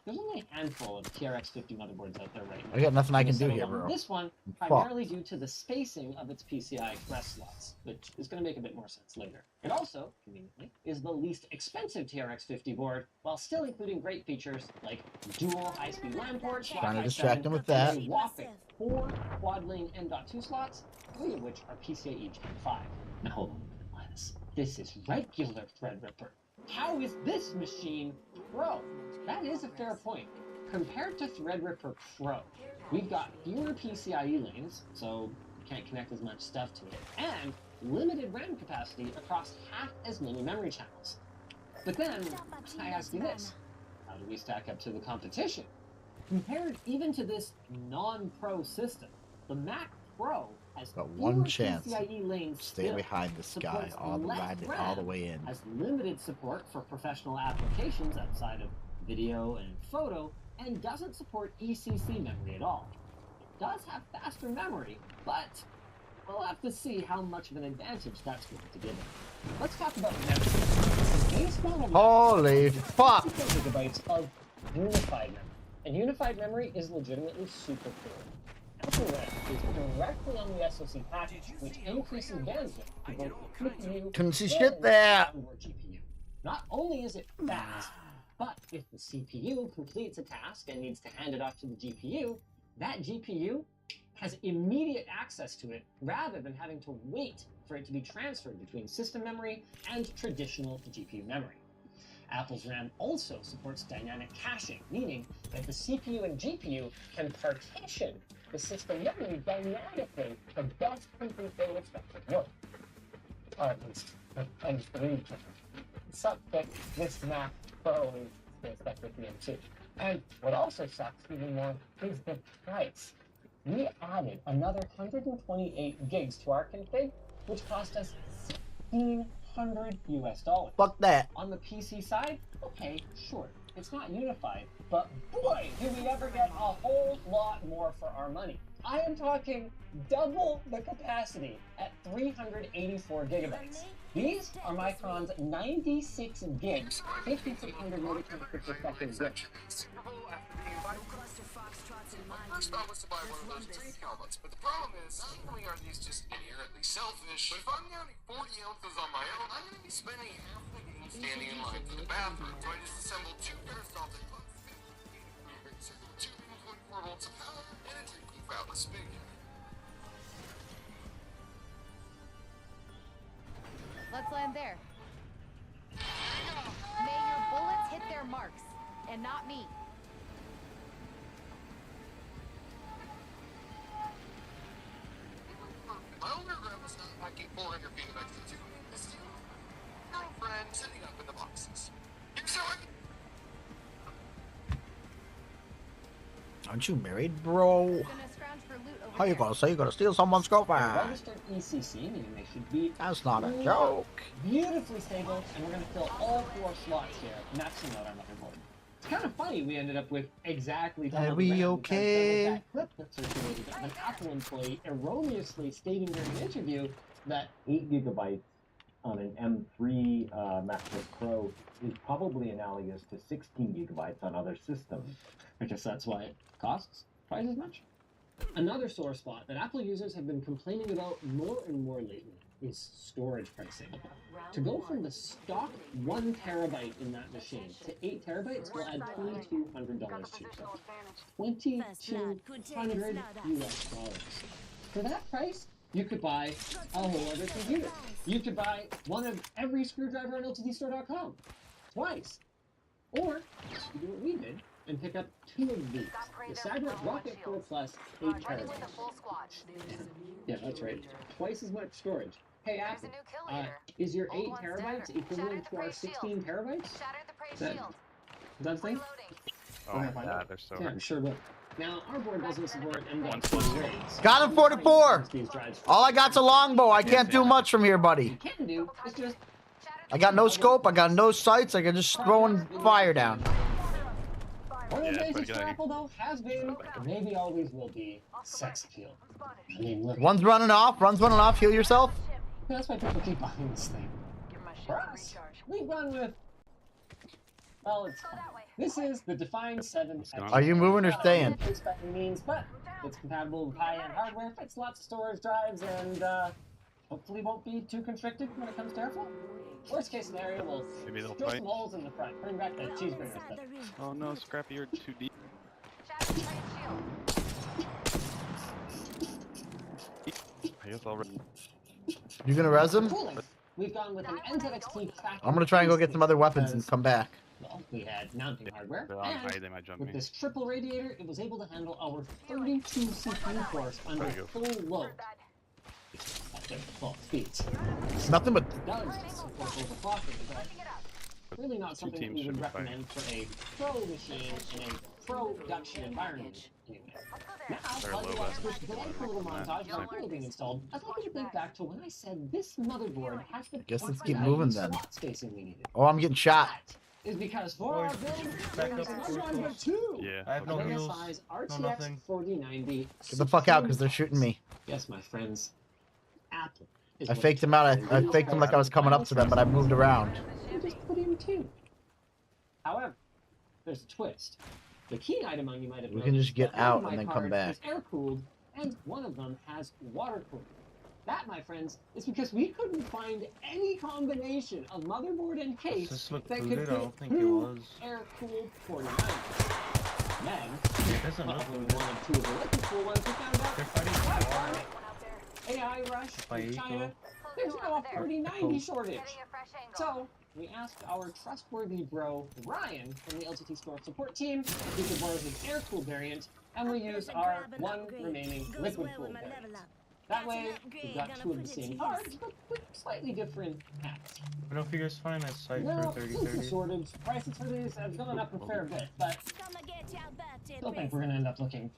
There's only a handful of TRX50 motherboards out there right now. I got nothing I can do Setting here, on bro. This one, I'm primarily due to the spacing of its PCI Express slots, which is going to make a bit more sense later. It also, conveniently, is the least expensive TRX50 board, while still including great features like dual high-speed LAN ports, Trying to Wi-Fi distract 7, him with that. and a whopping 4 quad-lane M.2 slots, 3 of which are PCIe Gen 5. Now hold on, Linus. This is regular Threadripper. How is this machine Pro? That is a fair point. Compared to Threadripper Pro, we've got fewer PCIe lanes, so you can't connect as much stuff to it, and limited RAM capacity across half as many memory channels. But then, I ask you this, how do we stack up to the competition? Compared even to this non-Pro system, the Mac Pro has Got one fewer chance. PCIe lanes Stay still, behind this guy supports all the less way, all the RAM, way in. has limited support for professional applications outside of video and photo, and doesn't support ECC memory at all. It does have faster memory, but we'll have to see how much of an advantage that's going to give it. Let's talk about memory. The base model Holy fuck! 64 gigabytes of unified memory. And unified memory is legitimately super cool. SRAM is directly on the SoC package, which increases bandwidth to both the CPU Couldn't see and shit there. the onboard GPU. Not only is it fast, but if the CPU completes a task and needs to hand it off to the GPU, that GPU has immediate access to it rather than having to wait for it to be transferred between system memory and traditional GPU memory. Apple's RAM also supports dynamic caching, meaning that the CPU and GPU can partition the system memory dynamically to best complete their respective work. Or at least, and read sucks that this Mac Pro is stuck with the M2. And what also sucks even more is the price. We added another 128 gigs to our config, which cost us $1,600 US. Fuck that. On the PC side, okay, sure, it's not unified, but boy, do we ever get a whole lot more for our money. I am talking double the capacity at 384 gigabytes. These are Micron's 96 gigs, 5,300 megabytes per second zip. First thought was to buy one of those drink helmets, but the problem is, not only are these just inherently selfish, but if I'm counting 40 ounces on my own, I'm going to be spending half the game standing in line for the bathroom. So I just assembled 2 peristaltic plugs, 2 1.4 volts of power, and a drinking fountain spigot. Let's land there. May your bullets hit their marks, and not me. My older grandma's not packing 400 feet of extra tube. This is your girlfriend sitting up in the boxes. Here's how I can... Aren't you married, bro? How you gonna say you're gonna steal someone's girlfriend? Registered ECC, meaning they should be. That's not a joke. Beautifully stable, and we're gonna fill all 4 slots here, maxing out our motherboard. It's kind of funny we ended up with exactly. Are we okay? That clip that circulated of an Apple employee erroneously stating during an interview that 8 gigabytes on an M3 MacBook Pro is probably analogous to 16 gigabytes on other systems. I guess that's why it costs twice as much. Another sore spot that Apple users have been complaining about more and more lately is storage pricing. To go from the stock 1 terabyte in that machine to 8 terabytes will add $2,200 to yourself. $2,200 US dollars. For that price, you could buy a whole other computer. You could buy one of every screwdriver on LTDstore.com twice. Or you could do what we did and pick up 2 of these. The Cyber Rocket 4 Plus 8 terabytes. Yeah, that's right. Twice as much storage. Hey Apple, is your 8 terabytes equivalent to our 16 terabytes? Is that a thing? Oh yeah, they're so Yeah, I'm sure will. Now, our board doesn't support M.2 Got him 44. All I got's a longbow. I can't do much from here, buddy. Can do is just I got no scope. I got no sights. I can just throwing fire down. One of the basics for Apple, though, has been, and maybe always will be, sex appeal. I mean, look. One's running off. One's running off. Heal yourself. That's why people keep buying this thing. For us, we've gone with, well, it's fun. This is the Define 7. Are you moving or staying? By any means, but it's compatible with high-end hardware, fits lots of storage drives, and hopefully won't be too constricted when it comes to airflow. Worst case scenario, we'll drill some holes in the front, bring back the cheeseburger stuff. Oh no, Scrappy, you're too deep. I guess I'll. You gonna res him? We've gone with an NZXT factory. I'm gonna try and go get some other weapons and come back. Well, we had mounting hardware, They might jump with me. this triple radiator, it was able to handle our 32 CPU cores under There you go. full load. At their full speeds. Nothing but. It does support overclocking, but really not something that we would recommend for a pro machine in a production environment. Anyway. Now, while you watch this delightful little montage of our being installed, I'd like you to think back to when I said this motherboard has the Guess let's keep precise moving then. slot spacing we needed. Oh, I'm getting shot. Is because for our build, there is another two. Yeah. I have no Mega heals, size no RTX nothing. 4090. Get the fuck out, because they're shooting me. Yes, my friends. Apple. is I what faked him out. I faked him like I was coming up to them, but I moved around. You just put in 2. However, there's a twist. The key item on you might have We can just get noticed that one out of and my then come cards back. is air-cooled, and one of them has water-cooled. That, my friends, is because we couldn't find any combination of motherboard and case this look that could booted? I fit don't think it 2 was. air-cooled 49. Then, There's one another of one. 2 of the liquid-cooled ones, we found out. They're fighting AI rush By in Eco. China. There's now a 4090 shortage. So, we asked our trustworthy bro, Ryan, from the LTT Store support team, if he could borrow his air-cooled variant, and we used our one remaining liquid-cooled variant. That way, we've got 2 of the same cards, but with slightly different hats. I don't figure it's fine at site Now, for since the 3030. shortage, prices for these have gone up a fair bit, but still think we're going to end up looking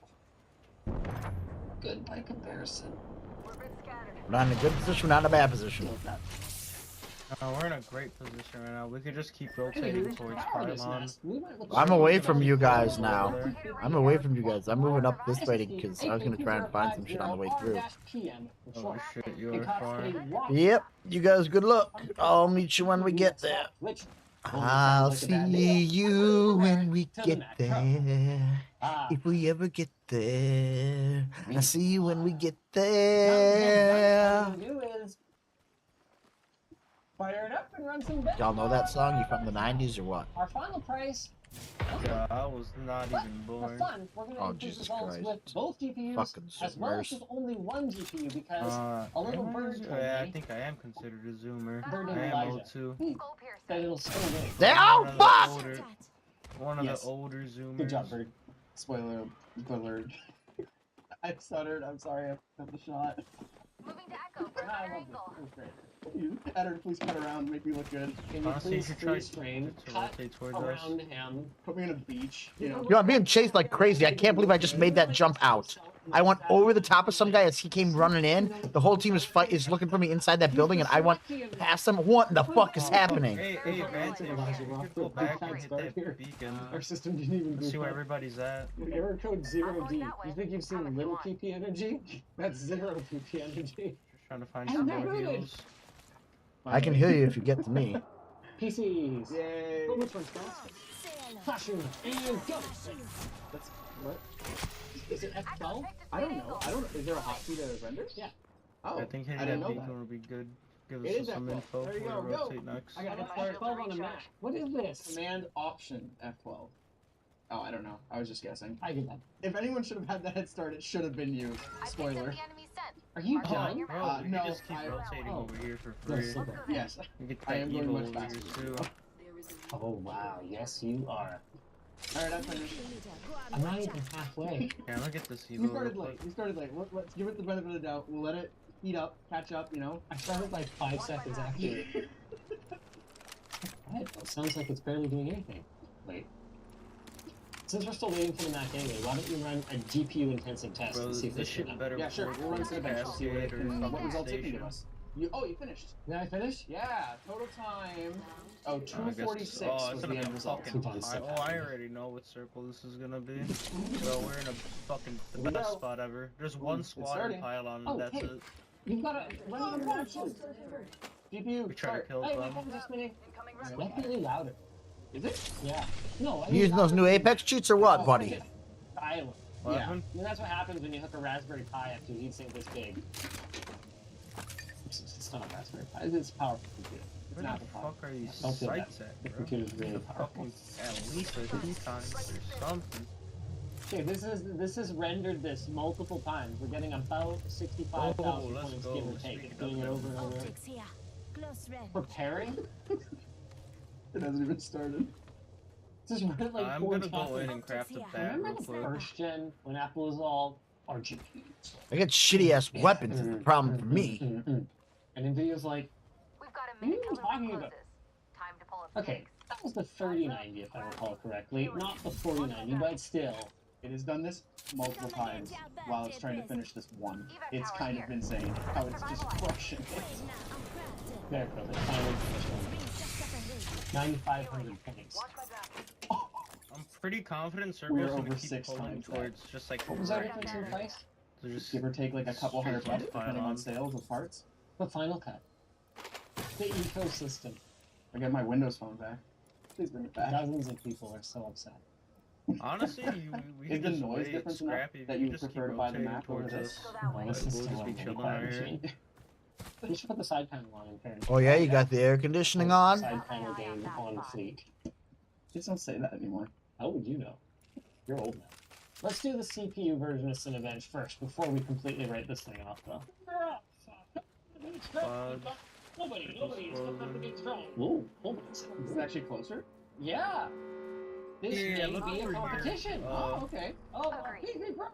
good by comparison. We're not in a good position, we're not in a bad position. We're in a great position right now. We could just keep rotating towards Pylon. I'm away from you guys now. I'm away from you guys. I'm moving up this way because I was going to try and find some shit on the way through. Oh shit, you are far. Yep, you guys good luck. I'll meet you when we get there. I'll see you when we get there. If we ever get there. I'll see you when we get there. Fire it up and run some bets. Y'all know that song? You from the 90s or what? Our final price I was not even For born. fun, we're gonna Oh, increase Jesus the volts Christ. with both GPUs, Fucking as well as zoomers. just only one GPU, because a little Am I bird Zo- told yeah, I me think I am considered a zoomer. Bird I and am Elijah. old too. that it'll still win. Oh, fuck! One of Yes. the older zoomers. Good job, Bird. Spoiler alert. I stuttered. I'm sorry. I cut the shot. Moving to Echo for I another love angle. it. It was great. You, editor, please cut around. Make me look good. Can you Honestly, please you should try freeze frame, to cut rotate towards us. around him? Put me on a beach. You know. Yo, I'm being chased like crazy. I can't believe I just made that jump out. I went over the top of some guy as he came running in. The whole team is looking for me inside that building, and I went past him. What the fuck is happening? Hey, Vance, you could go back and hit that beacon. Our system didn't even Let's see where everybody's at. Error code 0D. You think you've seen little PP energy? That's 0 PP energy. Just trying to find some more heals. I can heal you if you get to me. PCs. Yay. Go which one's faster? Flashing and go. That's what? Is it F12? I don't know. I don't. Is there a hotkey to render? Yeah. Oh, I think hitting I didn't that know beacon that. would be good. Give It us is some F12. info There you before go, we go. rotate next. I got F12 on the map. What is this? Command Option F12. Oh, I don't know. I was just guessing. I get that. If anyone should have had that head start, it should have been you. Spoiler. Are you done? Bro, we no, can just keep I- rotating oh. over here for Yes, free. okay. Yes. You get I that am going evil much over here faster. too. Oh wow, yes you are. Alright, I'm finished. I'm not even halfway. Yeah, look at this We evil. started real late. quick. We started late. Let's give it the benefit of the doubt. We'll let it heat up, catch up, you know? I started like 5 seconds after you. That sounds like it's barely doing anything. Wait. Since we're still waiting for the Mac anyway, why don't you run a GPU intensive test Bro, and see if this it's shit enough? better Yeah, sure. We'll run to the bench. See what, it can, what results it can give us. Oh, you finished. Did I finish? Yeah, total time. Oh, I guess 2:46 oh, it's was gonna the be end a result. fucking Sometimes time. so Oh, I already know what circle this is gonna be. So we're in a fucking the best spot ever. There's one it's squad starting. in pylon, Oh, and that's hey. it. You've got to run the matches. GPU, We try to start. kill Hey, them. what was this mini? It's definitely louder. Is it? Yeah. No, I You using those new Apex cheats or what, buddy? Iowa. What Yeah. happened? You know, that's what happens when you hook a Raspberry Pi up to a heatsink this big. It's not a Raspberry Pi. It's a powerful computer. It's Where not the a power. fuck are these Don't feel sites that. at, The bro? computer's really powerful. Fucking at least a few times or something. Okay, this is rendered this multiple times. We're getting about 65,000 Oh, let's points, go. give or Let's take. speak it Doing it up. over and over. Optics here. Close range. Preparing? It hasn't even started. Just run it like I'm 4 gonna go times. in and craft a bat Remember real the quick. first gen when Apple was all RGB? I get shitty ass weapons. Is the problem for me. And Nvidia's like, We've got a what are minute you till talking the about? Time to pull up Okay, that was the 3090 if I recall correctly, not the 4090, but still. It has done this multiple times while it's trying to finish this one. It's kind of insane how it's just crushing it. There it goes. It finally finished. 9,500 points. I'm pretty confident We're Circle's over gonna keep 6 pulling times that. towards just like What was that right difference in here. price? So just Give or take like a couple hundred bucks depending on sales of parts. The Final Cut. The ecosystem. I get my Windows Phone back. Please bring it back. Dozens of people are so upset. Honestly, we Is can the just noise wait, different enough Scrappy. that You you just keep prefer to buy the rotating Mac over towards this? us. Well, this is We'll still just be a really chilling quiet right here. machine. We should put the side panel on in fairness. Oh yeah, you got the air conditioning on? Side panel game on fleek. Just don't say that anymore. How would you know? You're old now. Let's do the CPU version of Cinevenge first before we completely write this thing off, though. Nobody is coming up against strong. Ooh, hold on a second. Is it actually closer? Yeah. This Yeah, may look be a over here. competition. Oh, okay. Oh, PvP Pro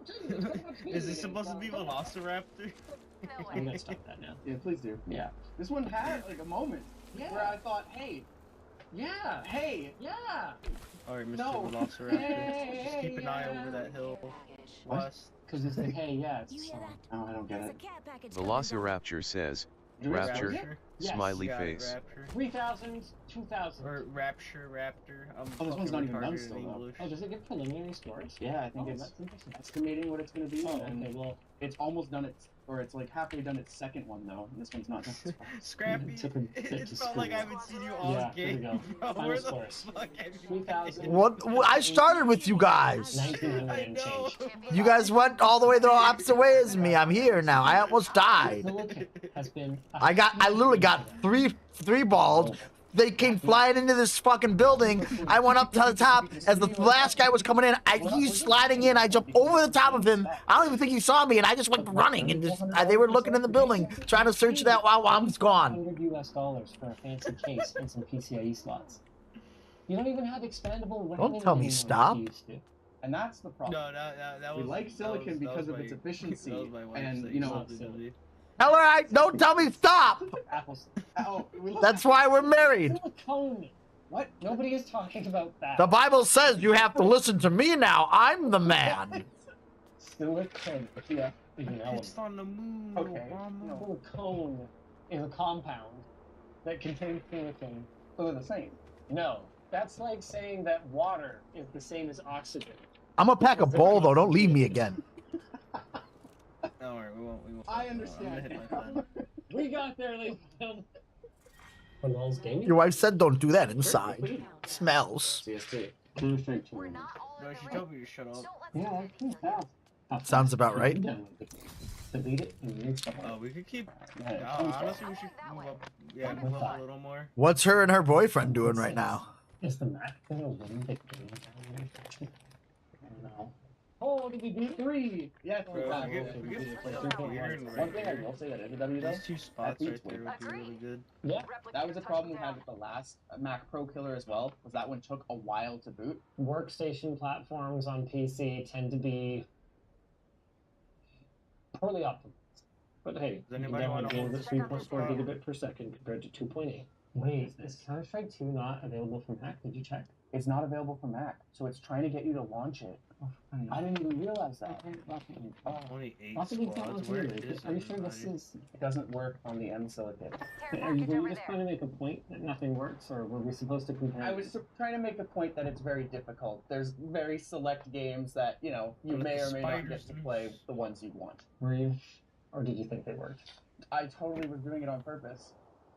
2 Is this supposed to be Velociraptor? I'm gonna stop that now. Yeah, please do. Yeah. This one had like a moment where I thought, hey, Yeah. hey, Yeah. Alright, Mr. No. Velociraptor. Hey, Just keep an eye yeah. over that hill. What? West. Because it's like, hey, yeah, it's You hear that? oh, I don't get There's a it. care package. Velociraptor says, Do we Rapture, start it? Yes. smiley Got it, face. Rapture. 3,000, 2,000. Or Rapture, Raptor. I'm Oh, this one's fucking not even done retarded still, in though. English. Oh, does it give preliminary scores? Yeah, I think Oh, it's that's interesting. estimating what it's going to be. Oh, and okay, well, it's almost done its, or it's like halfway done its second one though. And this one's not done. Scrappy, Took a bit it to felt like I screw. haven't seen you all Yeah, here we game, go. bro. Final Where the scores. fuck have you 3,000. been? What? I started with you guys. 1,900 I and know. change. You guys went all the way the opposite way as me. I'm here now. I almost died. The look has been. I literally got three balls, they came flying into this fucking building. I went up to the top as the last guy was coming in. He's sliding in. I jumped over the top of him. I don't even think he saw me, and I just went running. And just they were looking in the building, trying to search that while I was gone. $100 for a fancy case and some PCIe slots. You don't even have expandable. Don't tell me stop. And that's the problem. No, that was. We like silicon because of its efficiency, and you know. All right, don't tell me stop. Apples. Oh, That's why we're married. What? Nobody is talking about that. The Bible says you have to listen to me now. I'm the man. Silicon. Yeah. It's on the moon. Okay. Silicone is a compound that contains silicon. So they're the same. No. That's like saying that water is the same as oxygen. I'm gonna pack a bowl though. Don't leave me again. Don't worry, we won't. I understand. We got there, ladies and gentlemen. Your wife said don't do that inside. Smells. CST. No, she told me to shut up. Yeah, Sounds about right. Delete it and move stuff. We could keep. Honestly, we should move up. Yeah, move up a little more. What's her and her boyfriend doing right now? Is the Mac gonna win the game? No. Oh, did we do 3? Yes, we got One thing I will say at NW though, these 2 spots right there would be really good. Yeah, that was a problem we had with the last Mac Pro Killer as well. Was that one took a while to boot? Workstation platforms on PC tend to be poorly optimized. But hey, you can download games at 3.4 gigabit per second compared to 2.8. Wait, is Counter-Strike 2 not available for Mac? Did you check? It's not available for Mac, so it's trying to get you to launch it. I didn't even realize that. Only 8 Possibly squads. Where is Are you sure this everybody? is? It doesn't work on the M Silicon. Were you just trying to make a point that nothing works, or were we supposed to compare? I was trying to make the point that it's very difficult. There's very select games that, you know, you may or may not get to play the ones you want. Were you? Or did you think they worked? I totally was doing it on purpose.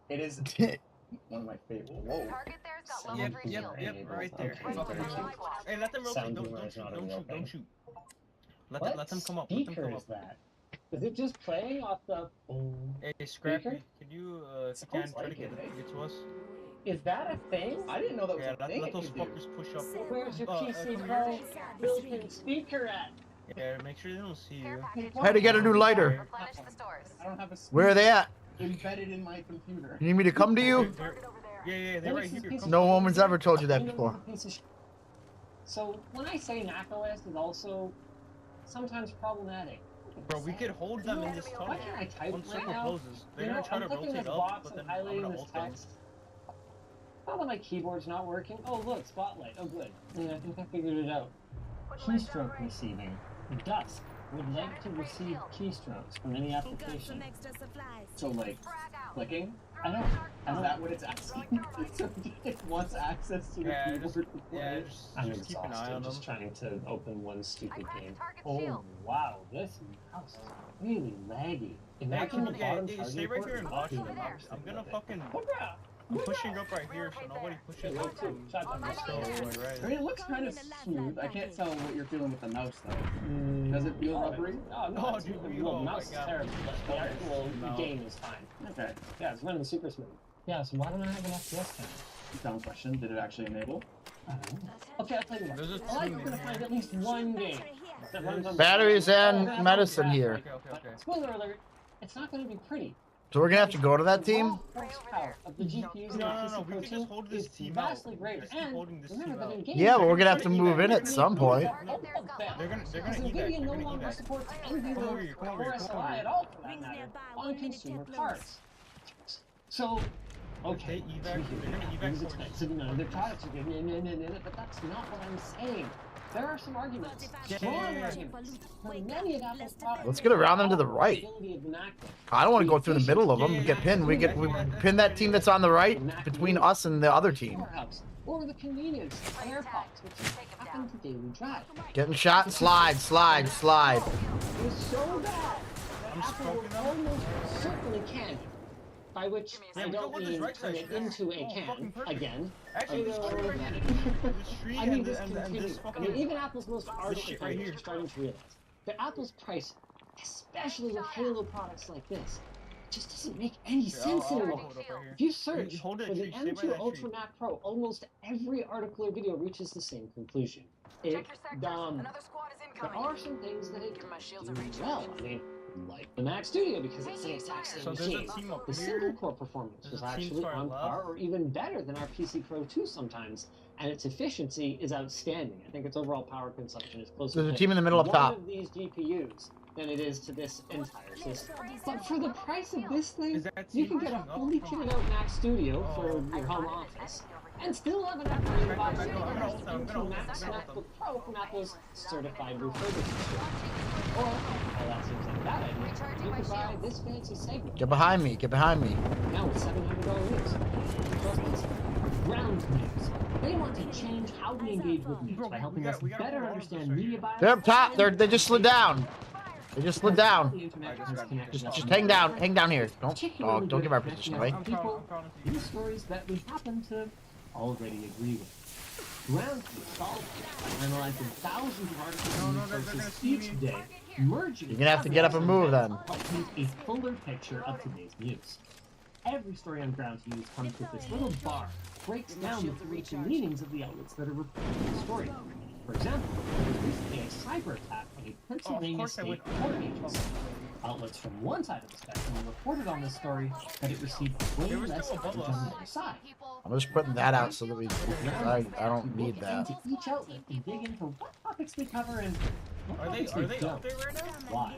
It is one of my favorite. Whoa. Yep, right there. Hey, let them rotate. Don't shoot. Let them come up. Let them come up. Is that? Is it just playing off the? Hey, Scrappy, can you try to get to us? Is that a thing? I didn't know that was a thing. Let those fuckers push up. Where's your PC Pro built-in speaker at? Yeah, make sure they don't see you. I had to get a new lighter. I don't have a Where are they at? embedded in my computer. You need me to come to you? Yeah, they're right here. No woman's ever told you that before. So when I say macOS is also sometimes problematic. Bro, we could hold them in this tunnel. Why can't I type Once right it now? proposes, they're gonna try to rotate up, but then I'm gonna hold them. Not that my keyboard's not working. Oh look, Spotlight. Oh good. Yeah, I think I figured it out. Keystroke receiving. Dusk would like to receive keystrokes from any application. So like, clicking? I don't. Is that what it's asking? It wants access to the keyboard to play. I'm exhausted just trying to open one stupid game. Oh wow, this mouse is really laggy. Imagine the bottom target stay right here and watch them. I'm gonna fucking. I'm pushing up right here, so nobody pushes up from I mean, it looks kind of smooth. I can't tell what you're feeling with the mouse, though. Does it feel rubbery? No, dude, the mouse is terrible, but the actual game is fine. Okay. Yeah, it's running super smooth. Yeah, so why don't I have an FPS count? Dumb question. Did it actually enable? I don't know. Okay, I'll tell you what. I like we're gonna find at least one game that runs on Batteries and medicine here. Spoiler alert, it's not gonna be pretty. So we're gonna have to go to that team? Horsepower of the GPUs No, we can just hold this team out. Vastly greater. And remember that in games, Yeah, but we're gonna have to move in at some point. They're gonna NVIDIA no longer supports NVIDIA or SLI at all for that matter on consumer parts. So, okay, it's expensive, none of their products are good, but that's not what I'm saying. There are some arguments, strong arguments, for many of Apple's products. Let's get around them to the right. I don't want to go through the middle of them and get pinned. We pin that team that's on the right between us and the other team. Or the convenience of AirPods, which happen to daily drive. Getting shot, slide. It's so bad that Apple almost certainly can. By which I don't mean turn it into a can again. Actually, I mean discontinue. I mean even Apple's most ardent fans are starting to realize that Apple's price, especially with Halo products like this, just doesn't make any sense anymore. If you search for the M2 Ultra Mac Pro, almost every article or video reaches the same conclusion. There are some things that it do well. I mean, like the Mac Studio, because it's the exact same machine. The single core performance was actually on par or even better than our PC Pro 2 sometimes, and its efficiency is outstanding. I think its overall power consumption is closer There's a to team in the middle up top. one of these GPUs than it is to this entire system. But for the price of this thing, you can get a fully kitted out Mac Studio for your home office, and still have an upgrade box into Mac's MacBook Pro from Apple's certified refurbishment. Or, well, that seems like a bad idea, you could buy this fancy segment. Get behind me. Get behind me. Now with $700 news. Trust us. Ground news. They want to change how we engage with news by helping us better understand media bias. They're up top. They just slid down. They just slid down. Just hang down. Hang down here. Don't give our position away. People in stories that we happen to already agree with. Ground news solved by analyzing thousands of articles and sources each day, merging. You're gonna have to get up and move then. Help paint a fuller picture of today's news. Every story on Ground News comes with this little bar, breaks down the reaching meanings of the outlets that are reporting the story. For example, there was recently a cyber attack on a Pennsylvania state court agency. Outlets from one side of the spectrum reported on this story that it received way less coverage on the other side. I'm just putting that out so that I don't need that. Into each outlet and dig into what topics they cover and what topics they don't. Up there right now? Why?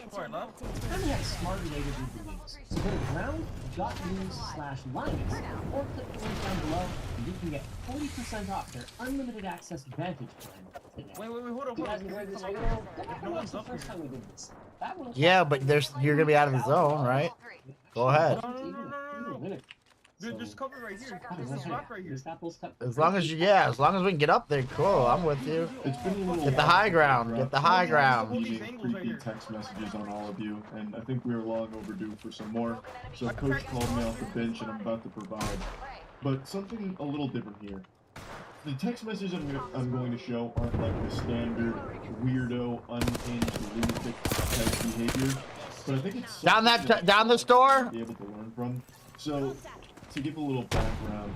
And we have smart related with the news. So go to ground.news/Linus or click the link down below and you can get 40% off their unlimited access Vantage plan today. Wait, hold on. You guys enjoyed this video? No one's the first time we did this. Yeah, but you're gonna be out of the zone, right? Go ahead. No. There's cover right here. There's this rock right here. As long as we can get up there, cool. I'm with you. Get the high ground. Get the high ground. Creepy text messages on all of you, and I think we are long overdue for some more. So Coach called me off the bench, and I'm about to provide. But something a little different here. The text messages I'm going to show aren't like the standard weirdo, unhinged, lunatic type behavior, but I think it's down the store. Be able to learn from. So, to give a little background,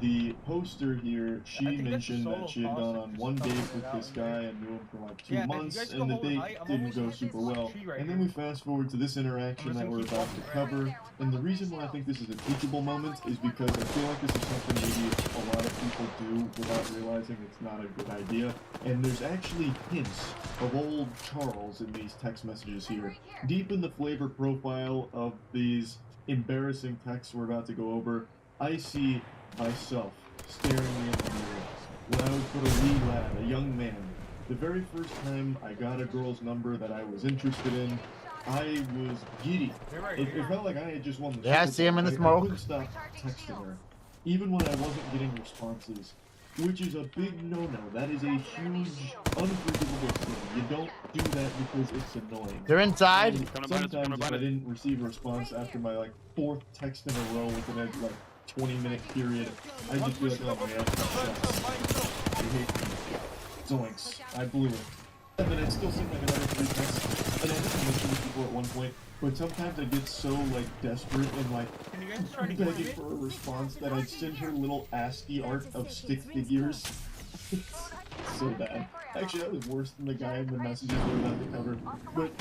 the poster here, she mentioned that she had gone on one date with this guy and knew him for like 2 months, and the date didn't go super well. And then we fast forward to this interaction that we're about to cover, and the reason why I think this is a teachable moment is because I feel like this is something maybe a lot of people do without realizing it's not a good idea. And there's actually hints of old Charles in these text messages here. Deep in the flavor profile of these embarrassing texts we're about to go over, I see myself staring me in the mirror when I was but a wee lad, a young man. The very first time I got a girl's number that I was interested in, I was giddy. It felt like I had just won the Yeah, I see him in the smoke. I couldn't stop texting her, even when I wasn't getting responses, which is a big no-no. That is a huge, unforgivable thing. You don't do that because it's annoying. They're inside. And sometimes if I didn't receive a response after my like 4th text in a row within a like 20-minute period, I just feel like, oh man, I hate you. Zoinks. I blew it. And then it still seemed like another 3 texts. And I think I mentioned this before at one point, but sometimes I get so like desperate and like begging for a response that I'd send her little ASCII art of stick figures. It's so bad. Actually, that was worse than the guy in the messages we're about to cover. But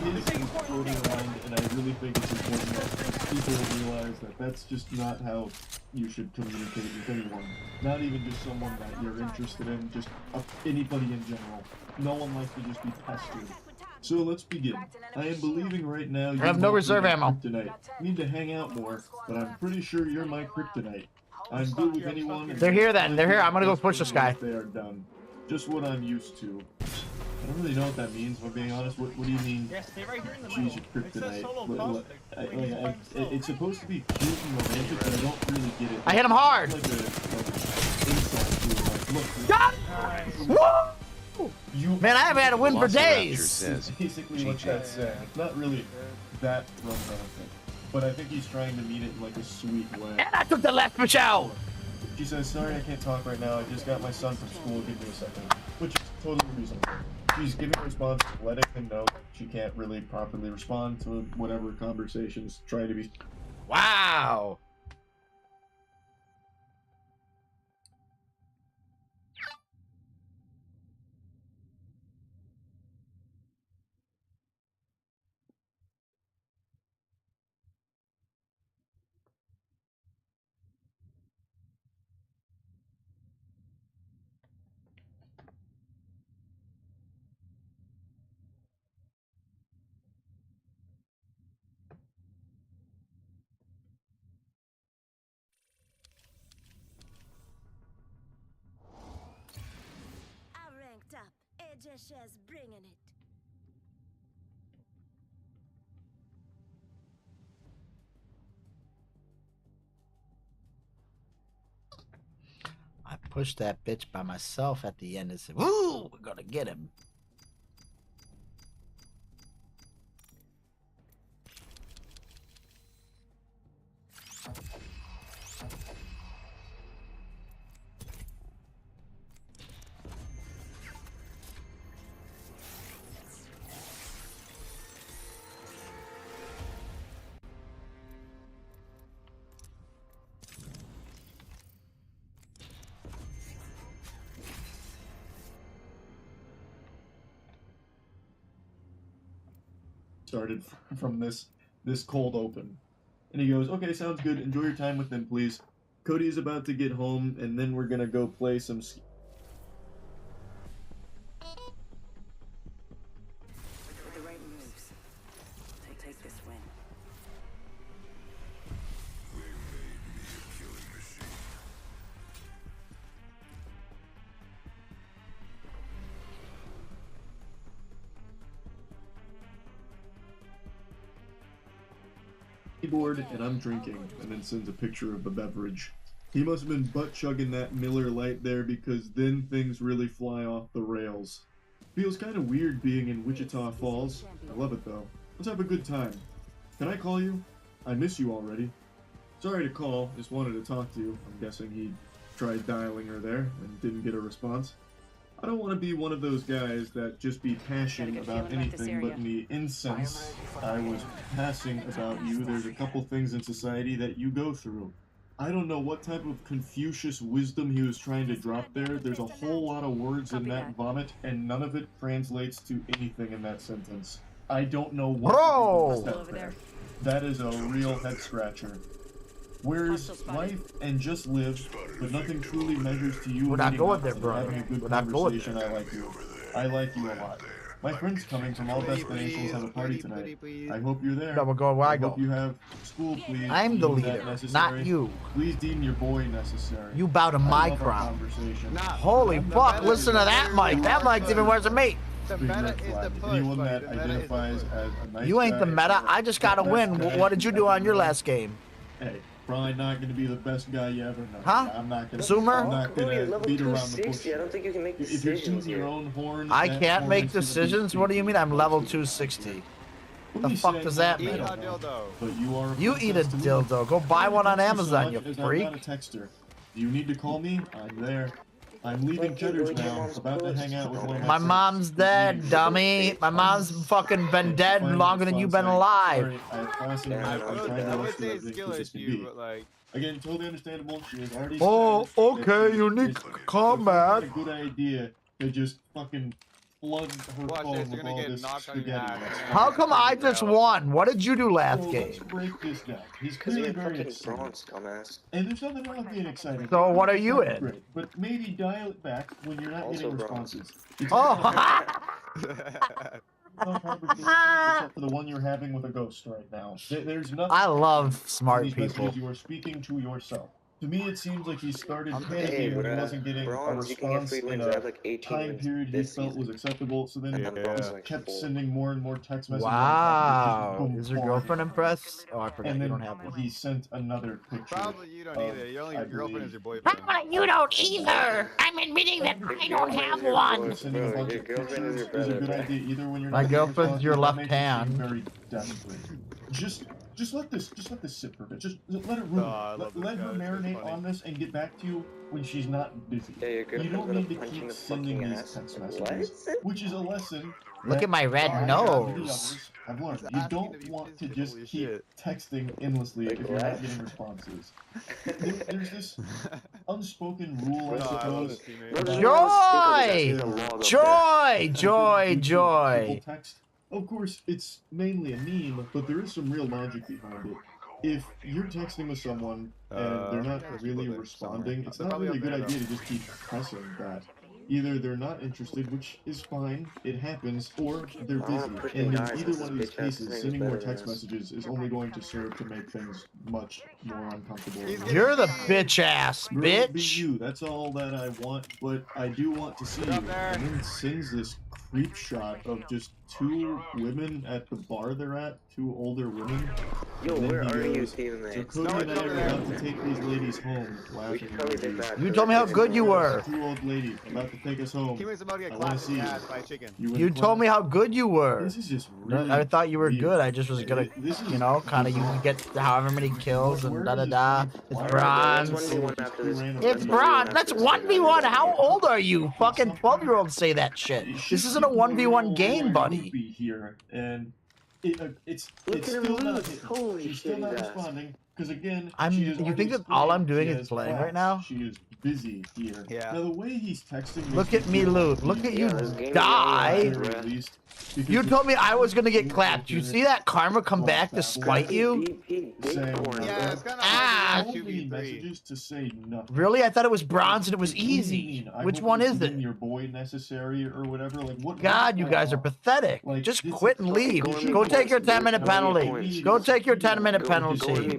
his is floating around, and I really think it's important that people realize that that's just not how you should communicate with anyone. Not even just someone that you're interested in, just anybody in general. No one likes to just be pestered. So let's begin. I am believing right now you have no reserve ammo. Kryptonite. Need to hang out more, but I'm pretty sure you're my kryptonite. I'm good with anyone. They're here then. They're here. I'm gonna go push this guy. They are done. Just what I'm used to. I don't really know what that means, if I'm being honest. What do you mean? Yeah, stay right here in the She's your kryptonite. It's supposed to be cute and romantic, but I don't really get it. I hit him hard. Like look. Got him! Man, I haven't had a win for days. That's basically what that's saying. It's not really that romantic, but I think he's trying to mean it in like a sweet way. And I took the left, Michelle. She says, sorry, I can't talk right now. I just got my son from school. Give me a second. Which is totally reasonable. she's giving a response, letting him know she can't really properly respond to whatever conversations try to be. Wow. I ranked up. AJ's bringing it. I pushed that bitch by myself at the end and said, "Woo, we're gonna get him." Started from this cold open, and he goes, "Okay, sounds good. Enjoy your time with them, please. Cody is about to get home, and then we're gonna go play some." With the right moves, take this win. Keyboard, and I'm drinking, and then sends a picture of the beverage. He must have been butt chugging that Miller Lite there, because then things really fly off the rails. Feels kind of weird being in Wichita Falls. I love it though. Let's have a good time. Can I call you? I miss you already. Sorry to call, just wanted to talk to you. I'm guessing he tried dialing her there and didn't get a response. I don't want to be one of those guys that just be passionate about anything, but in the incense I was passing about you, there's a couple things in society that you go through. I don't know what type of Confucius wisdom he was trying to drop there. There's a whole lot of words in that vomit, and none of it translates to anything in that sentence. I don't know what to do. That is a real head scratcher. Where's life and just live, but nothing truly measures to you. We're not meeting going up there, and bro. having a good We're not going conversation. there. I like you. I like you a lot. My friend's coming from all destinations have a party tonight. I hope you're there. No, we're going where I hope go. you have school, please. I'm the deem that leader, necessary. not you. Please deem your boy necessary. You bow to my I love our crown. conversation. Holy fuck, listen to that mic. That mic's even worse than me. Big red flag. Anyone that identifies as a nice You ain't the guy, meta. I just gotta best win. guy, What did you do on your last game? Hey, probably not going to be the best guy you ever know. Huh? I'm not going to. Zoomer? I'm not going to beat around the bush. 260, I don't think you can make If you're decisions shooting your own horn, I that can't horn make is gonna be decisions? What do you mean I'm level 260? The fuck does that mean? But you are. You eat a princess to me. dildo. Go buy one on Thank you so Amazon, much, you as freak. I'm not a texter. Do you need to call me? I'm there. I'm leaving Cheddar's now. About to hang out with one of My my mom's dead, dummy. My mom's fucking been dead longer than you've been alive. I have class in a minute. I'm trying to rush through everything quick as can be. Again, totally understandable. She has already Oh, said that okay, unique it's combat. not a good idea to just fucking flood her phone with all this spaghetti. How come I just won? What did you do last So game? let's break this down. He's Because clearly you're very fucking excited. bronze, dumbass. And there's nothing wrong with being excited. So what are you It's in? great, but maybe dial it back when you're not Also getting bronze. responses. It's Oh, no conversation except for the one you're having with a ghost right now. There's nothing. I love in smart these people. messages. You are speaking to yourself. To me, it seems like he started Hey, panicking but, and wasn't getting a bronze, you can get response free in wins. I a have like 18 time wins period he this felt season. was acceptable. So then And he then bronze just like kept 4. sending more and more text messages. Wow. Boom, Is your boom. girlfriend impressed? Oh, I forgot And you then don't have one. he sent another picture. Probably you don't of, either. Your only I girlfriend believe, is your boyfriend. You don't either. I'm admitting that I don't have one. sending a bunch Your of girlfriend is pictures your is a brother, good bro. idea either when you're My not getting girlfriend's responses, your that left makes it seem hand. very desperate. Just just let this sit for a bit. Just let it ruin. Let her marinate on this and get back to you when she's not busy. Yeah, you're good. You don't need to keep sending these text messages, which is a lesson. Look at my red many nose. others have learned. You don't want to just keep texting endlessly if you're not getting responses. There's this unspoken rule, I suppose. Joy! Text. Of course, it's mainly a meme, but there is some real logic behind it. If you're texting with someone and they're not really responding, it's not really a good idea to just keep pressing that. Either they're not interested, which is fine, it happens, or they're busy. And in either one of these cases, sending more text messages is only going to serve to make things much more uncomfortable. You're the bitch ass, bitch. Be you. That's all that I want, but I do want to see you. And then sends this creep shot of just two women at the bar they're at, two older women. Yo, where are you, Steven? So Cody and I are about to take these ladies home. Laughing You told me how good you were. Two old ladies about to take us home. I want to see you. You told me how good you were. This is just really I thought you were good. I just was gonna, you know, kind of you can get however many kills and da da da. It's bronze. It's bronze. That's 1v1. How old are you? Fucking 12-year-olds say that shit. This isn't a 1v1 game, buddy. Here and it's still not. She's still not responding because again, you think that all I'm doing is playing right now? She is busy here. Yeah. Now the way he's texting. Look at me, loot. Look at you die. You told me I was gonna get clapped. You see that karma come back to spite you? Ah! Messages to say nothing. Really? I thought it was bronze and it was easy. Which one is it? Your boy necessary or whatever. Like what? God, you guys are pathetic. Just quit and leave. Go take your 10-minute penalty. Go take your 10-minute penalty.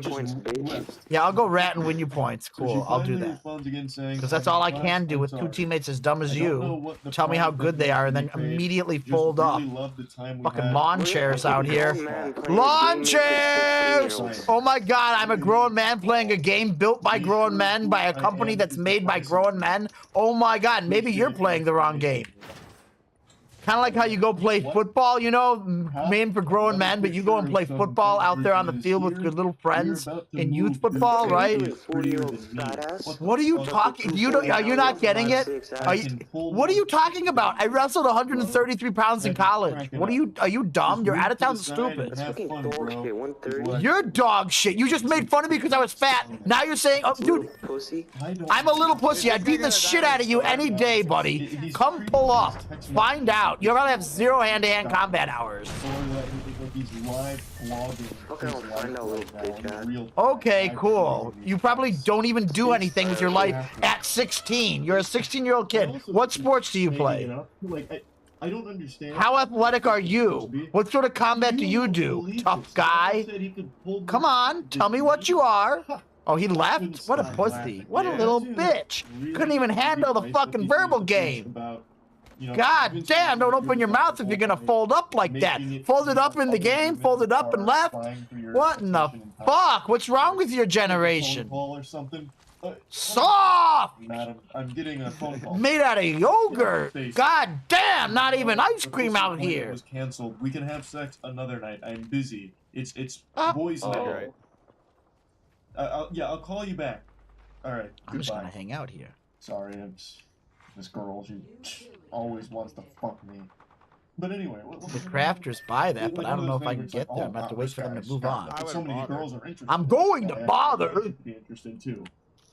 Yeah, I'll go rat and win you points. Cool, I'll do that. Because that's all I can do with two teammates as dumb as you. Tell me how good they are and then immediately fold off. Fucking lawn chairs out here. Lawn chairs! Oh my god, I'm a grown man playing a game built by grown men by a company that's made by grown men. Oh my god, maybe you're playing the wrong game. Kind of like how you go play football, you know, made for grown men, but you go and play football out there on the field with your little friends in youth football, right? What are you talking? Are you not getting it? What are you talking about? I wrestled 133 pounds in college. What are you dumb? You're out of town stupid. You're dog shit. You just made fun of me because I was fat. Now you're saying, oh, dude, I'm a little pussy. I'd beat the shit out of you any day, buddy. Come pull up. Find out. You're gonna have 0 hand-to-hand combat hours. Okay, cool. You probably don't even do anything with your life at 16. You're a 16-year-old kid. What sports do you play? I don't understand. How athletic are you? What sort of combat do you do? Tough guy? Come on, tell me what you are. Oh, he left? What a pussy. What a little bitch. Couldn't even handle the fucking verbal game. God damn, don't open your mouth if you're gonna fold up like that. Fold it up in the game, fold it up and left. What in the fuck? What's wrong with your generation? Soft! Madam, I'm getting a phone call. Made out of yogurt. God damn, not even ice cream out here. Was canceled. We can have sex another night. I'm busy. It's boys' night. Yeah, I'll call you back. All right. I'm just gonna hang out here. Sorry, this girl, she always wants to fuck me. But anyway, the crafters buy that, but I don't know if I can get there. I'm gonna have to wait for them to move on. So many girls are interested. I'm going to bother. Be interested too.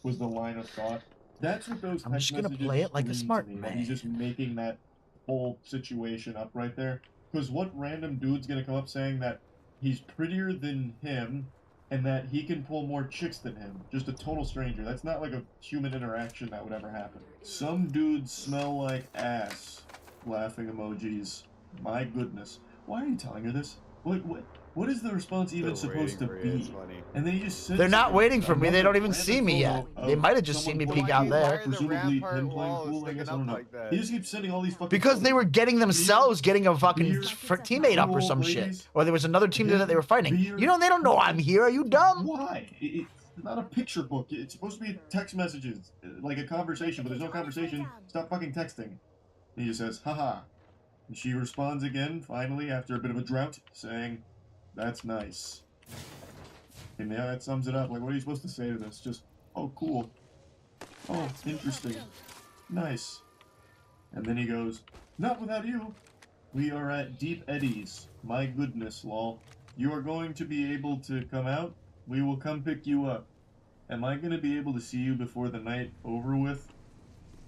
Was the line of thought. That's what those. I'm just gonna play it like a smart man. He's just making that whole situation up right there. Because what random dude's gonna come up saying that he's prettier than him? And that he can pull more chicks than him. Just a total stranger. That's not like a human interaction that would ever happen. Some dudes smell like ass. Laughing emojis. My goodness. Why are you telling her this? What is the response even supposed to be? And they just They're not waiting for me. They don't even see me yet. They might have just seen me peek out there. Presumably him playing pool, I guess. I don't know. He just keeps sending all these fucking... Because they were getting themselves getting a fucking teammate up or some shit. Or there was another team there that they were fighting. You know, they don't know I'm here. Are you dumb? Why? It's not a picture book. It's supposed to be text messages. Like a conversation, but there's no conversation. Stop fucking texting. And he just says, haha. And she responds again, finally, after a bit of a drought, saying... That's nice. And yeah, that sums it up. Like, what are you supposed to say to this? Just, oh, cool. Oh, interesting. Nice. And then he goes, not without you. We are at Deep Eddies. My goodness, lol. You are going to be able to come out? We will come pick you up. Am I going to be able to see you before the night over with?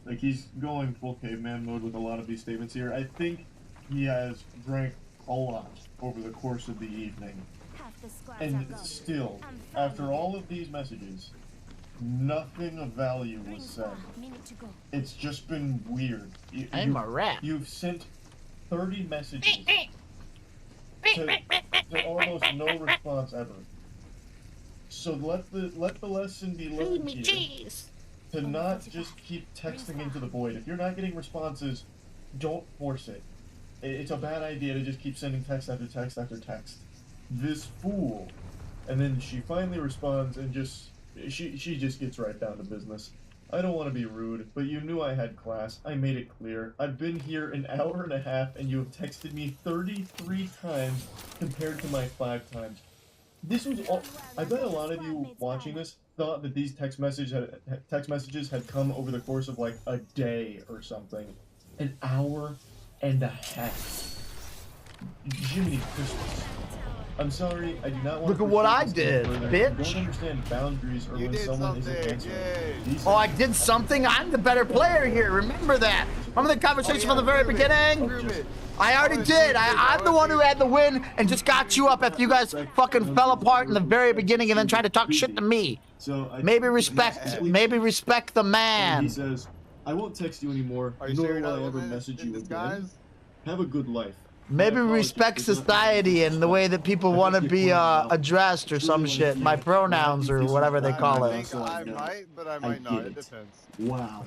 Like, he's going full caveman mode with a lot of these statements here. I think he has drank a lot over the course of the evening. And still, after all of these messages, nothing of value was said. It's just been weird. I'm a rat. You've sent 30 messages to almost no response ever. So let the lesson be learned here to not just keep texting into the void. If you're not getting responses, don't force it. It's a bad idea to just keep sending text after text after text. This fool. And then she finally responds and just she just gets right down to business. I don't want to be rude, but you knew I had class. I made it clear. I've been here an hour and a half and you have texted me 33 times compared to my 5 times. This was all. I bet a lot of you watching this thought that these text messages had come over the course of like a day or something. An hour and a half. Jiminy Christmas. I'm sorry, I do not want Look to at what I pursue did, this further. bitch. I don't understand boundaries or when someone isn't answering. These Oh, I did something? I'm the better player here. Remember that. Remember the conversation from the very beginning? I already did. I'm the one who had the win and just got you up after you guys fucking fell apart in the very beginning and then tried to talk shit to me. So Maybe respect the And man. he says, I won't text you anymore, nor will I ever message you again. Have a good life. Maybe respect society and the way that people want to be addressed or some shit. My pronouns or whatever they call it. I might, but I might not. It depends. Wow.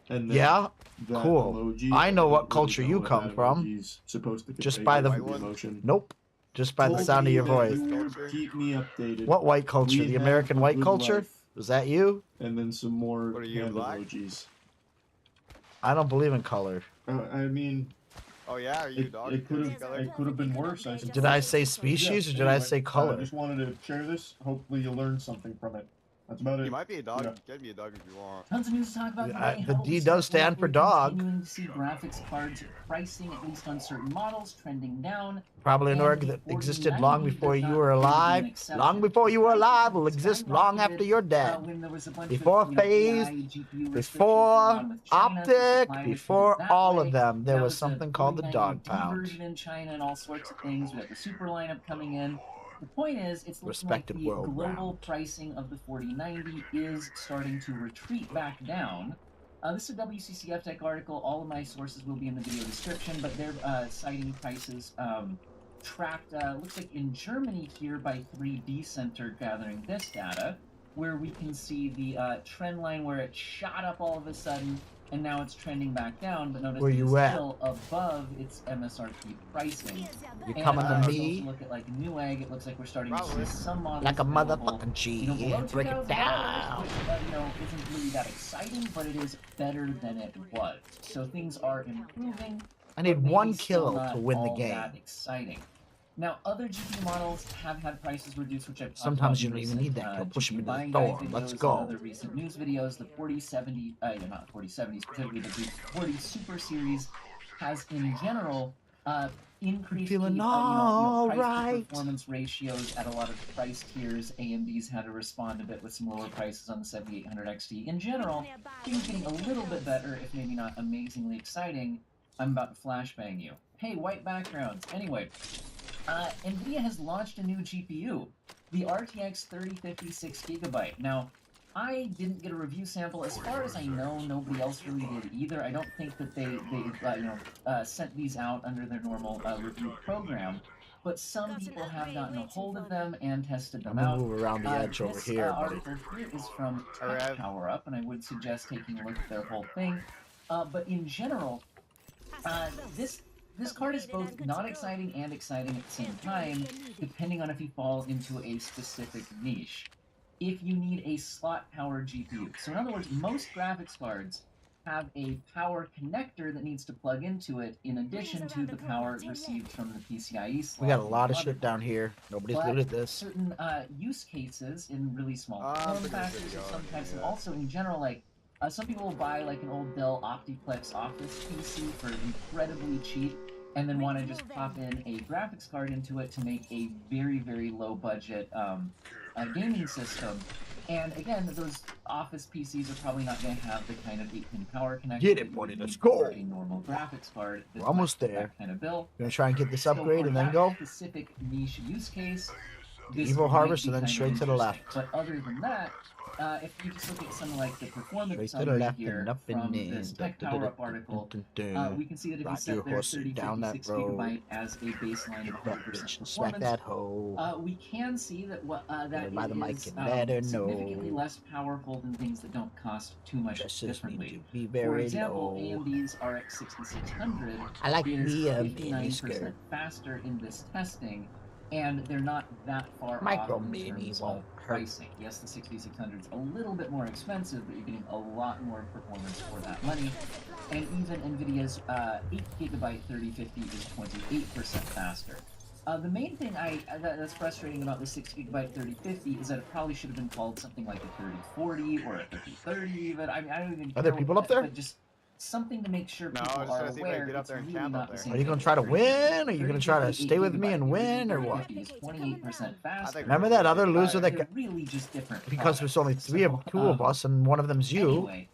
And then Yeah? that Cool. emoji, I know what really culture don't you know what come that from. emoji's supposed to Just convey by the... emotion. Nope. Just by the Told sound of me your that voice. you would keep me updated. What white culture? We The have American a white good culture? life. Was that you? And then some more What are you, hand black? emojis. I don't believe in color. I mean, Oh yeah, are you dog? it could have been worse. I suppose. Did I say species or did I say I color? just wanted to share this. Hopefully, you learned something from it. That's about it. You might be a dog. Yeah. You can be a dog if you want. Tons of news to talk about today. The How D we does start stand for we're dog. Continuing to see graphics cards pricing, at least on certain models, trending down. Probably an And org the that existed 4090 long before does you not were appear to be an alive. exception. Long before you were alive will exist long Skyrocketed, after you're dead. when there was a bunch Before of, AI phase, GPU restrictions before going on with China, so optic, supply was before that all way. of them, there Now was it's a something called the 4090 dog pound. version in China and all sorts of things. We have the super lineup coming in. The point is, it's looking Respected like the world global round. pricing of the 4090 is starting to retreat back down. This is a WCCF Tech article. All of my sources will be in the video description, but they're citing prices tracked, looks like in Germany here by 3D Center gathering this data, where we can see the trend line where it shot up all of a sudden, and now it's trending back down, but notice Where it's you at? still above its MSRP pricing. You And coming to also me? look at like Newegg, it looks like we're starting Probably. to see some models Like a available, motherfucking G. you know, below Break it $2,000, down. which, you know, isn't really that exciting, but it is better than it was. So things are improving. I need but maybe one still kill not to win the all game. that exciting. Now, other GPU models have had prices reduced, which I've talked Sometimes about you in don't even recent, need that kill. Push GPU him into the buying door. guide Let's videos go. and other recent news videos. The 4070, not 4070 specifically, but the 40 Super Series has, in general, increased the feeling price alright. to performance ratios at a lot of price tiers. AMD's had to respond a bit with some lower prices on the 7800 XT. In general, things getting a little bit better, if maybe not amazingly exciting. I'm about to flashbang you. Hey, white backgrounds. Anyway, NVIDIA has launched a new GPU, the RTX 3050 6GB. Now, I didn't get a review sample. As far as I know, nobody else really did either. I don't think that they sent these out under their normal review program. But some people have gotten a hold of them and tested them I'm out. gonna move around the edge over This here, buddy. article here is from Tech Power Up, and I would suggest taking a look at their whole thing. But in general, this card is both not exciting and exciting at the same time, depending on if you fall into a specific niche. If you need a slot-powered GPU, so in other words, most graphics cards have a power connector that needs to plug into it in addition to the power received from the PCIe slot. We got a lot of shit down here. Nobody's But looted this. certain use cases in really small form factors and sometimes, and also in general, like some people will buy like an old Dell Optiplex Office PC for incredibly cheap and then want to just pop in a graphics card into it to make a very, very low budget gaming system. And again, those Office PCs are probably not going to have the kind of 8-pin power connector. Get it, buddy, let's go. A normal graphics card. We're almost there. That kind of bill. Gonna try and get this upgrade and then go. Specific niche use case. This Evil might Harvest be and then kind of straight to the left. interesting. But other than that, if you just look at something like the performance Straight to the summary left here and up from and this in. Tech Power Up article, we can see that if you Ride set your their horse 3056 down that road. gigabyte as a baseline of 100% Smack that hoe. performance, we can see that that by the it mic is and let her significantly know. less powerful than things that don't cost too much Just need differently. to be For very example, low. AMD's RX 6600 I like is me a 59% miniskirt. faster in this testing, and they're not that far Micro off in mini terms won't of hurt. pricing. Yes, the 6600 is a little bit more expensive, but you're getting a lot more performance for that money. And even NVIDIA's 8GB 3050 is 28% faster. The main thing that's frustrating about the 6GB 3050 is that it probably should have been called something like a 3040 or a 3030 even. I don't even Are there care people what up there? But just something to make sure No, I people was are trying to see if I could aware get up it's there and really camp not up the there. same Are you gonna thing. try to win? Or are you gonna try to 3050 stay with me 8GB and win, or what? 3050 is 28% faster. Remember that other loser that They're got, really just different because there's only products. two of us and one of them's you. Anyway,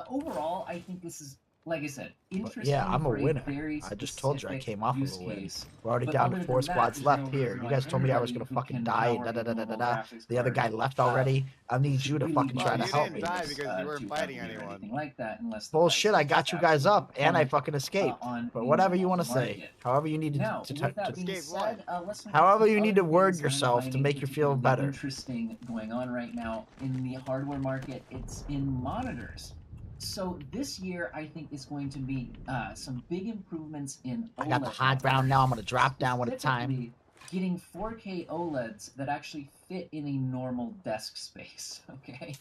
overall, I think this is, like I said, interesting. Yeah, I'm a for winner. very I just told you I specific came off use of a win. case. We're already But down other to than 4 that, squads there's left no here. reason You why guys told me I was everybody gonna who fucking can die. power Da da da da da normal da. graphics The other guy card, left already. I need you to really fucking be try to you help didn't me. die because you weren't to fighting upgrade or anyone. anything like that, unless the Bullshit, I price got is you guys up and I absolutely fucking escaped. on But the whatever you want to say. market. However you need Now, to with that being said, let's look at however some you need other to word things that I'm yourself to finding make you feel particularly better. Interesting going on right now in the hardware market. It's in monitors. So this year, I think is going to be some big improvements in OLED. I got the high ground now. I'm gonna drop down one at a time. Specifically, getting 4K OLEDs that actually fit in a normal desk space. Okay.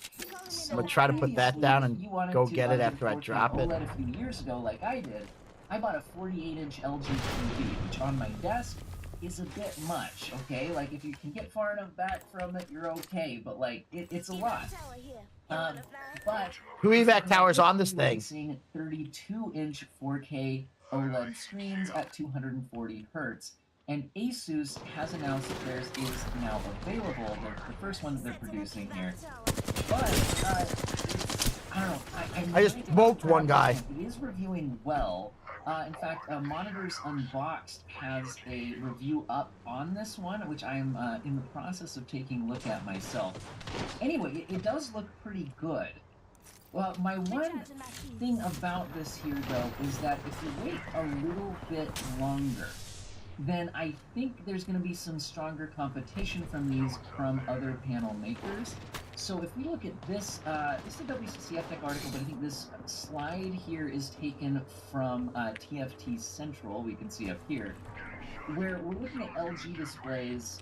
So I'm gonna try to put that previously, down if and you wanted go to get it get after I 4K drop it. OLED a few years ago, like I did, I bought a 48-inch LG TV, which on my desk is a bit much. Okay, like if you can get far enough back from it, you're okay. But like it's a lot. But Who evac towers on this thing? Seeing 32-inch 4K OLED screens at 240 hertz. And Asus has announced that theirs is now available, the first one that they're producing here. But, I don't know. I just smoked one guy. It is reviewing well. In fact, Monitors Unboxed has a review up on this one, which I'm in the process of taking a look at myself. Anyway, it does look pretty good. Well, my one thing about this here, though, is that if you wait a little bit longer, then I think there's going to be some stronger competition from these from other panel makers. So if we look at this, this is a WCCF Tech article, but I think this slide here is taken from TFT Central, we can see up here, where we're looking at LG Displays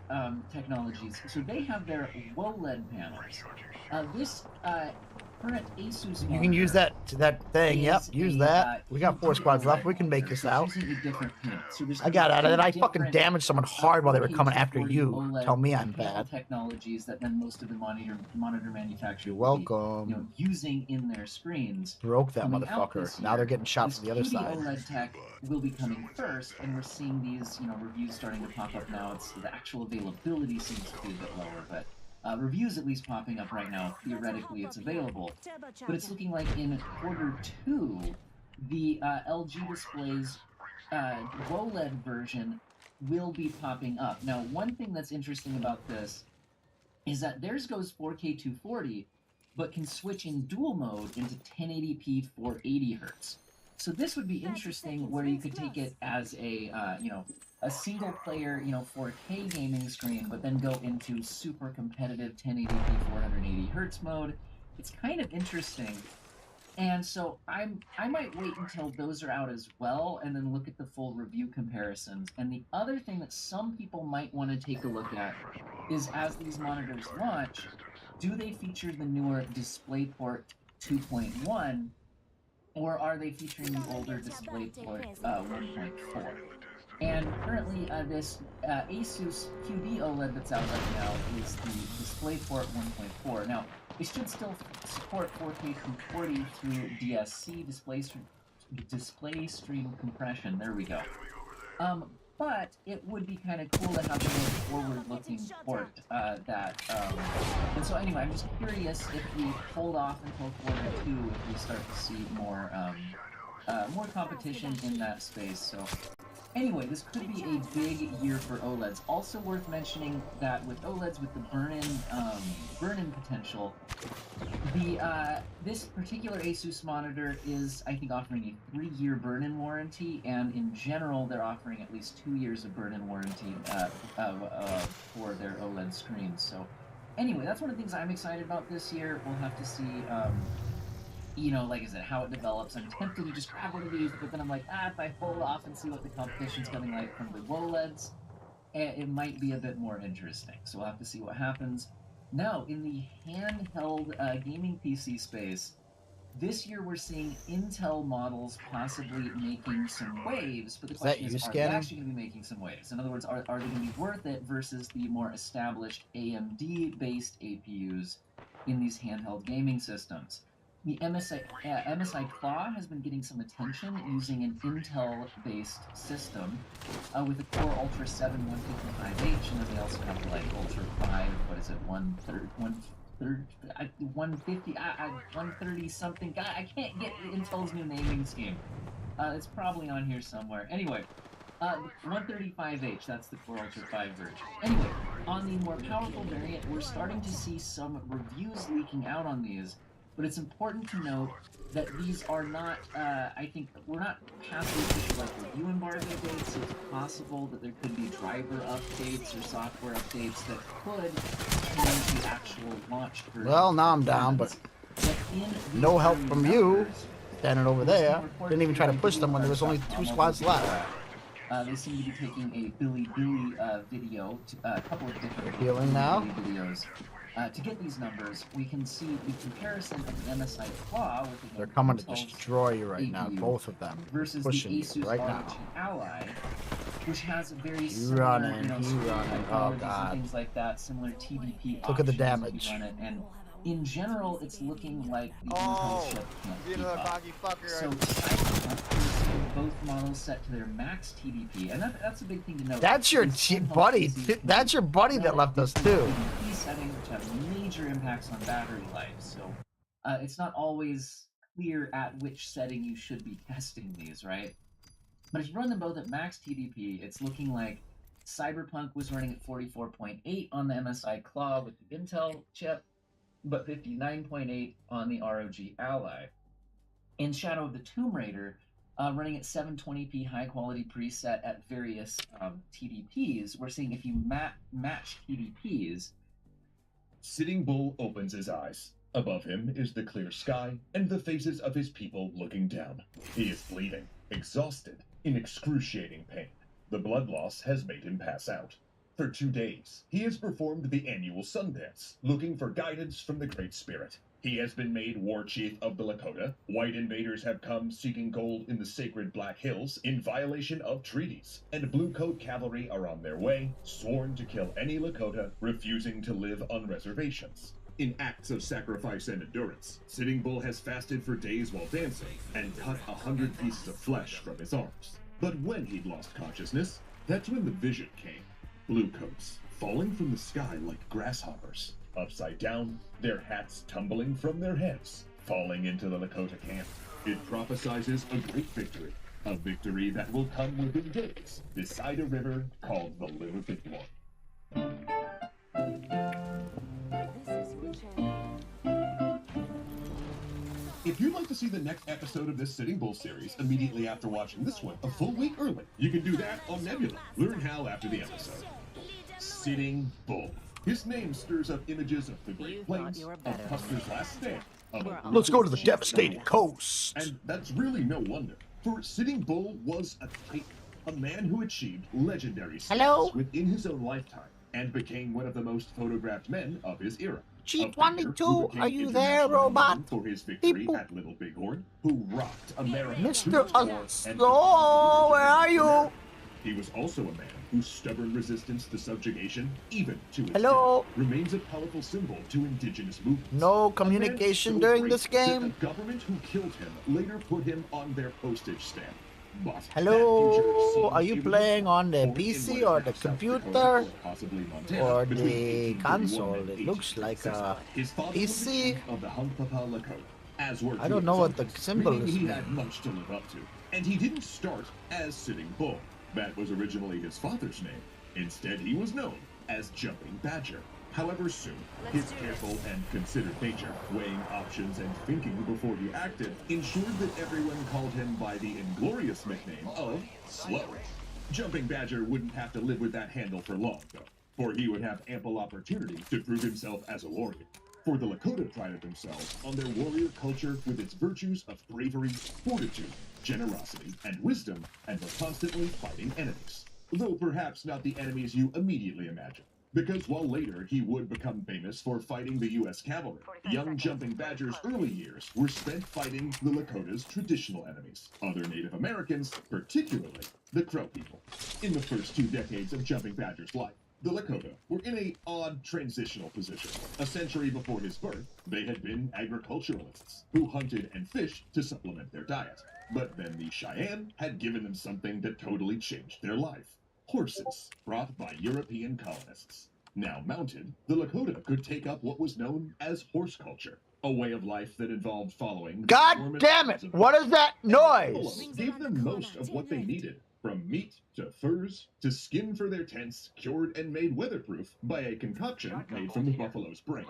technologies. So they have their WOLED panels. This current Asus You can use that thing. Yep, use that. We got 4 squads left. We can make this out. I got out of it. I fucking damaged someone hard while they were coming after you. Tell me I'm bad. Technologies that then most of the monitor manufacturers You're will be, welcome. using in their screens. Broke that Coming out motherfucker. this Now year, they're getting shot this from the other QD side. OLED tech will be coming first, and we're seeing these, reviews starting to pop up now. It's the actual availability seems to be a bit lower, but reviews at least popping up right now. Theoretically, it's available, but it's looking like in Q2, the LG Displays OLED version will be popping up. Now, one thing that's interesting about this is that theirs goes 4K 240, but can switch in dual mode into 1080p 480 hertz. So this would be interesting, where you could take it as a a single player 4K gaming screen, but then go into super competitive 1080p 480 hertz mode. It's kind of interesting. And so I might wait until those are out as well, and then look at the full review comparisons. And the other thing that some people might want to take a look at is, as these monitors launch, do they feature the newer DisplayPort 2.1 or are they featuring the older DisplayPort 1.4? And currently, this Asus QD OLED that's out right now is the DisplayPort 1.4. Now, it should still support 4K 240 through DSC, display stream compression. There we go. But it would be kind of cool to have a more forward-looking port and so anyway, I'm just curious if we hold off until quarter 2 if we start to see more competition in that space. So anyway, this could be a big year for OLEDs. Also worth mentioning that with OLEDs, with the burn-in potential, this particular Asus monitor is, I think, offering a 3-year burn-in warranty, and in general, they're offering at least 2 years of burn-in warranty for their OLED screens. So anyway, that's one of the things I'm excited about this year. We'll have to see, you know, like I said, how it develops. I'm tempted to just grab one of these, but then I'm like, if I hold off and see what the competition's coming like from the OLEDs, it might be a bit more interesting. So we'll have to see what happens. Now, in the handheld gaming PC space, this year we're seeing Intel models possibly making some waves, but the question is, are they actually going to be making some waves? In other words, are they going to be worth it versus the more established AMD-based APUs in these handheld gaming systems? The MSI Claw has been getting some attention using an Intel-based system with the Core Ultra 7 155H, and then they also have like Ultra 5, what is it, 130 something. God, I can't get Intel's new naming scheme. It's probably on here somewhere. Anyway, 135H, that's the Core Ultra 5 version. Anyway, on the more powerful variant, we're starting to see some reviews leaking out on these. But it's important to note that these are not, I think, we're not past the official review embargo dates. It's possible that there could be driver updates or software updates that could change the actual launch version. Well, now I'm down, but no help from you standing over there. Didn't even try to push them when there was only 2 squads left. They seem to be taking a Billy video, a couple of different healing now videos. To get these numbers, we can see the comparison of the MSI Claw with the They're coming to destroy you right now, both of them. Versus pushing the Asus you right ROG now. Ally, which has a very Running, running. Oh god. Things like that, similar TDP. Look at the damage. And in general, it's looking like the Intel chip can't keep up. So both models set to their max TDP, and that's a big thing to note. That's your buddy. That's your buddy that left us too. TDP settings, which have major impacts on battery life. So it's not always clear at which setting you should be testing these, right? But if you run them both at max TDP, it's looking like Cyberpunk was running at 44.8 on the MSI Claw with the Intel chip, but 59.8 on the ROG Ally. In Shadow of the Tomb Raider, running at 720p high-quality preset at various TDPs, we're seeing if you match TDPs... Sitting Bull opens his eyes. Above him is the clear sky and the faces of his people looking down. He is bleeding, exhausted, in excruciating pain. The blood loss has made him pass out. For 2 days, he has performed the annual Sundance, looking for guidance from the Great Spirit. He has been made War Chief of the Lakota. White invaders have come seeking gold in the sacred Black Hills in violation of treaties, and Blue Coat cavalry are on their way, sworn to kill any Lakota refusing to live on reservations. In acts of sacrifice and endurance, Sitting Bull has fasted for days while dancing and cut 100 pieces of flesh from his arms. But when he'd lost consciousness, that's when the vision came. Blue coats, falling from the sky like grasshoppers, upside down, their hats tumbling from their heads, falling into the Lakota camp. It prophesizes a great victory, a victory that will come within days, beside a river called the Little Big One. If you'd like to see the next episode of this Sitting Bull series immediately after watching this one a full week early, you can do that on Nebula. Learn how after the episode. Sitting Bull. His name stirs up images of the Great Plains, of Custer's Last Stand. Let's go to the devastated coast. And that's really no wonder, for Sitting Bull was a titan, a man who achieved legendary status within his own lifetime, and became one of the most photographed men of his era. G22, are you there, robot? For his victory at Little Bighorn, who rocked America. Mr. Slow, where are you? He was also a man whose stubborn resistance to subjugation, even to his Hello? death, remains a powerful symbol to indigenous movements. No communication so during great this game? that the government who killed him later put him on their postage stamp. But Hello? Are you playing on the PC or the computer? Or the console? It looks like a PC. Of the Hunkpapa Lakota, as were I don't know what the symbol meaning is. he had much to live up to. And he didn't start as Sitting Bull. That was originally his father's name. Instead, he was known as Jumping Badger. However, soon, his careful and considered nature, weighing options and thinking before he acted, ensured that everyone called him by the inglorious nickname of Slow. Jumping Badger wouldn't have to live with that handle for long, though, for he would have ample opportunity to prove himself as a warrior. For the Lakota prided themselves on their warrior culture with its virtues of bravery, fortitude, generosity, and wisdom, and were constantly fighting enemies. Though perhaps not the enemies you immediately imagine. Because while later he would become famous for fighting the U.S. cavalry, young Jumping Badger's early years were spent fighting the Lakota's traditional enemies, other Native Americans, particularly the Crow people. In the first 2 decades of Jumping Badger's life, the Lakota were in an odd transitional position. A century before his birth, they had been agriculturalists who hunted and fished to supplement their diet. But then the Cheyenne had given them something that totally changed their life. Horses, brought by European colonists. Now mounted, the Lakota could take up what was known as horse culture, a way of life that involved following... God damn it! What is that noise? Gave them most of what they needed, from meat to furs to skin for their tents, cured and made weatherproof by a concoction made from the buffalo's brain.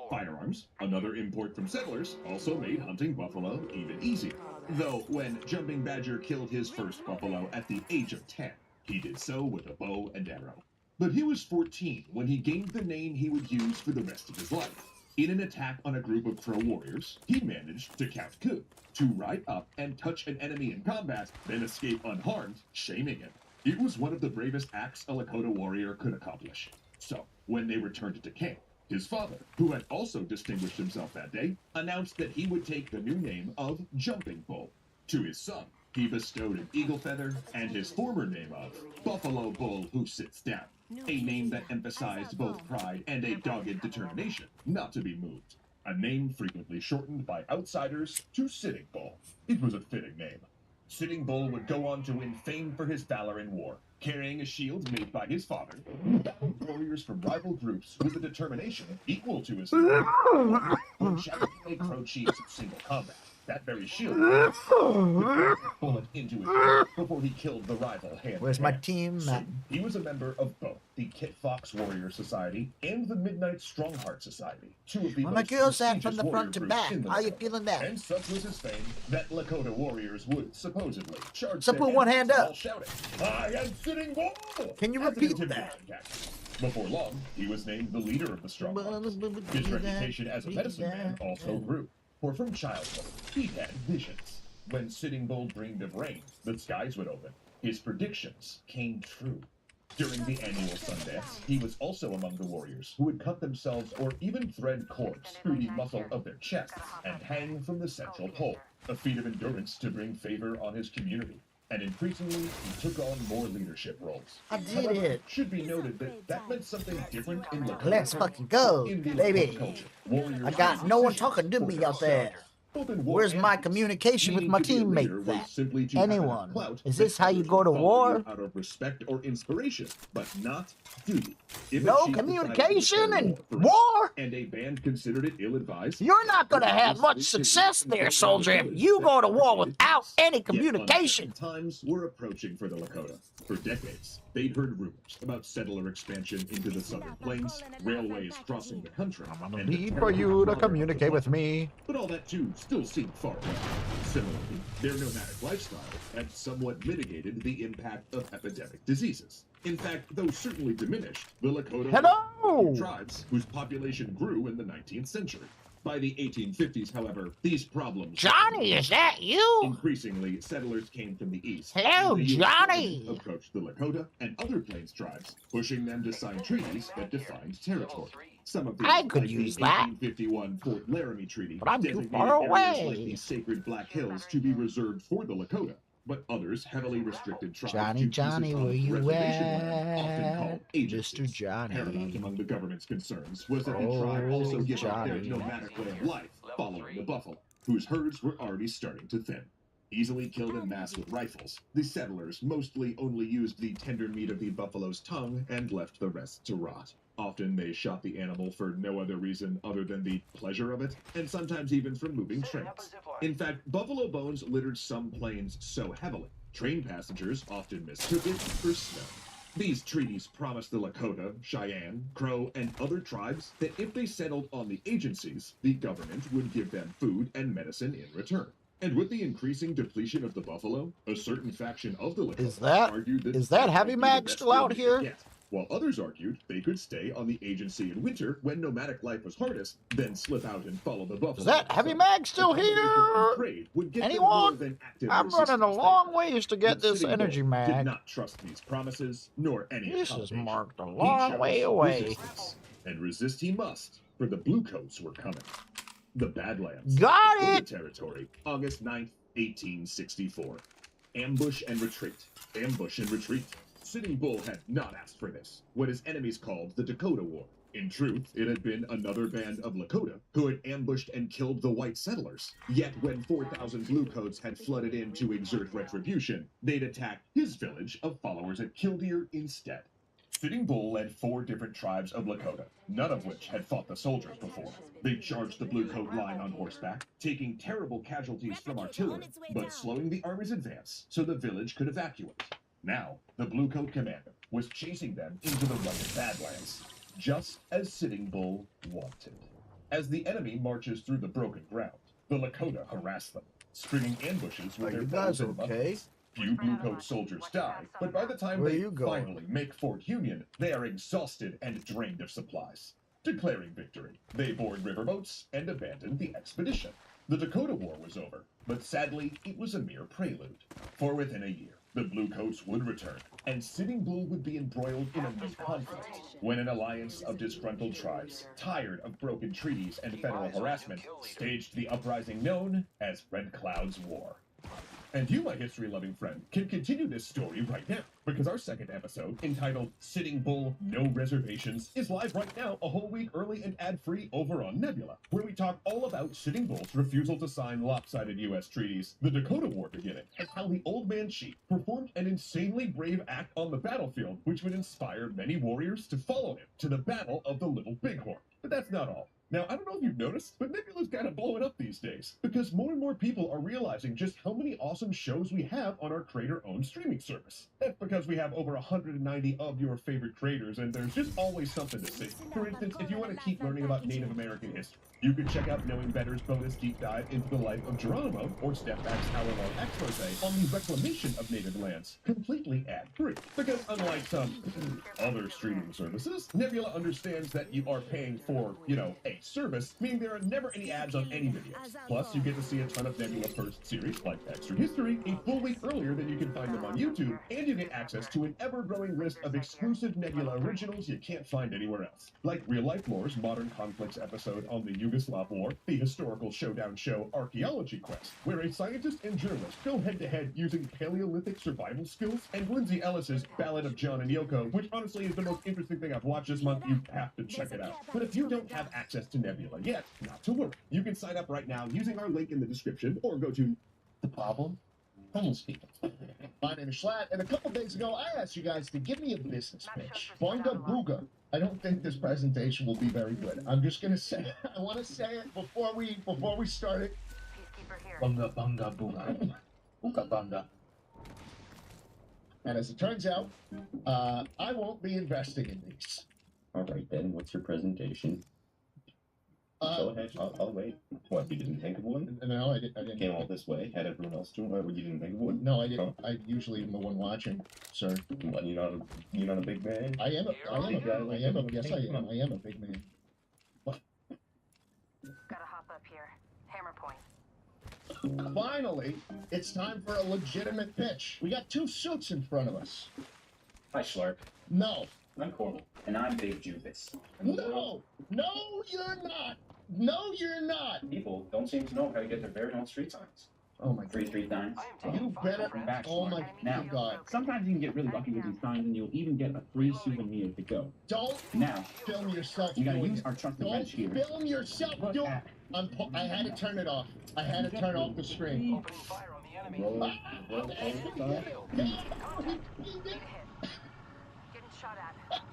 Firearms, another import from settlers, also made hunting buffalo even easier. Though when Jumping Badger killed his first buffalo at the age of 10, he did so with a bow and arrow. But he was 14 when he gained the name he would use for the rest of his life. In an attack on a group of Crow warriors, he managed to count coup, to ride up and touch an enemy in combat, then escape unharmed, shaming him. It was one of the bravest acts a Lakota warrior could accomplish. So, when they returned to camp, his father, who had also distinguished himself that day, announced that he would take the new name of Jumping Bull. To his son, he bestowed an eagle feather and his former name of Buffalo Bull Who Sits Down, a name that emphasized both pride and a dogged determination not to be moved. A name frequently shortened by outsiders to Sitting Bull. It was a fitting name. Sitting Bull would go on to win fame for his valor in war, carrying a shield made by his father, battling warriors from rival groups with a determination equal to his father, challenging Crow chiefs in single combat. That very shield bullet into his head before he killed the rival hand. Where's my team? He was a member of both the Kit Fox Warrior Society and the Midnight Strongheart Society. Two of the Well, my most girl's at prestigious from the front to warrior back. groups in the How you world. feeling there? And such was his fame that Lakota warriors would supposedly charge So their put one enemies hand up. while shouting, "I am Sitting Bull!" Can you as an repeat intimidating that? tactic. Before long, he was named the leader of the Stronghearts. His reputation as a medicine man also grew. For from childhood, he had visions. When Sitting Bull dreamed of rain, the skies would open. His predictions came true. During the annual Sundance, he was also among the warriors who would cut themselves or even thread cords through the muscle of their chests and hang from the central pole, a feat of endurance to bring favor on his community. And increasingly, he took on more leadership roles. I did However, it. it should be noted that that meant something different in Lakota. Let's fucking go, In the baby. Lakota culture, warriors I got made no one decisions talking to for me out there. themselves. Both in war Where's and my peace. communication with Needing my to be a leader teammates was at? simply to have enough Anyone? clout Is that this how you others go to would follow you war? out of respect or inspiration, but not duty. If a No chief decided to communication declare and for war? and a band considered it ill-advised, You're not gonna then have this much was success simply there, soldier, if village you that go to war protected without peace. any Yet communication. uncertain times were approaching for the Lakota. For decades, they'd heard rumors about settler expansion into the southern plains, railways crossing the country, and Need for you to communicate with me. but all that too still seemed far away. Similarly, their nomadic lifestyle had somewhat mitigated the impact of epidemic diseases. In fact, though certainly diminished, the Lakota Hello! were tribes whose population grew in the 19th century. By the 1850s, however, these problems... Johnny, is that you? Increasingly, settlers came from the east. Hello, The US Johnny. government approached the Lakota and other Plains tribes, pushing them to sign treaties that defined territory. Some of these, I could like use the that. 1851 Fort Laramie Treaty, But I'm too designated far areas away. like the sacred Black Hills to be reserved for the Lakota. But others heavily restricted tribes Johnny, to Johnny, pieces of where you reservation land, often at? called agencies. Mr. Johnny. Paramount among the government's concerns was that the Oh, tribe also give up their Johnny. nomadic way of life, following the buffalo, whose herds were already starting to thin. Easily killed en masse with rifles, the settlers mostly only used the tender meat of the buffalo's tongue and left the rest to rot. Often they shot the animal for no other reason other than the pleasure of it, and sometimes even from moving trains. In fact, buffalo bones littered some plains so heavily, train passengers often mistook it for snow. These treaties promised the Lakota, Cheyenne, Crow, and other tribes that if they settled on the agencies, the government would give them food and medicine in return. And with the increasing depletion of the buffalo, a certain faction of the Lakota argued that is that Heavy might be the Mag best still out deal they here? could get, while others argued they could stay on the agency in winter when nomadic life was hardest, then slip out and follow the buffalo. Is that Heavy Mag still here? Anyone? I'm running a long ways to get this energy Did mag. not trust these promises, nor any This is accommodation. marked a He long chose way away. resistance. And resist he must, for the Bluecoats were coming. The Badlands. Got Lakota it! Territory, August 9th, 1864. Ambush and retreat. Ambush and retreat. Sitting Bull had not asked for this, what his enemies called the Dakota War. In truth, it had been another band of Lakota who had ambushed and killed the white settlers. Yet when 4,000 Bluecoats had flooded in to exert retribution, they'd attacked his village of followers at Killdeer instead. Sitting Bull led 4 different tribes of Lakota, none of which had fought the soldiers before. They charged the Bluecoat line on horseback, taking terrible casualties from artillery, but slowing the army's advance so the village could evacuate. Now, the Bluecoat commander was chasing them into the rugged Badlands, just as Sitting Bull wanted. As the enemy marches through the broken ground, the Lakota harass them, stringing ambushes with their bows and muskets. Few Bluecoat soldiers die, but by the time Where they you going? finally make Fort Union, they are exhausted and drained of supplies. Declaring victory, they board riverboats and abandoned the expedition. The Dakota War was over, but sadly, it was a mere prelude. For within a year, the Bluecoats would return, and Sitting Bull would be embroiled in a new conflict, when an alliance of disgruntled tribes, tired of broken treaties and federal harassment, staged the uprising known as Red Cloud's War. And you, my history-loving friend, can continue this story right now, because our second episode, entitled Sitting Bull No Reservations, is live right now a whole week early and ad-free over on Nebula, where we talk all about Sitting Bull's refusal to sign lopsided U.S. treaties, the Dakota War beginning, and how the Old Man Chief performed an insanely brave act on the battlefield, which would inspire many warriors to follow him to the Battle of the Little Bighorn. But that's not all. Now, I don't know if you've noticed, but Nebula's kind of blowing up these days, because more and more people are realizing just how many awesome shows we have on our creator-owned streaming service. That's because we have over 190 of your favorite creators, and there's just always something to see. For instance, if you want to keep learning about Native American history, you can check out Knowing Better's bonus deep dive into the life of Geronimo, or Step Back's hour-long expose on the reclamation of native lands, completely ad-free. Because unlike some other streaming services, Nebula understands that you are paying for, a service, meaning there are never any ads on any videos. Plus, you get to see a ton of Nebula first series, like Extra History, a full week earlier than you can find them on YouTube, and you get access to an ever-growing list of exclusive Nebula originals you can't find anywhere else. Like Real Life Lore's Modern Conflicts episode on the Yugoslav War, the historical showdown show Archaeology Quest, where a scientist and journalist go head-to-head using Paleolithic survival skills, and Lindsay Ellis's Ballad of John and Yoko, which honestly is the most interesting thing I've watched this month. You have to check it out. But if you don't have access to Nebula yet, not to worry. You can sign up right now using our link in the description, or go to The problem? Homeless people. My name is Schlatt, and a couple days ago I asked you guys to give me a business pitch. Bunga Booga. I don't think this presentation will be very good. I'm just gonna say it. I want to say it before we start it. Bunga Bunga Booga. Booga Bunga. And as it turns out, I won't be investing in these. All right then, what's your presentation? Go ahead, I'll wait. What, you didn't think of one? No, I didn't. Came all this way, had everyone else do it. You didn't think of one? No, I didn't. I usually am the one watching, sir. What, you're not a big man? I am a big man. What? Finally, it's time for a legitimate pitch. We got two suits in front of us. Hi, Schlarp. No. I'm Corbin, and I'm Big Jubis. No! No, you're not! No, you're not! People don't seem to know how to get their very own street signs. Oh my 339. You better. Oh my God. Sometimes you can get really lucky with these signs, and you'll even get a free souvenir to go. Don't Now, film yourself. you gotta doing use it. our trusted Don't wrench here. film yourself doing. I had to turn it off. I had to turn off the screen.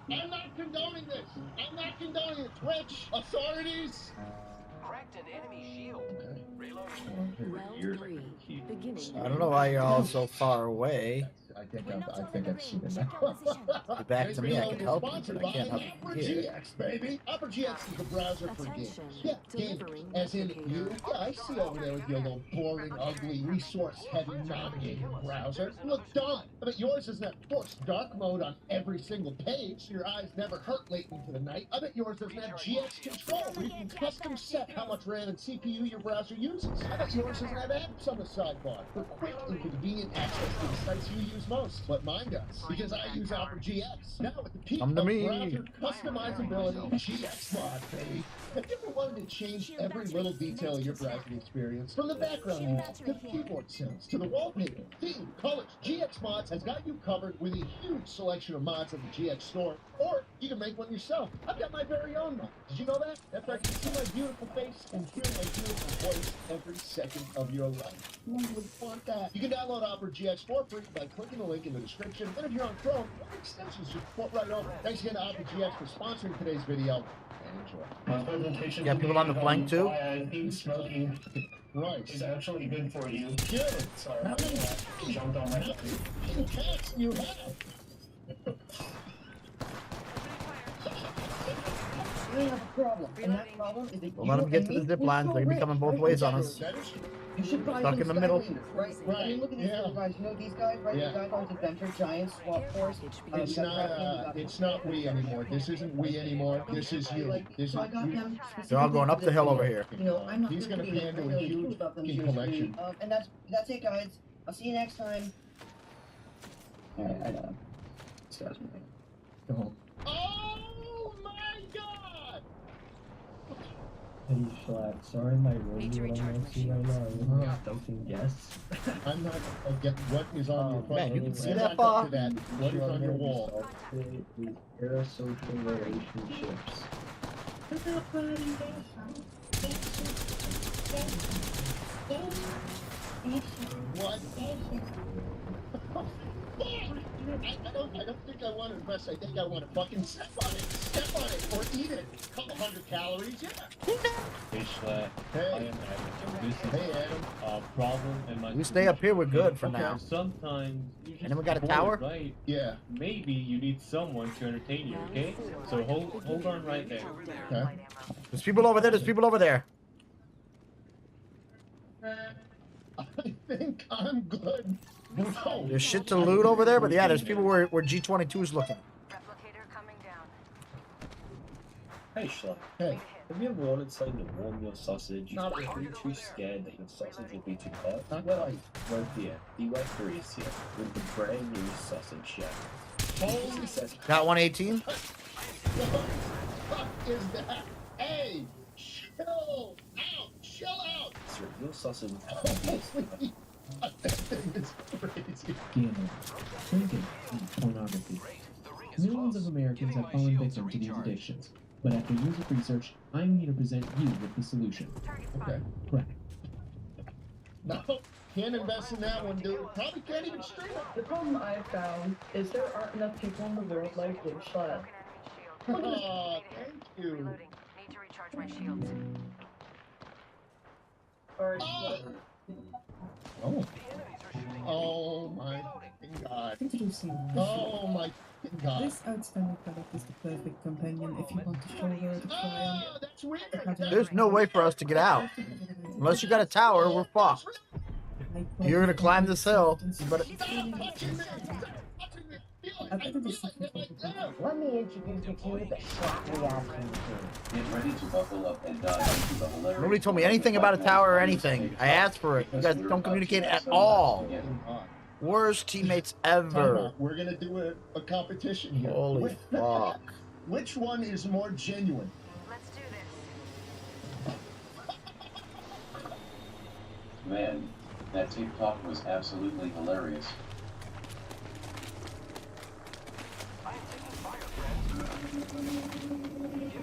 I'm not condoning this. I'm not condoning it. Twitch authorities. Cracked an enemy shield. I don't know why you're all so far away. I think I've seen it now. Get back to me, I can help you, but I can't help Opera you here. GX, baby. Opera GX is the browser for games. Yeah, gamers. As in you. Yeah, I see over there with your little boring, ugly, resource-heavy navigating browser. You look dumb. I bet yours isn't that forced dark mode on every single page, so your eyes never hurt late into the night. I bet yours doesn't have GX control, where you can custom set how much RAM and CPU your browser uses. I bet yours doesn't have apps on the sidebar for quick and convenient access to the sites you use most, but mine does, because I use Opera GX. Now with the peak Come to of me. browser customizability, GX mod, baby. Have you ever wanted to change every little detail of your browsing experience? From the background music, to the keyboard sounds, to the wallpaper, theme, colors, GX Mods has got you covered with a huge selection of mods at the GX store, or you can make one yourself. I've got my very own mod. Did you know that? That's right, you can see my beautiful face and hear my beautiful voice every second of your life. Who would want that? You can download Opera GX for free by clicking the link in the description. And if you're on Chrome, what extensions just port right over. Thanks again to Opera GX for sponsoring today's video. And enjoy. My presentation. You got people on the flank too? Why I think smoking right is actually good for you. Good. Sorry How about that. Jumped on my many cats do you have? We have a problem, and that problem is that We'll let them get to the zip lines. They're gonna be coming both ways on us. You should buy Stuck some in the middle. Skylanders, right? I mean, look at these little guys. You know these guys, right? Yeah. The guys on Adventure Giant Swap Force. It's not we anymore. This isn't we anymore. This is you. This is So I got you. them. They're all going up the hill over here. You know, I'm not He's gonna really pan to a really huge cool about them fucking usually. collection. And that's it, guys. I'll see you next time. Alright, I know. This guy's moving. Go home. Oh my God! Hey, Schlatt, sorry my room what I'm actually right now. I'm not thinking yes. I'm not. Get what is on your front? Man, you can see I'm that not up far? to that. What is on your wall? The parasocial relationships. What? I don't think I want to invest. I think I want to fucking step on it, or eat it. A couple hundred calories, yeah. Hey, Schlatt. Hey. I am Adam. This Hey, Adam. is problem in my. We stay up here, we're good for Okay, now. Sometimes you just Anyone got a bored, tower? Right? Yeah. Maybe you need someone to entertain you. Okay. So hold on right there. Okay. There's people over there. There's people over there. I think I'm good. No. There's shit to loot over there, but yeah, there's people where G22's looking. Hey, Schlatt. Hey. Have you ever wanted something to warm your sausage? Not but really. you're too scared that your sausage will be too hot? Not Well, quite. well, here, DY3 is here with the brand new sausage chef. Holy Got 118? What the fuck is that? Hey, chill out, chill out. So your sausage Holy, that thing is crazy. Gambling, drinking, and pornography. Millions of Americans have fallen victim to these addictions. But after years of research, I'm here to present you with the solution. Okay. Crack. No, can't invest in that one, dude. Probably can't even stream it. The problem I've found is there aren't enough people in the world like Dave Schlatt. Oh, thank you. Need to recharge my shields. Alright, Oh. Oh my fucking God. Introducing Oh my fucking God. This outstanding product is the perfect companion if you want to shoulder the fire. Oh, that's weird. There's no way for us to get out. Unless you got a tower, we're fucked. You're gonna climb this hill. But Stop touching me. Stop touching me. Feel I think it's Let me introduce you to the shot reaction. Get ready to buckle up and dive into the hilarious. Nobody told me anything about a tower or anything. I asked for it. You guys don't communicate at all. Worst teammates ever. We're gonna do a competition here. Holy fuck. Which one is more genuine? Let's do this. Man, that TikTok was absolutely hilarious.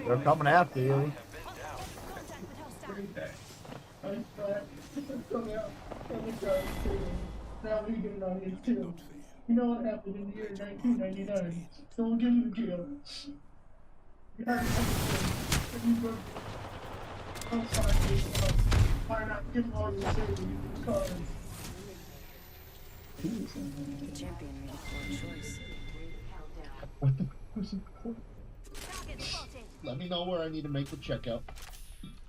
They're coming after you. Now we get an audience too. You know what happened in the year 1999? Someone get you to jail. You heard everything. And you broke. I'm sorry, why not give all your savings cards? The champion made a poor choice. What the fuck was it for? Let me know where I need to make the checkout.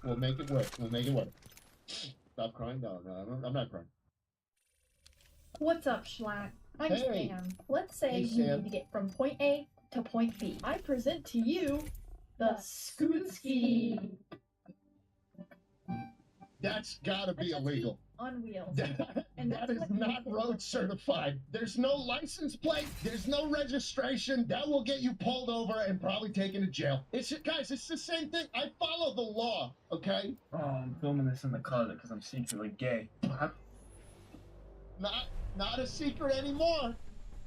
We'll make it work. We'll make it work. Stop crying. No, I'm not crying. What's up, Schlatt? I'm Hey. Sam. Let's say Hey, you Sam. need to get from point A to point B. I present to you the Scootski That's gotta be illegal. on wheels. That that's is what not makes it road certified. There's no license plate. There's no registration. That will get you pulled over and probably taken to jail. Guys, it's the same thing. I follow the law, okay? Oh, I'm filming this in the closet because I'm secretly gay. Not a secret anymore.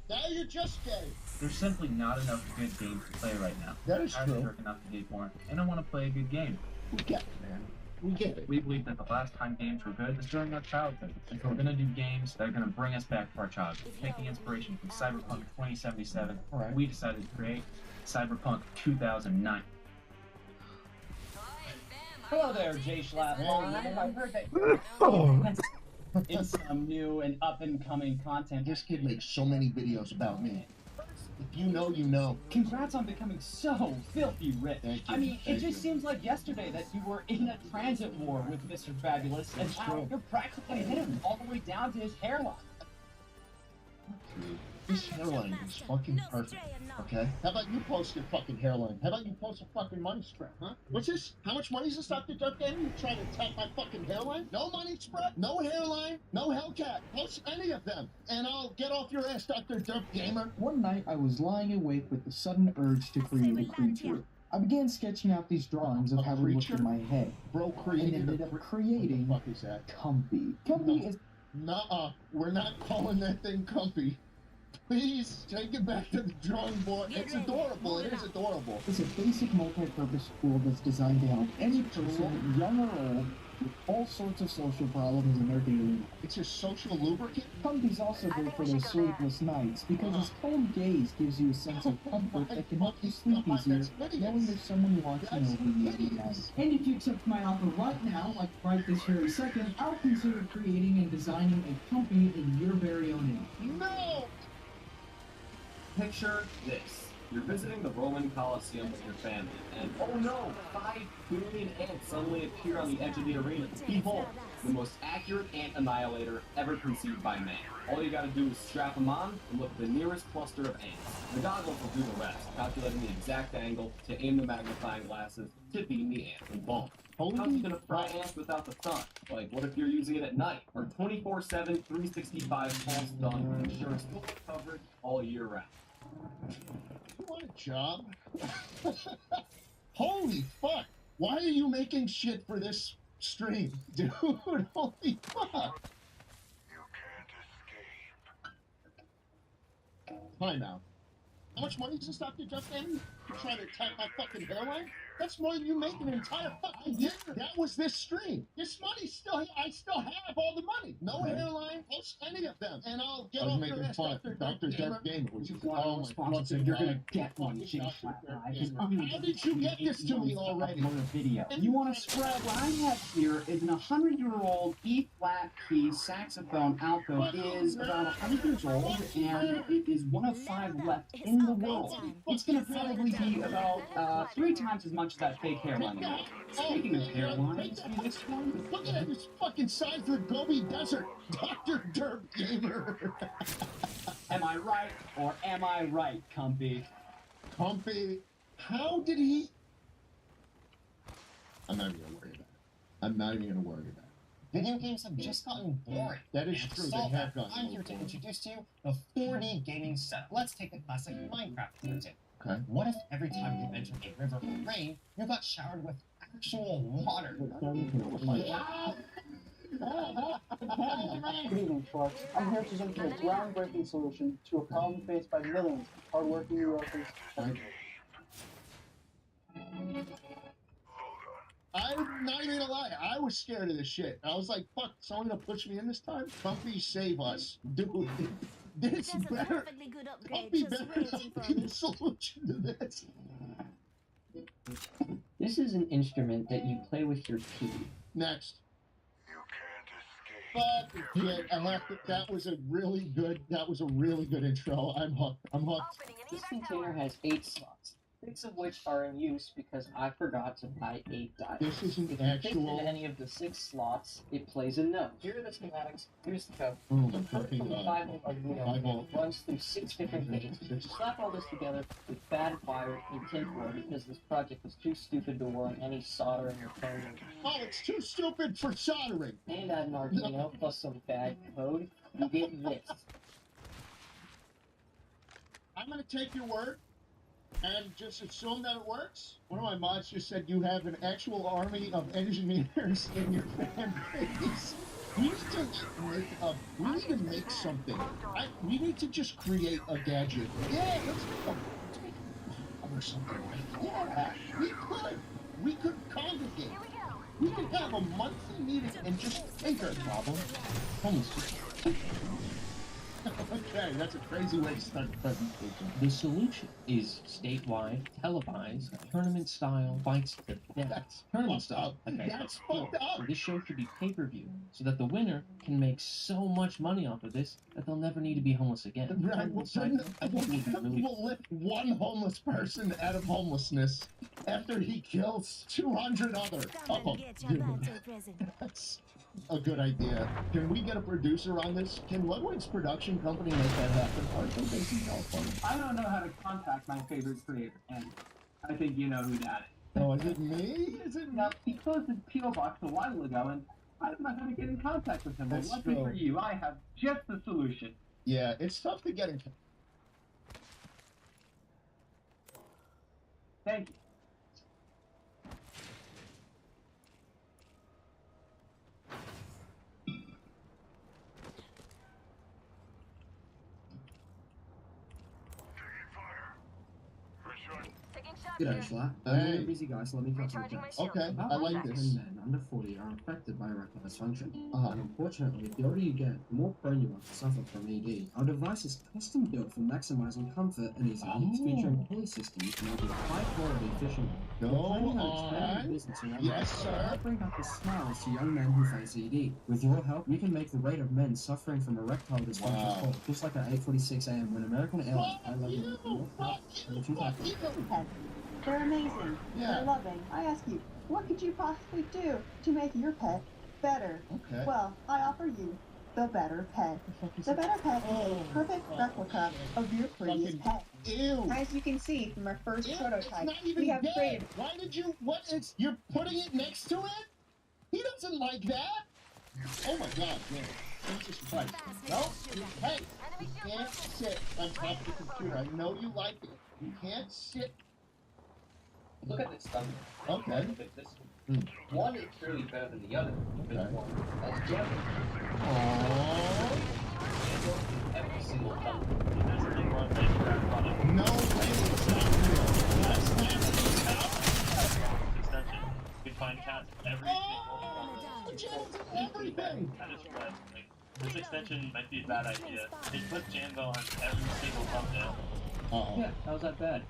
Now you're just gay. There's simply not enough good games to play right now. That is I'm true. jerking off to gay porn, and I want to play a good game. We get it, man. We get it. We believe that the last time games were good was during our childhood. And so we're gonna do games that are gonna bring us back to our childhood. Taking inspiration from Cyberpunk 2077, Alright. we decided to create Cyberpunk 2009. Hello there, Jay Schlatt. I heard that in some new and up-and-coming content. This kid makes so many videos about me. If you know, you know. Congrats on becoming so filthy rich. Thank you. I mean, Thank it just you. seems like yesterday that you were in a transit war with Mr. Fabulous, and That's now true. you're practically him all the way down to his hairline. This hairline is fucking perfect, okay? How about you post your fucking hairline? How about you post a fucking money spread, huh? What's this? How much money is this Dr. Dirk getting? You trying to attack my fucking hairline? No money spread, no hairline, no Hellcat. Post any of them, and I'll get off your ass, Dr. Dirk Gamer. One night, I was lying awake with the sudden urge to create a creature. I began sketching out these drawings of A how it would look creature? in my head, Bro and created ended a up creating What the fuck is that? Comfy. Comfy is Nuh-uh. We're not calling that thing comfy. Please take it back to the drawing board. It's adorable. It is adorable. a basic multi-purpose tool that's designed to help any person, young or old, with all sorts of social problems in their daily life. It's your social lubricant? Comfy's also great for those sleepless nights because its cold gaze gives you a sense of comfort that can help you sleep easier, knowing there's someone watching over you every night. And if you accept my offer right now, like right this very second, I'll consider creating and designing a company in your very own name. No! Picture this. You're visiting the Roman Colosseum with your family, and oh no, 5 billion ants suddenly appear on the edge of the arena. Behold, the most accurate ant annihilator ever conceived by man. All you gotta do is strap them on and look at the nearest cluster of ants. The goggles will do the rest, calculating the exact angle to aim the magnifying glasses to beam the ants and boom. How's you gonna fry ants without the sun? Like, what if you're using it at night? Or 24/7, 365 false dawn to ensure full coverage all year round. You want a job? Holy fuck! Why are you making shit for this stream? Dude, holy fuck! Hi now. How much money does this Dr. Jeff getting? You trying to attack my fucking hairline? That's more than you make an entire fucking year. That was this stream. This money I still have all the money. No hairline, post any of them. And I'll get off your ass, Dr. Jeff Gamer. Which is all my fucking You're gonna get one, Jay Schlatt. How did you get this to me already? Video. You want to spread? What I have here is an 100-year-old E-flat key saxophone alto. Is about 100 years old, and it is one of 5 left in the world. It's going to probably be about 3 times as much bunch of that fake hairline. Speaking of hairline, see this one? Look at this fucking size of the Gobi Desert. Dr. Derp Gamer. Am I right or am I right, Comfy? Comfy, how did he... I'm not even gonna worry about it. I'm not even gonna worry about it. Video games have just gotten boring. That is And to true, they solve have that, gotten I'm a here little to boring. introduce to you the 4D gaming setup. Let's take the classic Minecraft for example. Okay. What if every time you enter a river or rain, you got showered with actual water? Good evening, Schwartz. I'm here presenting a groundbreaking solution to a problem faced by millions of hardworking New Yorkers. I'm not even gonna lie, I was scared of this shit. I was like, fuck, someone gonna push me in this time? Comfy, save us. Dude, this better... Comfy better not be the solution to this. This is an instrument that you play with your key. Next. Fuck shit, I have to... That was a really good intro. I'm hooked. I'm hooked. This container has 8 slots, 6 of which are in use because I forgot to buy 8 dice. This isn't If you actual... fit in any of the 6 slots, it plays a note. Here are the schematics. Here's the code. Oh my The first fucking from the god. 5-volt Arduino runs through 6 different gates. Slap all this together with bad wire and tinfoil because this project was too stupid to warrant any soldering or coding. Oh, it's too stupid for soldering. And add an Arduino plus some bad code, you get this. I'm gonna take your word and just assume that it works. One of my mods just said you have an actual army of engineers in your fan base. We need to make something. We need to just create a gadget. Yeah, let's go. Or something. Yeah, we could congregate. We could have a monthly meeting and just think our problem. Okay, that's a crazy way to start the presentation. The solution is statewide, televised, tournament-style fights to the death. Tournament-style. That's fucked up. So this show should be pay-per-view, so that the winner can make so much money off of this that they'll never need to be homeless again. Right, we'll lift one homeless person out of homelessness after he kills 200 other of them. That's a good idea. Can we get a producer on this? Can Ludwig's production company make that happen? Aren't they based in California? I don't know how to contact my favorite creator, and I think you know who that is. Oh, is it me? Is it me? Now, he closed his P.O. box a while ago, and I don't know how to get in contact with him. That's But luckily true. for you, I have just the solution. Yeah, it's tough to get in. Thank you. G'day, Schlatt. Hey. You're a busy guy, so let me cut to the chase. Okay, About I like 10 this. men under 40 are affected by erectile dysfunction. Uh-huh. And unfortunately, the older you get, the more prone you are to suffer from ED. Our device is custom built for maximizing comfort and ease of use, featuring pulley systems to make it a high-quality, efficient. Go We're planning on on. expanding the business around Yes, that. sir. To bring back the smiles to young men who face ED. With your help, we can make the rate of men suffering from erectile dysfunction Wow. fall, just like at 8:46 a.m. when American Airlines highlighted the North South and the 2000. They're amazing. Yeah. They're loving. I ask you, what could you possibly do to make your pet better? Okay. Well, I offer you the Better Pet. The Better Pet is a perfect replica of your previous pet. Ew. As you can see from our first Ew, prototype, it's not even we have dead. created. Why did you? What is? You're putting it next to it? He doesn't like that. Oh my God, man. Jesus Christ. No. Hey, you can't sit on top of the computer. I know you like it. You can't sit. Look at this thumbnail. Okay. Look at this one is clearly better than the other. Because one has Jam. Every single thumbnail. That's the thing one thing for our product. No way, it's not real. That's not Extension. You can find cats in every single everything. That is right. Like, this extension might be a bad idea. They put Jambo on every single thumbnail. Oh. Yeah, how's that bad?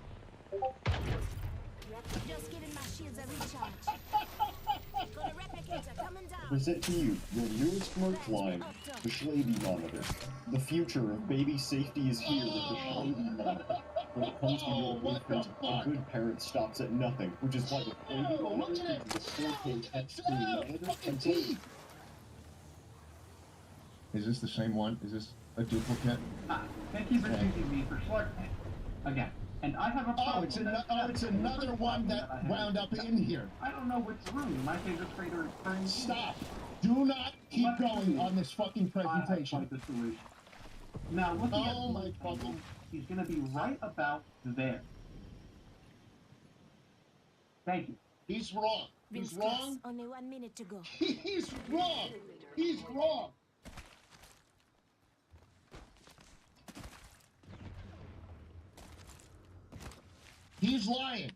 Just giving my shields a recharge. Got a replicator coming down. Present to you your newest merch line, the Schlady Monitor. The future of baby safety is here with the Schlady Monitor. When it comes to your infant, a good parent stops at nothing, which is why the baby monitor uses a 4K touchscreen monitor and TV. Is this the same one? Is this a duplicate? Thank you for choosing me for Clark Kent. Again. And I have a problem. It's another one that wound up in here. I don't know which room. My favorite trader is turning. Stop! Do not keep going on this fucking presentation. The solution. Now, looking at my fucking... He's gonna be right about there. Thank you. He's wrong. He's wrong. Only 1 minute to go. He's wrong. He's wrong. He's lying.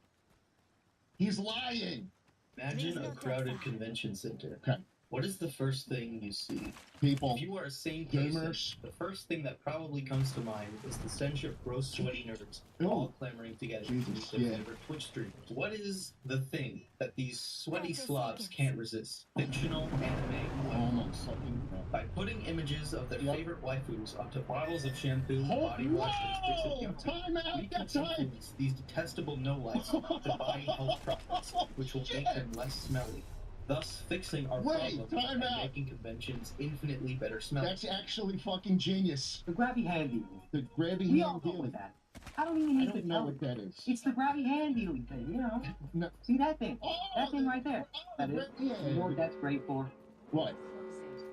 He's lying. Imagine a crowded convention center. Okay. What is the first thing you see? People. If you are a sane person, Gamers. the first thing that probably comes to mind is the stench of gross, sweaty nerds all clamoring together to meet their favorite Twitch streamers. What is the thing that these sweaty slobs can't resist? Fictional anime. Almost fucking. By putting images of their favorite waifus onto bottles of shampoo, body wash, and sticks of yogurt, Time out! we can influence these detestable no-lights to buying health products, which will make them less smelly, thus fixing our problem and making conventions infinitely better smelling. That's actually fucking genius. The grabby hand dealing. The grabby We hand all go dealing. with that. I don't even need I don't to know tell what it. that is. It's the grabby hand dealing thing, you know. No. See that thing? That thing right there. That is. Yeah. You know what that's great for? What?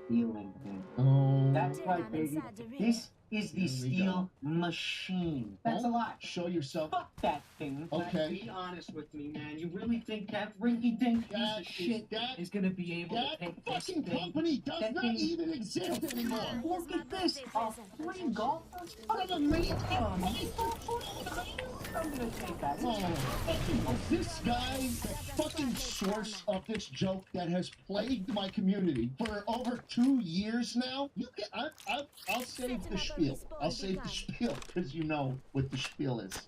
Stealing thing. Oh. That's right, baby. This is the steel machine. That's a lot. Show yourself. Fuck that thing. Okay. Be honest with me, man. You really think that rinky-dink piece of shit is gonna be able to take this fucking thing? company does That not thing- even exist anymore. Look at this. 3 golfers? What a mate. I'm gonna take that. Is this guy the fucking source of this joke that has plagued my community for over 2 years now? You can, I'll save the spiel. I'll save the spiel because you know what the spiel is.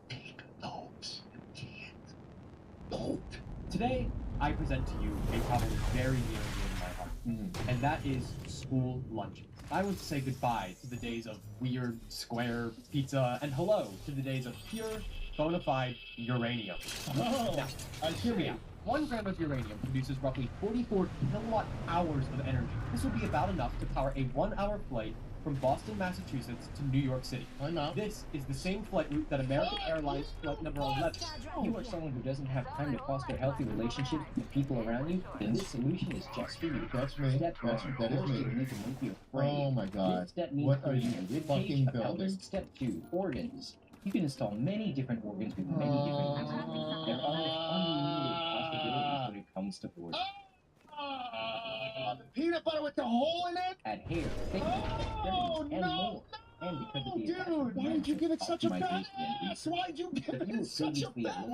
Take notes. Don't. Today, I present to you a topic very near and dear to my heart, and that is school lunches. I would say goodbye to the days of weird, square pizza, and hello to the days of pure, bona fide uranium. Oh, now, hear me out. 1 gram of uranium produces roughly 44 kilowatt hours of energy. This will be about enough to power a 1-hour flight from Boston, Massachusetts to New York City. This is the same flight route that American Airlines Flight Number 11. If you are someone who doesn't have time to foster healthy relationships with the people around you, then this solution is just for you. That's me. Step one, That is force me. your need to make you afraid. Oh my god. This step means What are creating you a rib fucking cage, a pelvis. building? Step 2, organs. You can install many different organs with many different uses. There are unlimited possibilities when it comes to organs. Peanut butter with the hole in it? Add hair, thickness, and more. And because of the Dude, why did you give it such a pass? Why'd you give If you it were such a previously pass?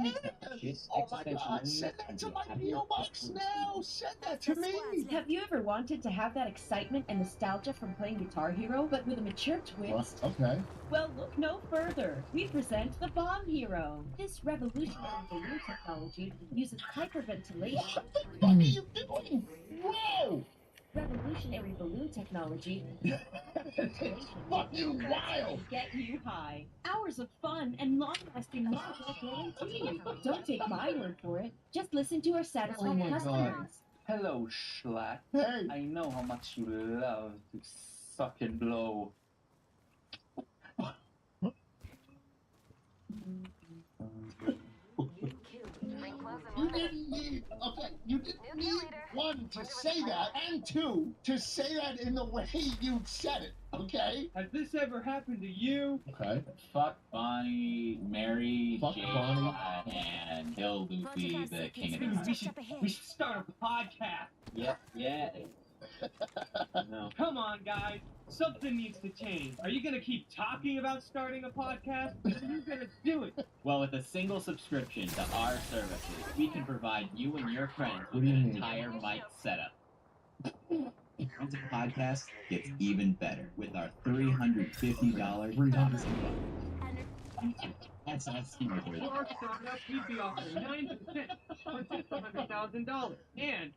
allergic Oh my god, send that to my PO box now! Send that to me! Have you ever wanted to have that excitement and nostalgia from playing Guitar Hero, but with a mature twist? Okay. Well, look no further. We present the Bomb Hero. This revolutionary balloon technology uses hyperventilation. What are you doing? Whoa! Revolutionary balloon technology. It's fucking wild! Get you high. Hours of fun and long-lasting musical guarantee. Don't take my word for it. Just listen to our satisfied customers. Hello, Schlatt. Hey. I know how much you love to suck and blow. You didn't need, you didn't need 1 to say that, and 2 to say that in the way you said it, okay? Has this ever happened to you? Okay. Fuck Bonnie, marry Fuck Jake, Bonnie. and kill Luffy, the king of the We should start a podcast. Yeah. No. Come on, guys. Something needs to change. Are you gonna keep talking about starting a podcast? Or are you gonna do it? Well, with a single subscription to our services, we can provide you and your friends What with do you an mean? entire mic setup. Friends of Podcast gets even better with our $350 $300. Doxing Bundle. Your startup should be offering 9% for just $100,000. And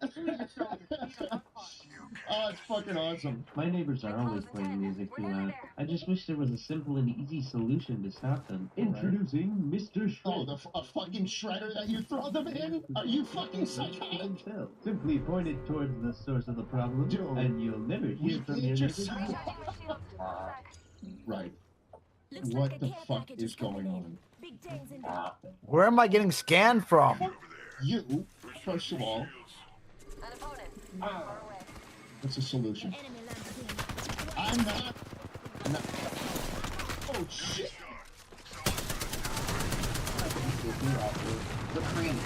Oh, it's fucking awesome. My neighbors are always playing music too loud. I just wish there was a simple and easy solution to stop them. Introducing Mr. Shredder. Oh, a fucking shredder that you throw them in? Are you fucking psychotic? Simply point it towards the source of the problem, and you'll never hear from your neighbors. Right. What the fuck is going on? Where am I getting scanned from? You, first of all. What's the solution? I'm not. Oh shit! The crane.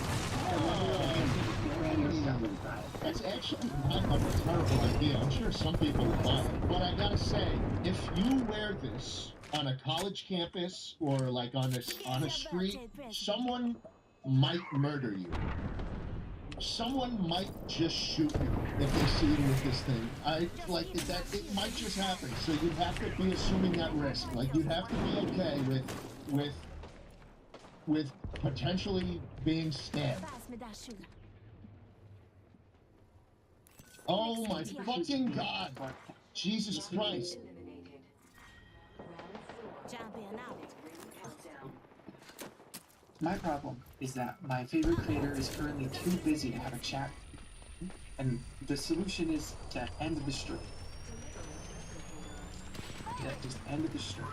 That's actually not a terrible idea. I'm sure some people will buy it. But I gotta say, if you wear this on a college campus or like on a street, someone might murder you. Someone might just shoot you if they see you with this thing. I like that. It might just happen. So you have to be assuming that risk. Like you have to be okay with potentially being stabbed. Oh my fucking god! Jesus Christ! My problem is that my favorite creator is currently too busy to have a chat. And the solution is to end the stream. Yeah, just end the stream.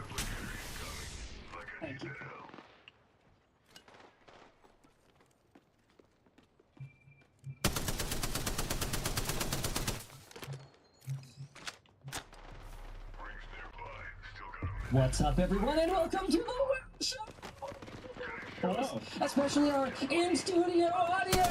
Thank you. What's up, everyone, and welcome to the web show! Especially our in-studio audience!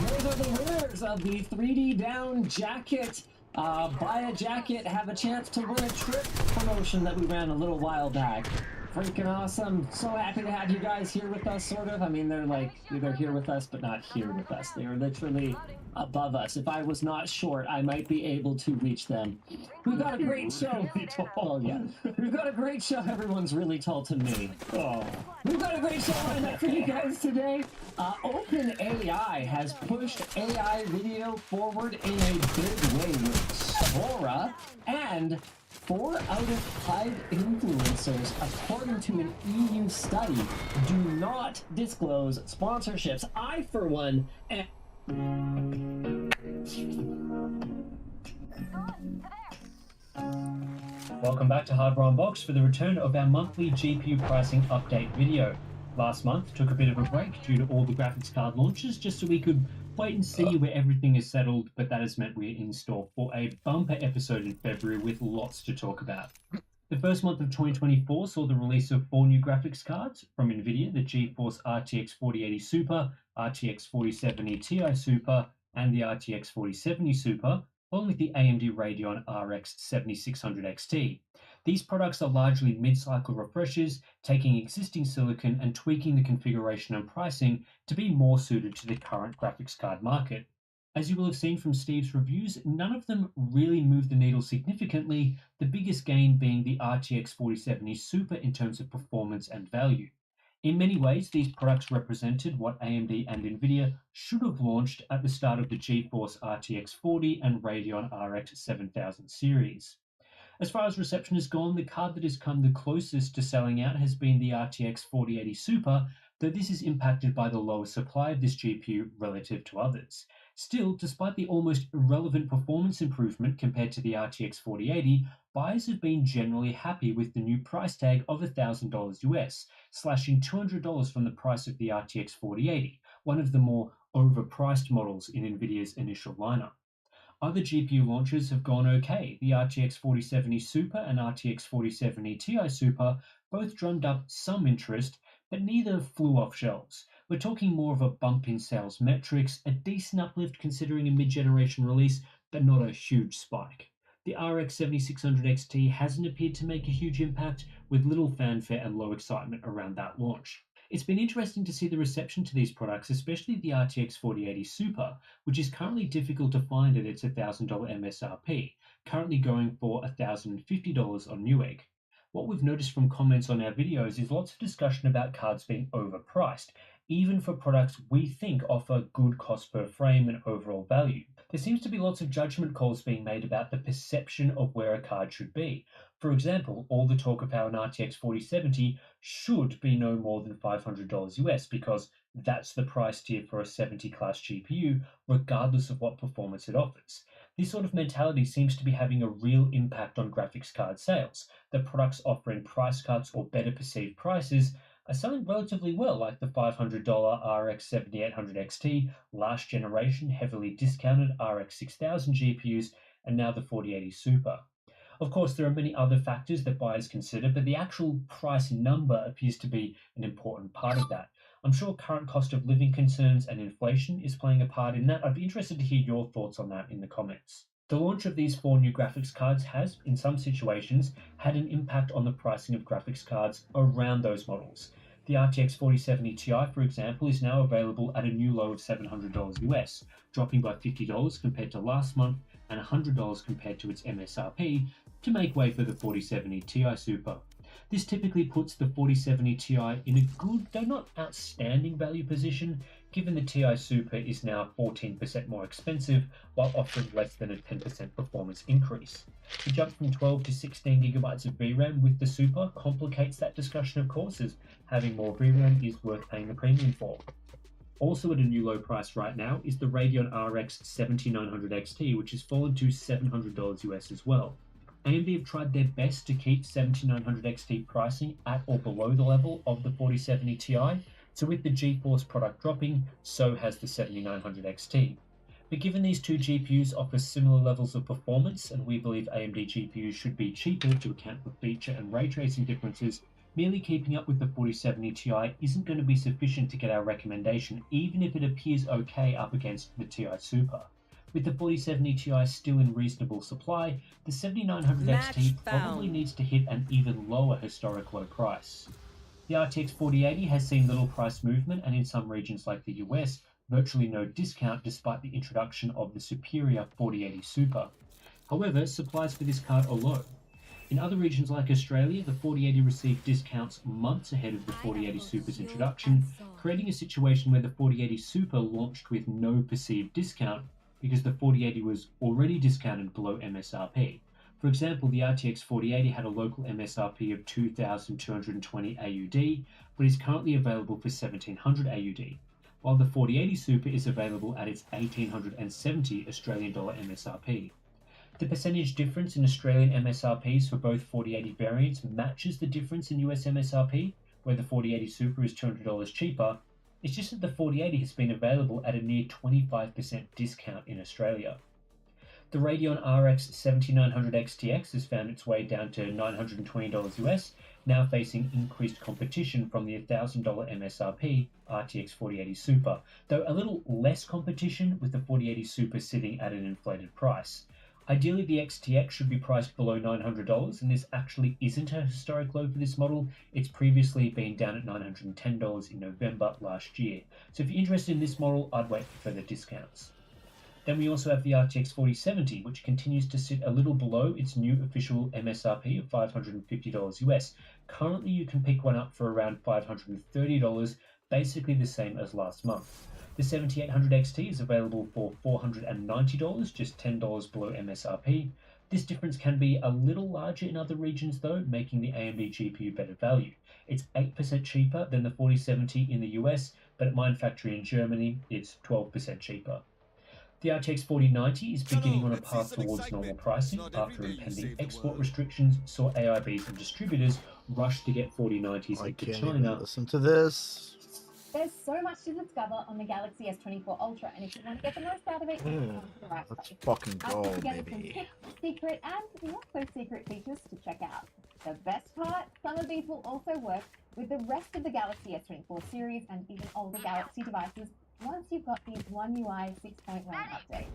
Those are the winners of the 3D Down jacket. Buy a jacket, have a chance to win a trip promotion that we ran a little while back. Freaking awesome. So happy to have you guys here with us, sort of. I mean, they're here with us, but not here with us. They are literally above us. If I was not short, I might be able to reach them. We've got a great show. Oh, yeah. We've got a great show. Everyone's really tall to me. Oh. We've got a great show lined up for you guys today. OpenAI has pushed AI video forward in a big way with Sora, and 4 out of 5 influencers, according to an EU study, do not disclose sponsorships. I, for one, am... Welcome back to Hardware Unboxed for the return of our monthly GPU pricing update video. Last month took a bit of a break due to all the graphics card launches, just so we could wait and see where everything is settled, but that has meant we're in store for a bumper episode in February with lots to talk about. The first month of 2024 saw the release of 4 new graphics cards from NVIDIA, the GeForce RTX 4080 Super, RTX 4070 Ti Super, and the RTX 4070 Super, along with the AMD Radeon RX 7600 XT. These products are largely mid-cycle refreshes, taking existing silicon and tweaking the configuration and pricing to be more suited to the current graphics card market. As you will have seen from Steve's reviews, none of them really move the needle significantly, the biggest gain being the RTX 4070 Super in terms of performance and value. In many ways, these products represented what AMD and NVIDIA should have launched at the start of the GeForce RTX 40 and Radeon RX 7000 series. As far as reception has gone, the card that has come the closest to selling out has been the RTX 4080 Super, though this is impacted by the lower supply of this GPU relative to others. Still, despite the almost irrelevant performance improvement compared to the RTX 4080, buyers have been generally happy with the new price tag of $1,000 US, slashing $200 from the price of the RTX 4080, one of the more overpriced models in NVIDIA's initial lineup. Other GPU launches have gone okay. The RTX 4070 Super and RTX 4070 Ti Super both drummed up some interest, but neither flew off shelves. We're talking more of a bump in sales metrics, a decent uplift considering a mid-generation release, but not a huge spike. The RX 7600 XT hasn't appeared to make a huge impact, with little fanfare and low excitement around that launch. It's been interesting to see the reception to these products, especially the RTX 4080 Super, which is currently difficult to find at its $1,000 MSRP, currently going for $1,050 on Newegg. What we've noticed from comments on our videos is lots of discussion about cards being overpriced, even for products we think offer good cost per frame and overall value. There seems to be lots of judgment calls being made about the perception of where a card should be. For example, all the talk about an RTX 4070 should be no more than $500 US because that's the price tier for a 70 class GPU, regardless of what performance it offers. This sort of mentality seems to be having a real impact on graphics card sales. The products offering price cuts or better perceived prices are selling relatively well, like the $500 RX 7800 XT, last generation heavily discounted RX 6000 GPUs, and now the 4080 Super. Of course, there are many other factors that buyers consider, but the actual price number appears to be an important part of that. I'm sure current cost of living concerns and inflation is playing a part in that. I'd be interested to hear your thoughts on that in the comments. The launch of these 4 new graphics cards has, in some situations, had an impact on the pricing of graphics cards around those models. The RTX 4070 Ti, for example, is now available at a new low of $700 US, dropping by $50 compared to last month and $100 compared to its MSRP to make way for the 4070 Ti Super. This typically puts the 4070 Ti in a good, though not outstanding value position, given the Ti Super is now 14% more expensive while offering less than a 10% performance increase. The jump from 12 to 16 GB of VRAM with the Super complicates that discussion, of course, as having more VRAM is worth paying the premium for. Also at a new low price right now is the Radeon RX 7900 XT, which has fallen to $700 US as well. AMD have tried their best to keep 7900 XT pricing at or below the level of the 4070 Ti, so with the GeForce product dropping, so has the 7900 XT. But given these two GPUs offer similar levels of performance, and we believe AMD GPUs should be cheaper to account for feature and ray tracing differences, merely keeping up with the 4070 Ti isn't going to be sufficient to get our recommendation, even if it appears okay up against the Ti Super. With the 4070 Ti still in reasonable supply, the 7900 XT probably needs to hit an even lower historic low price. The RTX 4080 has seen little price movement, and in some regions like the US, virtually no discount despite the introduction of the superior 4080 Super. However, supplies for this card are low. In other regions like Australia, the 4080 received discounts months ahead of the 4080 Super's introduction, creating a situation where the 4080 Super launched with no perceived discount because the 4080 was already discounted below MSRP. For example, the RTX 4080 had a local MSRP of 2,220 AUD, but is currently available for 1,700 AUD, while the 4080 Super is available at its 1,870 Australian dollar MSRP. The percentage difference in Australian MSRPs for both 4080 variants matches the difference in US MSRP, where the 4080 Super is $200 cheaper. It's just that the 4080 has been available at a near 25% discount in Australia. The Radeon RX 7900 XTX has found its way down to $920 US, now facing increased competition from the $1,000 MSRP RTX 4080 Super, though a little less competition with the 4080 Super sitting at an inflated price. Ideally, the XTX should be priced below $900, and this actually isn't a historic low for this model. It's previously been down at $910 in November last year. So if you're interested in this model, I'd wait for further discounts. Then we also have the RTX 4070, which continues to sit a little below its new official MSRP of $550 US. Currently, you can pick one up for around $530, basically the same as last month. The 7800 XT is available for $490, just $10 below MSRP. This difference can be a little larger in other regions though, making the AMD GPU better value. It's 8% cheaper than the 4070 in the US, but at Mindfactory in Germany, it's 12% cheaper. The RTX 4090 is beginning on a path towards normal pricing after impending export restrictions saw AIBs and distributors rush to get 4090s into China. Listen to this. There's so much to discover on the Galaxy S24 Ultra, and if you want to get the most out of it, you're the right Let's place. fucking go, I've put together baby. some tips, secret, and not so secret features to check out. The best part, some of these will also work with the rest of the Galaxy S24 series and even older Galaxy devices once you've got the One UI 6.1 update.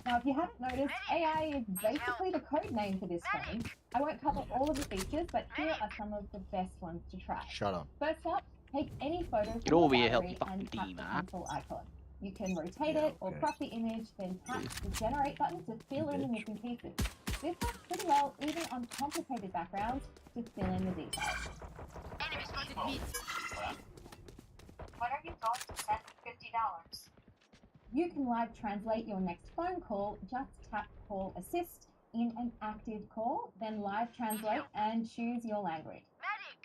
Now, if you haven't noticed, AI is basically the code name for this phone. I won't cover all of the features, but here are some of the best ones to try. Shut up. First up, take any photo from You're the over here gallery helping and fucking tap D, the pencil icon. You can rotate it or crop the image, then tap the generate button to fill in the missing pieces. This works pretty well even on complicated backgrounds to fill in the details. When are you going to send me $50? You can live translate your next phone call, just tap Call Assist in an active call, then live translate and choose your language.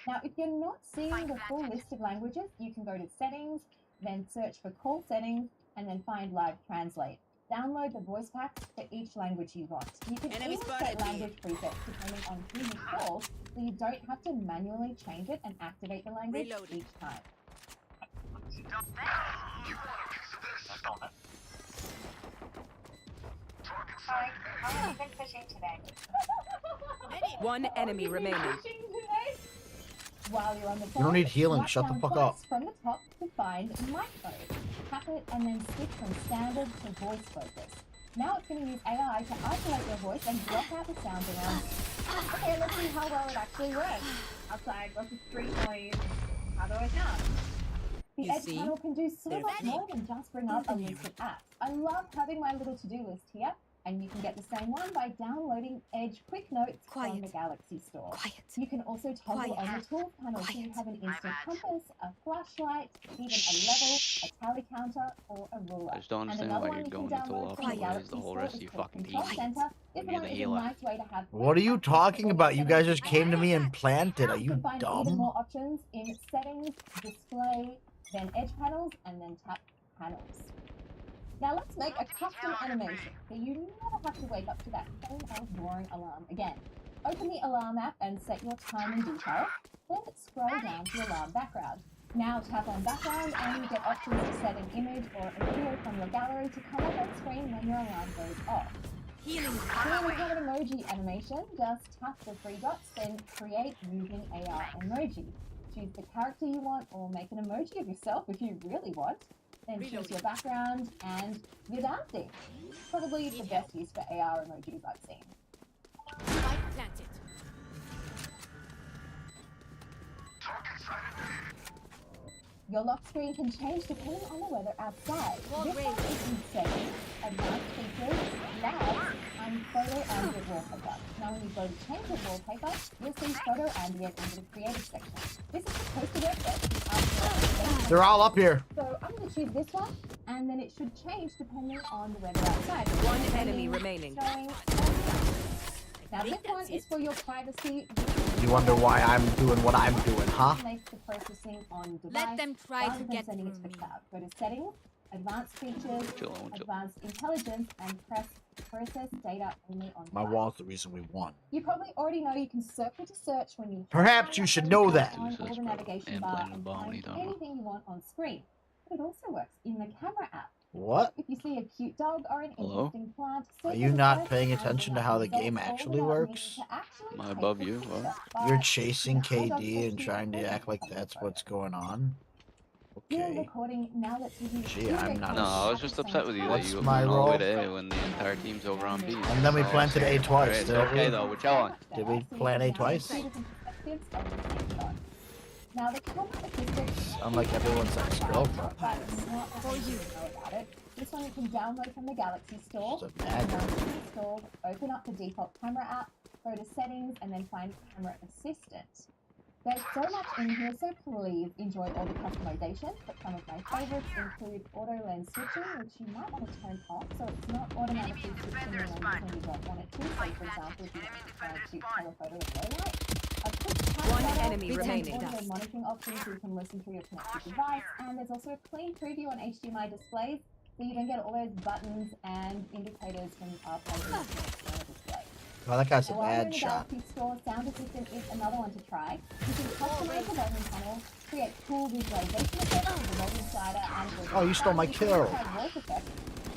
Now, if you're not seeing the full list of languages, you can go to Settings, then search for Call Settings, and then find Live Translate. Download the voice packs for each language you want. You can even set language presets depending on who you call, so you don't have to manually change it and activate the language each time. Sorry, I haven't been fishing today. One enemy remaining. While you're on the phone, You don't need healing, swipe shut the down fuck twice up. From the top to find mic mode. Tap it and then switch from standard to voice focus. Now it's going to use AI to isolate your voice and block out the sounds around you. Okay, let's see how well it actually works. Outside, lots of street noise. How do I sound? The You Edge see? panel can do so They're much more than just bring up a list of apps. I love having my little to-do list here, and you can get the same one by downloading Edge Quick Notes from the Galaxy Store. You can also toggle on the tools panel so you have an instant compass, a flashlight, even a level, a tally counter, or a ruler. I just don't And understand another why one you're you going can into download from the optional ways Galaxy the whole Store rest of is your called fucking Control team. Center. This You're one the is a healer. nice way to have What are you talking about? You guys just came to me and planted. Are you you can find even dumb? more options in Settings, Display, then Edge Panels, and then Tap Panels. Now let's make a custom animation so you never have to wake up to that same old boring alarm again. Open the alarm app and set your time and details, then scroll down to alarm background. Now tap on background and you get options to set an image or a video from your gallery to come up on screen when your alarm goes off. Here we have an emoji animation. Just tap the three dots, then create using AR emoji. Choose the character you want or make an emoji of yourself if you really want. Then choose your background and you're dancing. Probably the best use for AR emojis I've seen. Your lock screen can change depending on the weather outside. This one is in settings, advanced features, labs, and photo ambient wallpaper. Now when you go to change your wallpaper, you'll see photo ambient under the creative section. This is supposed to work best. They're all up here. So I'm going to choose this one, and then it should change depending on the weather outside. One enemy remaining. Now this one is for your privacy. You wonder why I'm doing what I'm doing, huh? Make the processing on device. Let them try rather to than get sending it to the cloud. Go to settings, advanced features, advanced intelligence, and press process data only on My device. wall's the reason we won. You probably already know you can circle to search when you Perhaps you should know that. on all the navigation bar and find anything you want on screen. But it also works in the camera app. What? If you see a cute dog or an Hello? interesting plant, Are you not paying attention to how the game actually works? Am I above you? What? You're chasing KD and trying to act like that's what's going on? Okay. Gee, I'm not. No, I was just upset with you that What's you my went all the way role? to A when the entire team's over on B. And then we That's all planted I'm A saying. twice, Alright, it's didn't okay we? though, which one? Did we plant A twice? Now the camera assistant. Unlike everyone's ex-girlfriend. For you know about it. This one you can download from the Galaxy Store. Just imagine. Once it's installed, open up the default camera app, go to settings, and then find camera assistant. There's so much in here, so please enjoy all the customization, but some of my favorites include auto lens switching, which you might want to turn off so it's not automatically switching your lens when you don't want it to. So for example, if you want to shoot telephoto in low light. A quick tap One button, enemy remaining. audio monitoring options so you can listen through your connected device, and there's also a clean preview on HDMI displays so you don't get all those buttons and indicators from playing on the external display. Well, that guy's a While you're in bad the shot. Galaxy Store, Sound Assistant is another one to try. You can customize the volume panel, create cool visualization effects with the volume slider and the Oh, you stole my kill. voice effects.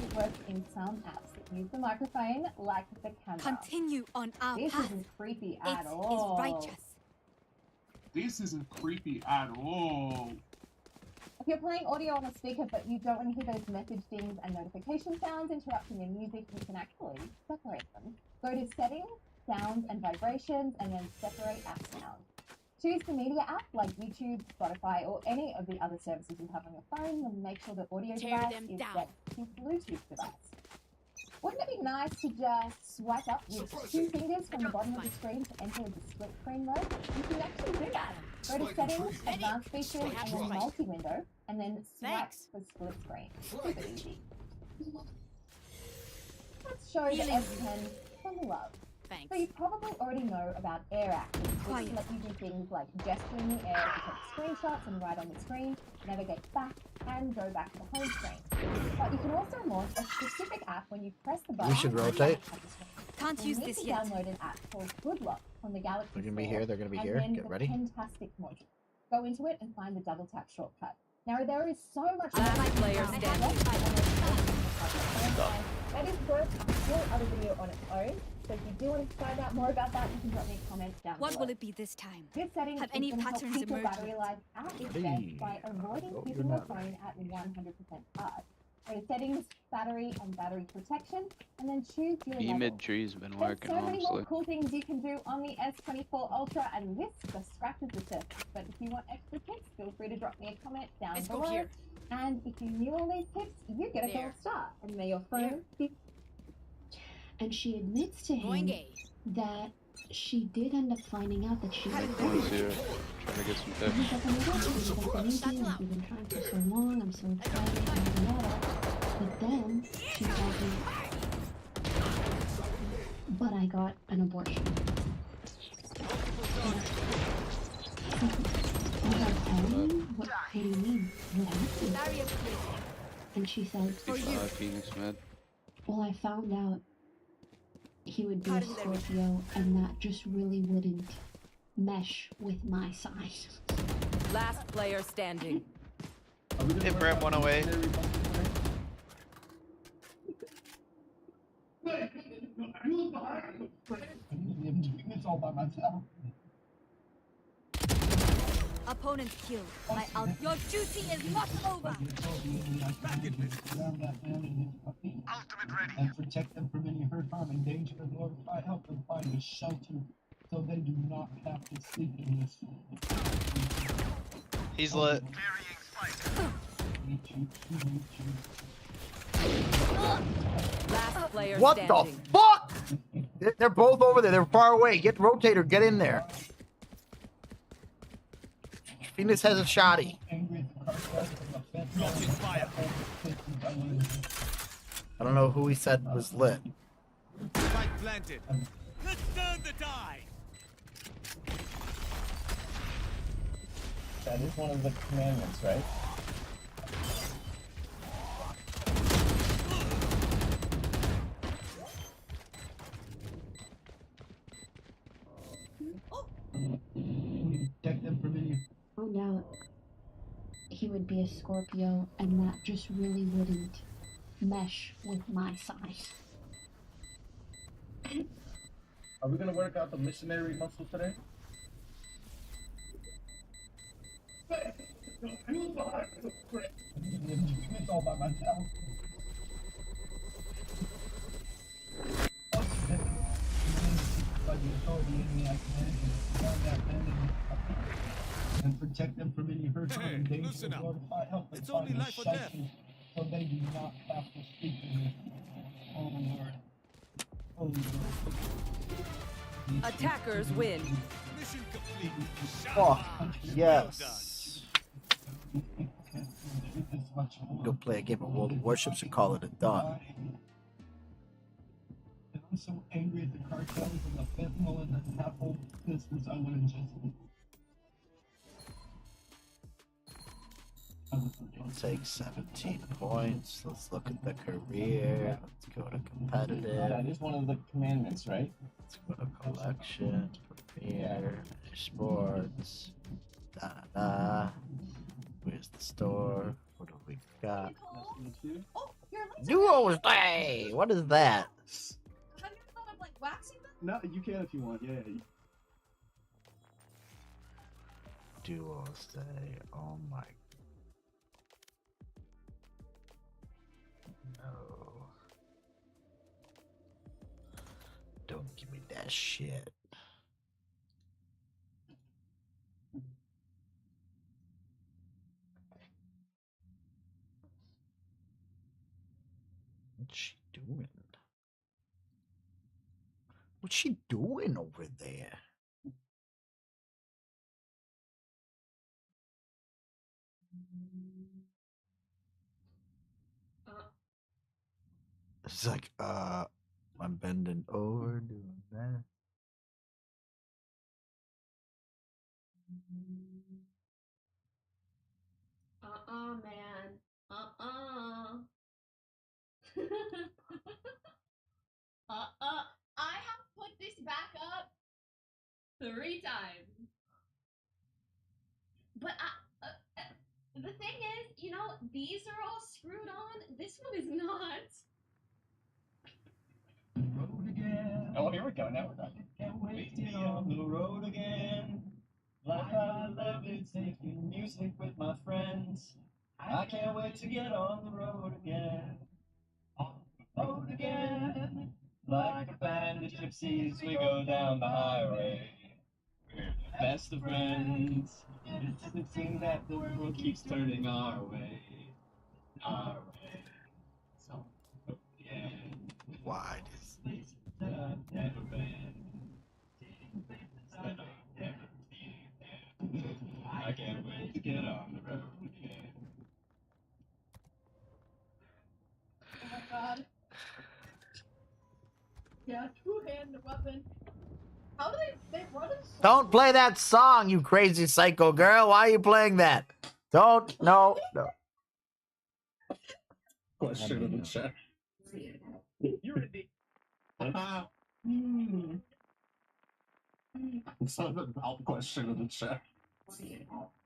It works in some apps that use the microphone, like the camera. Continue on our This path. isn't creepy It at all. is righteous. This isn't creepy at all. If you're playing audio on a speaker but you don't want to hear those message dings and notification sounds interrupting your music, you can actually separate them. Go to Settings, Sounds and Vibrations, and then Separate App Sounds. Choose the media app like YouTube, Spotify, or any of the other services you have on your phone, and make sure the audio Tear device them is down. set to Bluetooth device. Wouldn't it be nice to just swipe up with 2 fingers from the bottom of the screen to enter the split screen mode? You can actually do that. Go to Settings, Advanced Features, and then Multi-Window, and then swipe for split screen. Super easy. Let's show the S10 from the love. So you probably already know about air actions, which let you do things like gesture in the air to take screenshots and write on the screen, navigate back, and go back to the home screen. But you can also launch a specific app when you press the button. We should rotate. Can't use this yet. Download an app called Goodlock from the Galaxy They're gonna be Store, here. They're gonna be and here. then Get the ready. Pentastic module. Go into it and find the double tap shortcut. Now there is so much. Last player standing. That is worth a whole other video on its own. So if you do want to find out more about that, you can drop me a comment down What below. will it be this time? This setting Have is any going to help patterns keep your emerged battery yet? life at its Ready. best by avoiding Oh, keeping you're your not phone at 100% charge. Go to Settings, Battery, and Battery Protection, and then choose your level. Mid tree's been There's working so many more honestly. cool things you can do on the S24 Ultra, and this just scratches the surface. But if you want extra tips, feel free to drop me a comment down Let's go below. here. And if you knew all these tips, you get a There. gold star. And may your phone be... And she admits to Going him gay. that she did end up finding out that she was One's here. Trying to get some tips. He's like, oh my god, she's like, amazing, like, we've been trying for so long, I'm so excited, yada yada. But then, she told me, but I got an abortion. What do you mean? What happened? And she said, Phoenix Med. well, I found out he would be a Scorpio, and that just really wouldn't mesh with my size. Last player standing. Hit Bram 108. It's all by myself. Opponent killed. Your duty is not over. And protect them from any hurt, harm, and danger. Glorify, help them find a shelter so they do not have to sleep in this. He's lit. Last player What standing. the fuck? They're both over there. They're far away. Get Rotator. Get in there. Phoenix has a shotty. I don't know who he said was lit. Spike planted. Let's turn the tide. That is one of the commandments, right? Protect them from any. Found out he would be a Scorpio, and that just really wouldn't mesh with my size. Are we gonna work out the missionary muscle today? It's all by myself. By the authority in me, I command you to surround that man and protect them from any hurt, harm, and danger. listen up. Glorify, help them It's find only a life or death. shelter so they do not have to sleep in this. Oh Lord. Oh Lord. Attackers win. Mission complete. Fuck. Yes. Go play a game of World of Warships and call it a done. I'm so angry at the cartels and the fentanyl and the whole business. I want to We'll take 17 points. Let's look at the career. Let's go to competitive. That is one of the commandments, right? Let's go to collection, premiere, sports. Da da da. Where's the store? What do we got? Duos Day! What is that? Have you thought of like waxing them? No, you can if you want. Yeah. Duos Day. Oh my. No. Don't give me that shit. What's she doing? What's she doing over there? It's like, I'm bending over doing that. Man. I have put this back up 3 times. But the thing is, you know, these are all screwed on. This one is not. Oh, here we go. Now we're done. Can't wait to be on the road again. Like I love it, making music with my friends. I can't wait to get on the road again. On the road again. Like a band of gypsies, we go down the highway. We're the best of friends. It's the thing that the world keeps turning our way. Our way. So, yeah. Why? Never been. I can't wait to get on the road again. Oh my god. Yeah, two-hand weapon. How do they run a song? Don't play that song, you crazy psycho girl. Why are you playing that? Don't. No. Question in the chat. You're in the. It's not about question in the chat.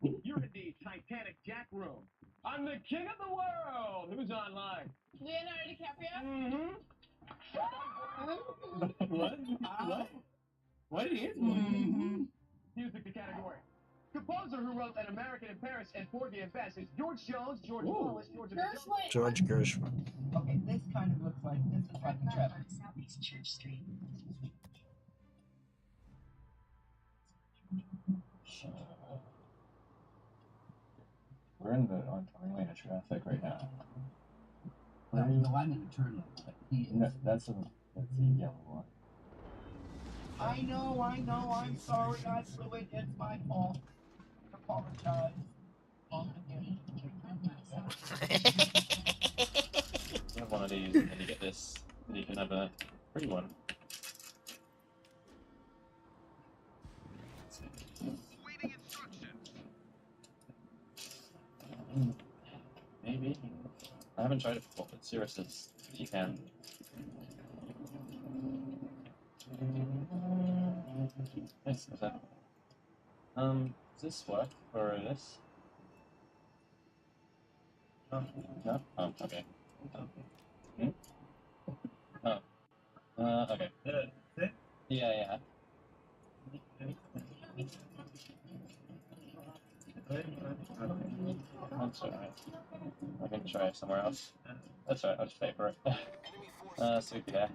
You're in the Titanic Jack room. I'm the king of the world. Who's online? Leonardo DiCaprio? What? What? What is Music the category. Composer who wrote An American in Paris and Porgy and Bess is George Jones, George Wallace, George George Gershwin. Okay, this kind of looks like this is like a trap. Southeast Church Street. We're in the oncoming lane of traffic right now. No, I'm in a turn lane. But he is. No, that's the yellow one. I know, I'm sorry, I blew it, it's my fault. I apologize. You have one of these, and then you get this, and you can have a pretty one. Maybe. I haven't tried it before, but Cirrus says you can. Nice, okay. Does this work for this? Oh, no? Oh, okay. Oh. Okay. Yeah. That's alright. I can try somewhere else. That's alright, I'll just pay for it. Sweet, yeah.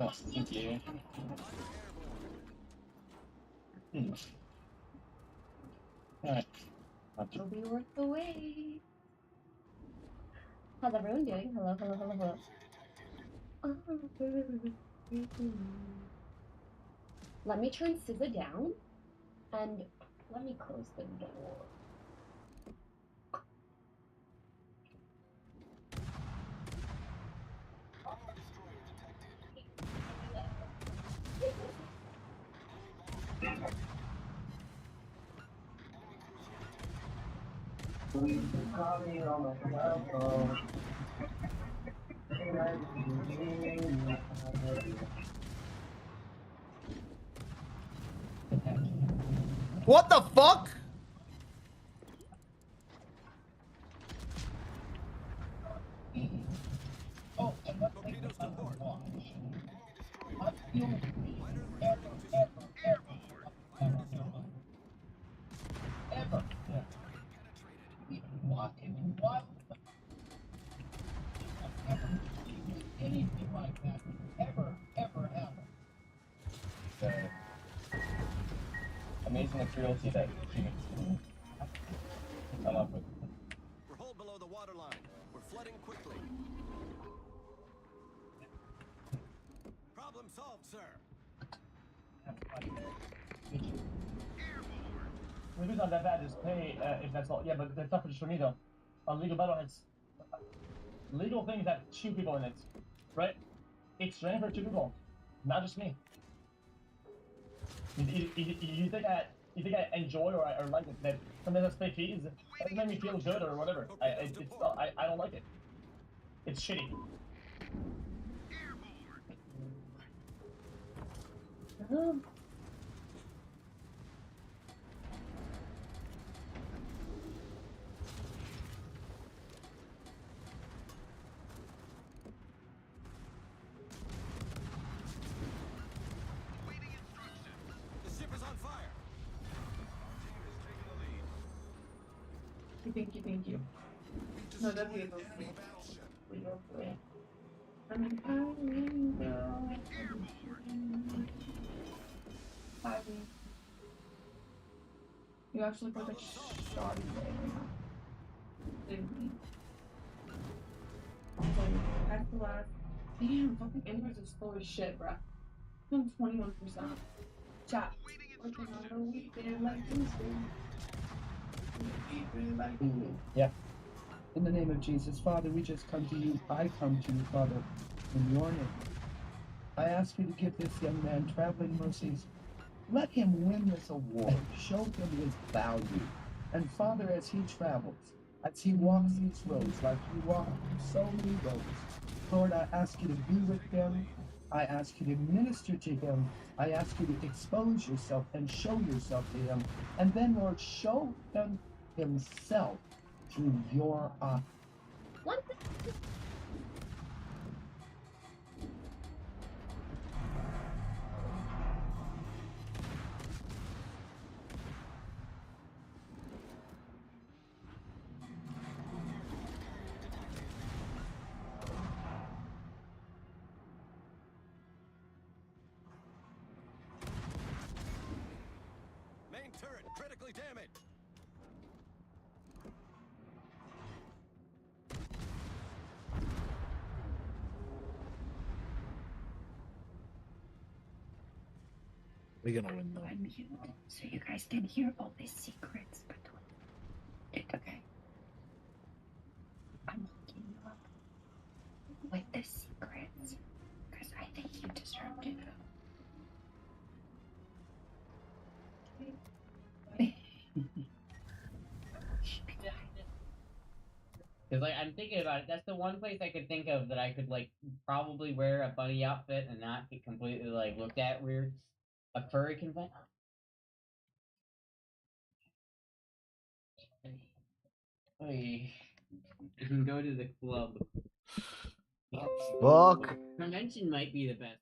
Oh, thank you. Alright. It'll be worth the wait. How's everyone doing? Hello. Let me turn SZA down, and let me close the door. What the fuck? Oh, and let's take this on the watch. What you ever even what anything like that ever happen. Amazing the cruelty that humans come up with. We're hull below the waterline. We're flooding quickly. solved, sir. Maybe it's not that bad, just pay if that's all. Yeah, but that's not just for me though. On Legal Metalheads, legal things have 2 people in it, right? It's ran for 2 people, not just me. You think I enjoy or like it? That something that's pay fees, that doesn't make me feel good or whatever. I don't like it. It's shitty. The ship is on fire. Thank you. No, that'd be a little free. You actually put a shot in there. Didn't we? That's the last. Damn, fucking inverse is slow as shit, bruh. I'm 21%. Chat. Working on the weekend like Tuesday. Yeah. In the name of Jesus, Father, we just come to you. I come to you, Father, in your name. I ask you to give this young man traveling mercies. Let him win this award. Show him his value. And Father, as he travels, as he walks these roads, like you walk so many roads, Lord, I ask you to be with him. I ask you to minister to him. I ask you to expose yourself and show yourself to him. And then, Lord, show him himself through your eyes. What? Main turret critically damaged. We're gonna win though. I'm muted, so you guys can hear all these secrets between it. Okay. I'm hooking you up with the secrets because I think you deserved it. Because, like, I'm thinking about it, that's the one place I could think of that I could, like, probably wear a bunny outfit and not get completely, like, looked at weird. A furry convention. You can go to the club. Fuck. Convention might be the best.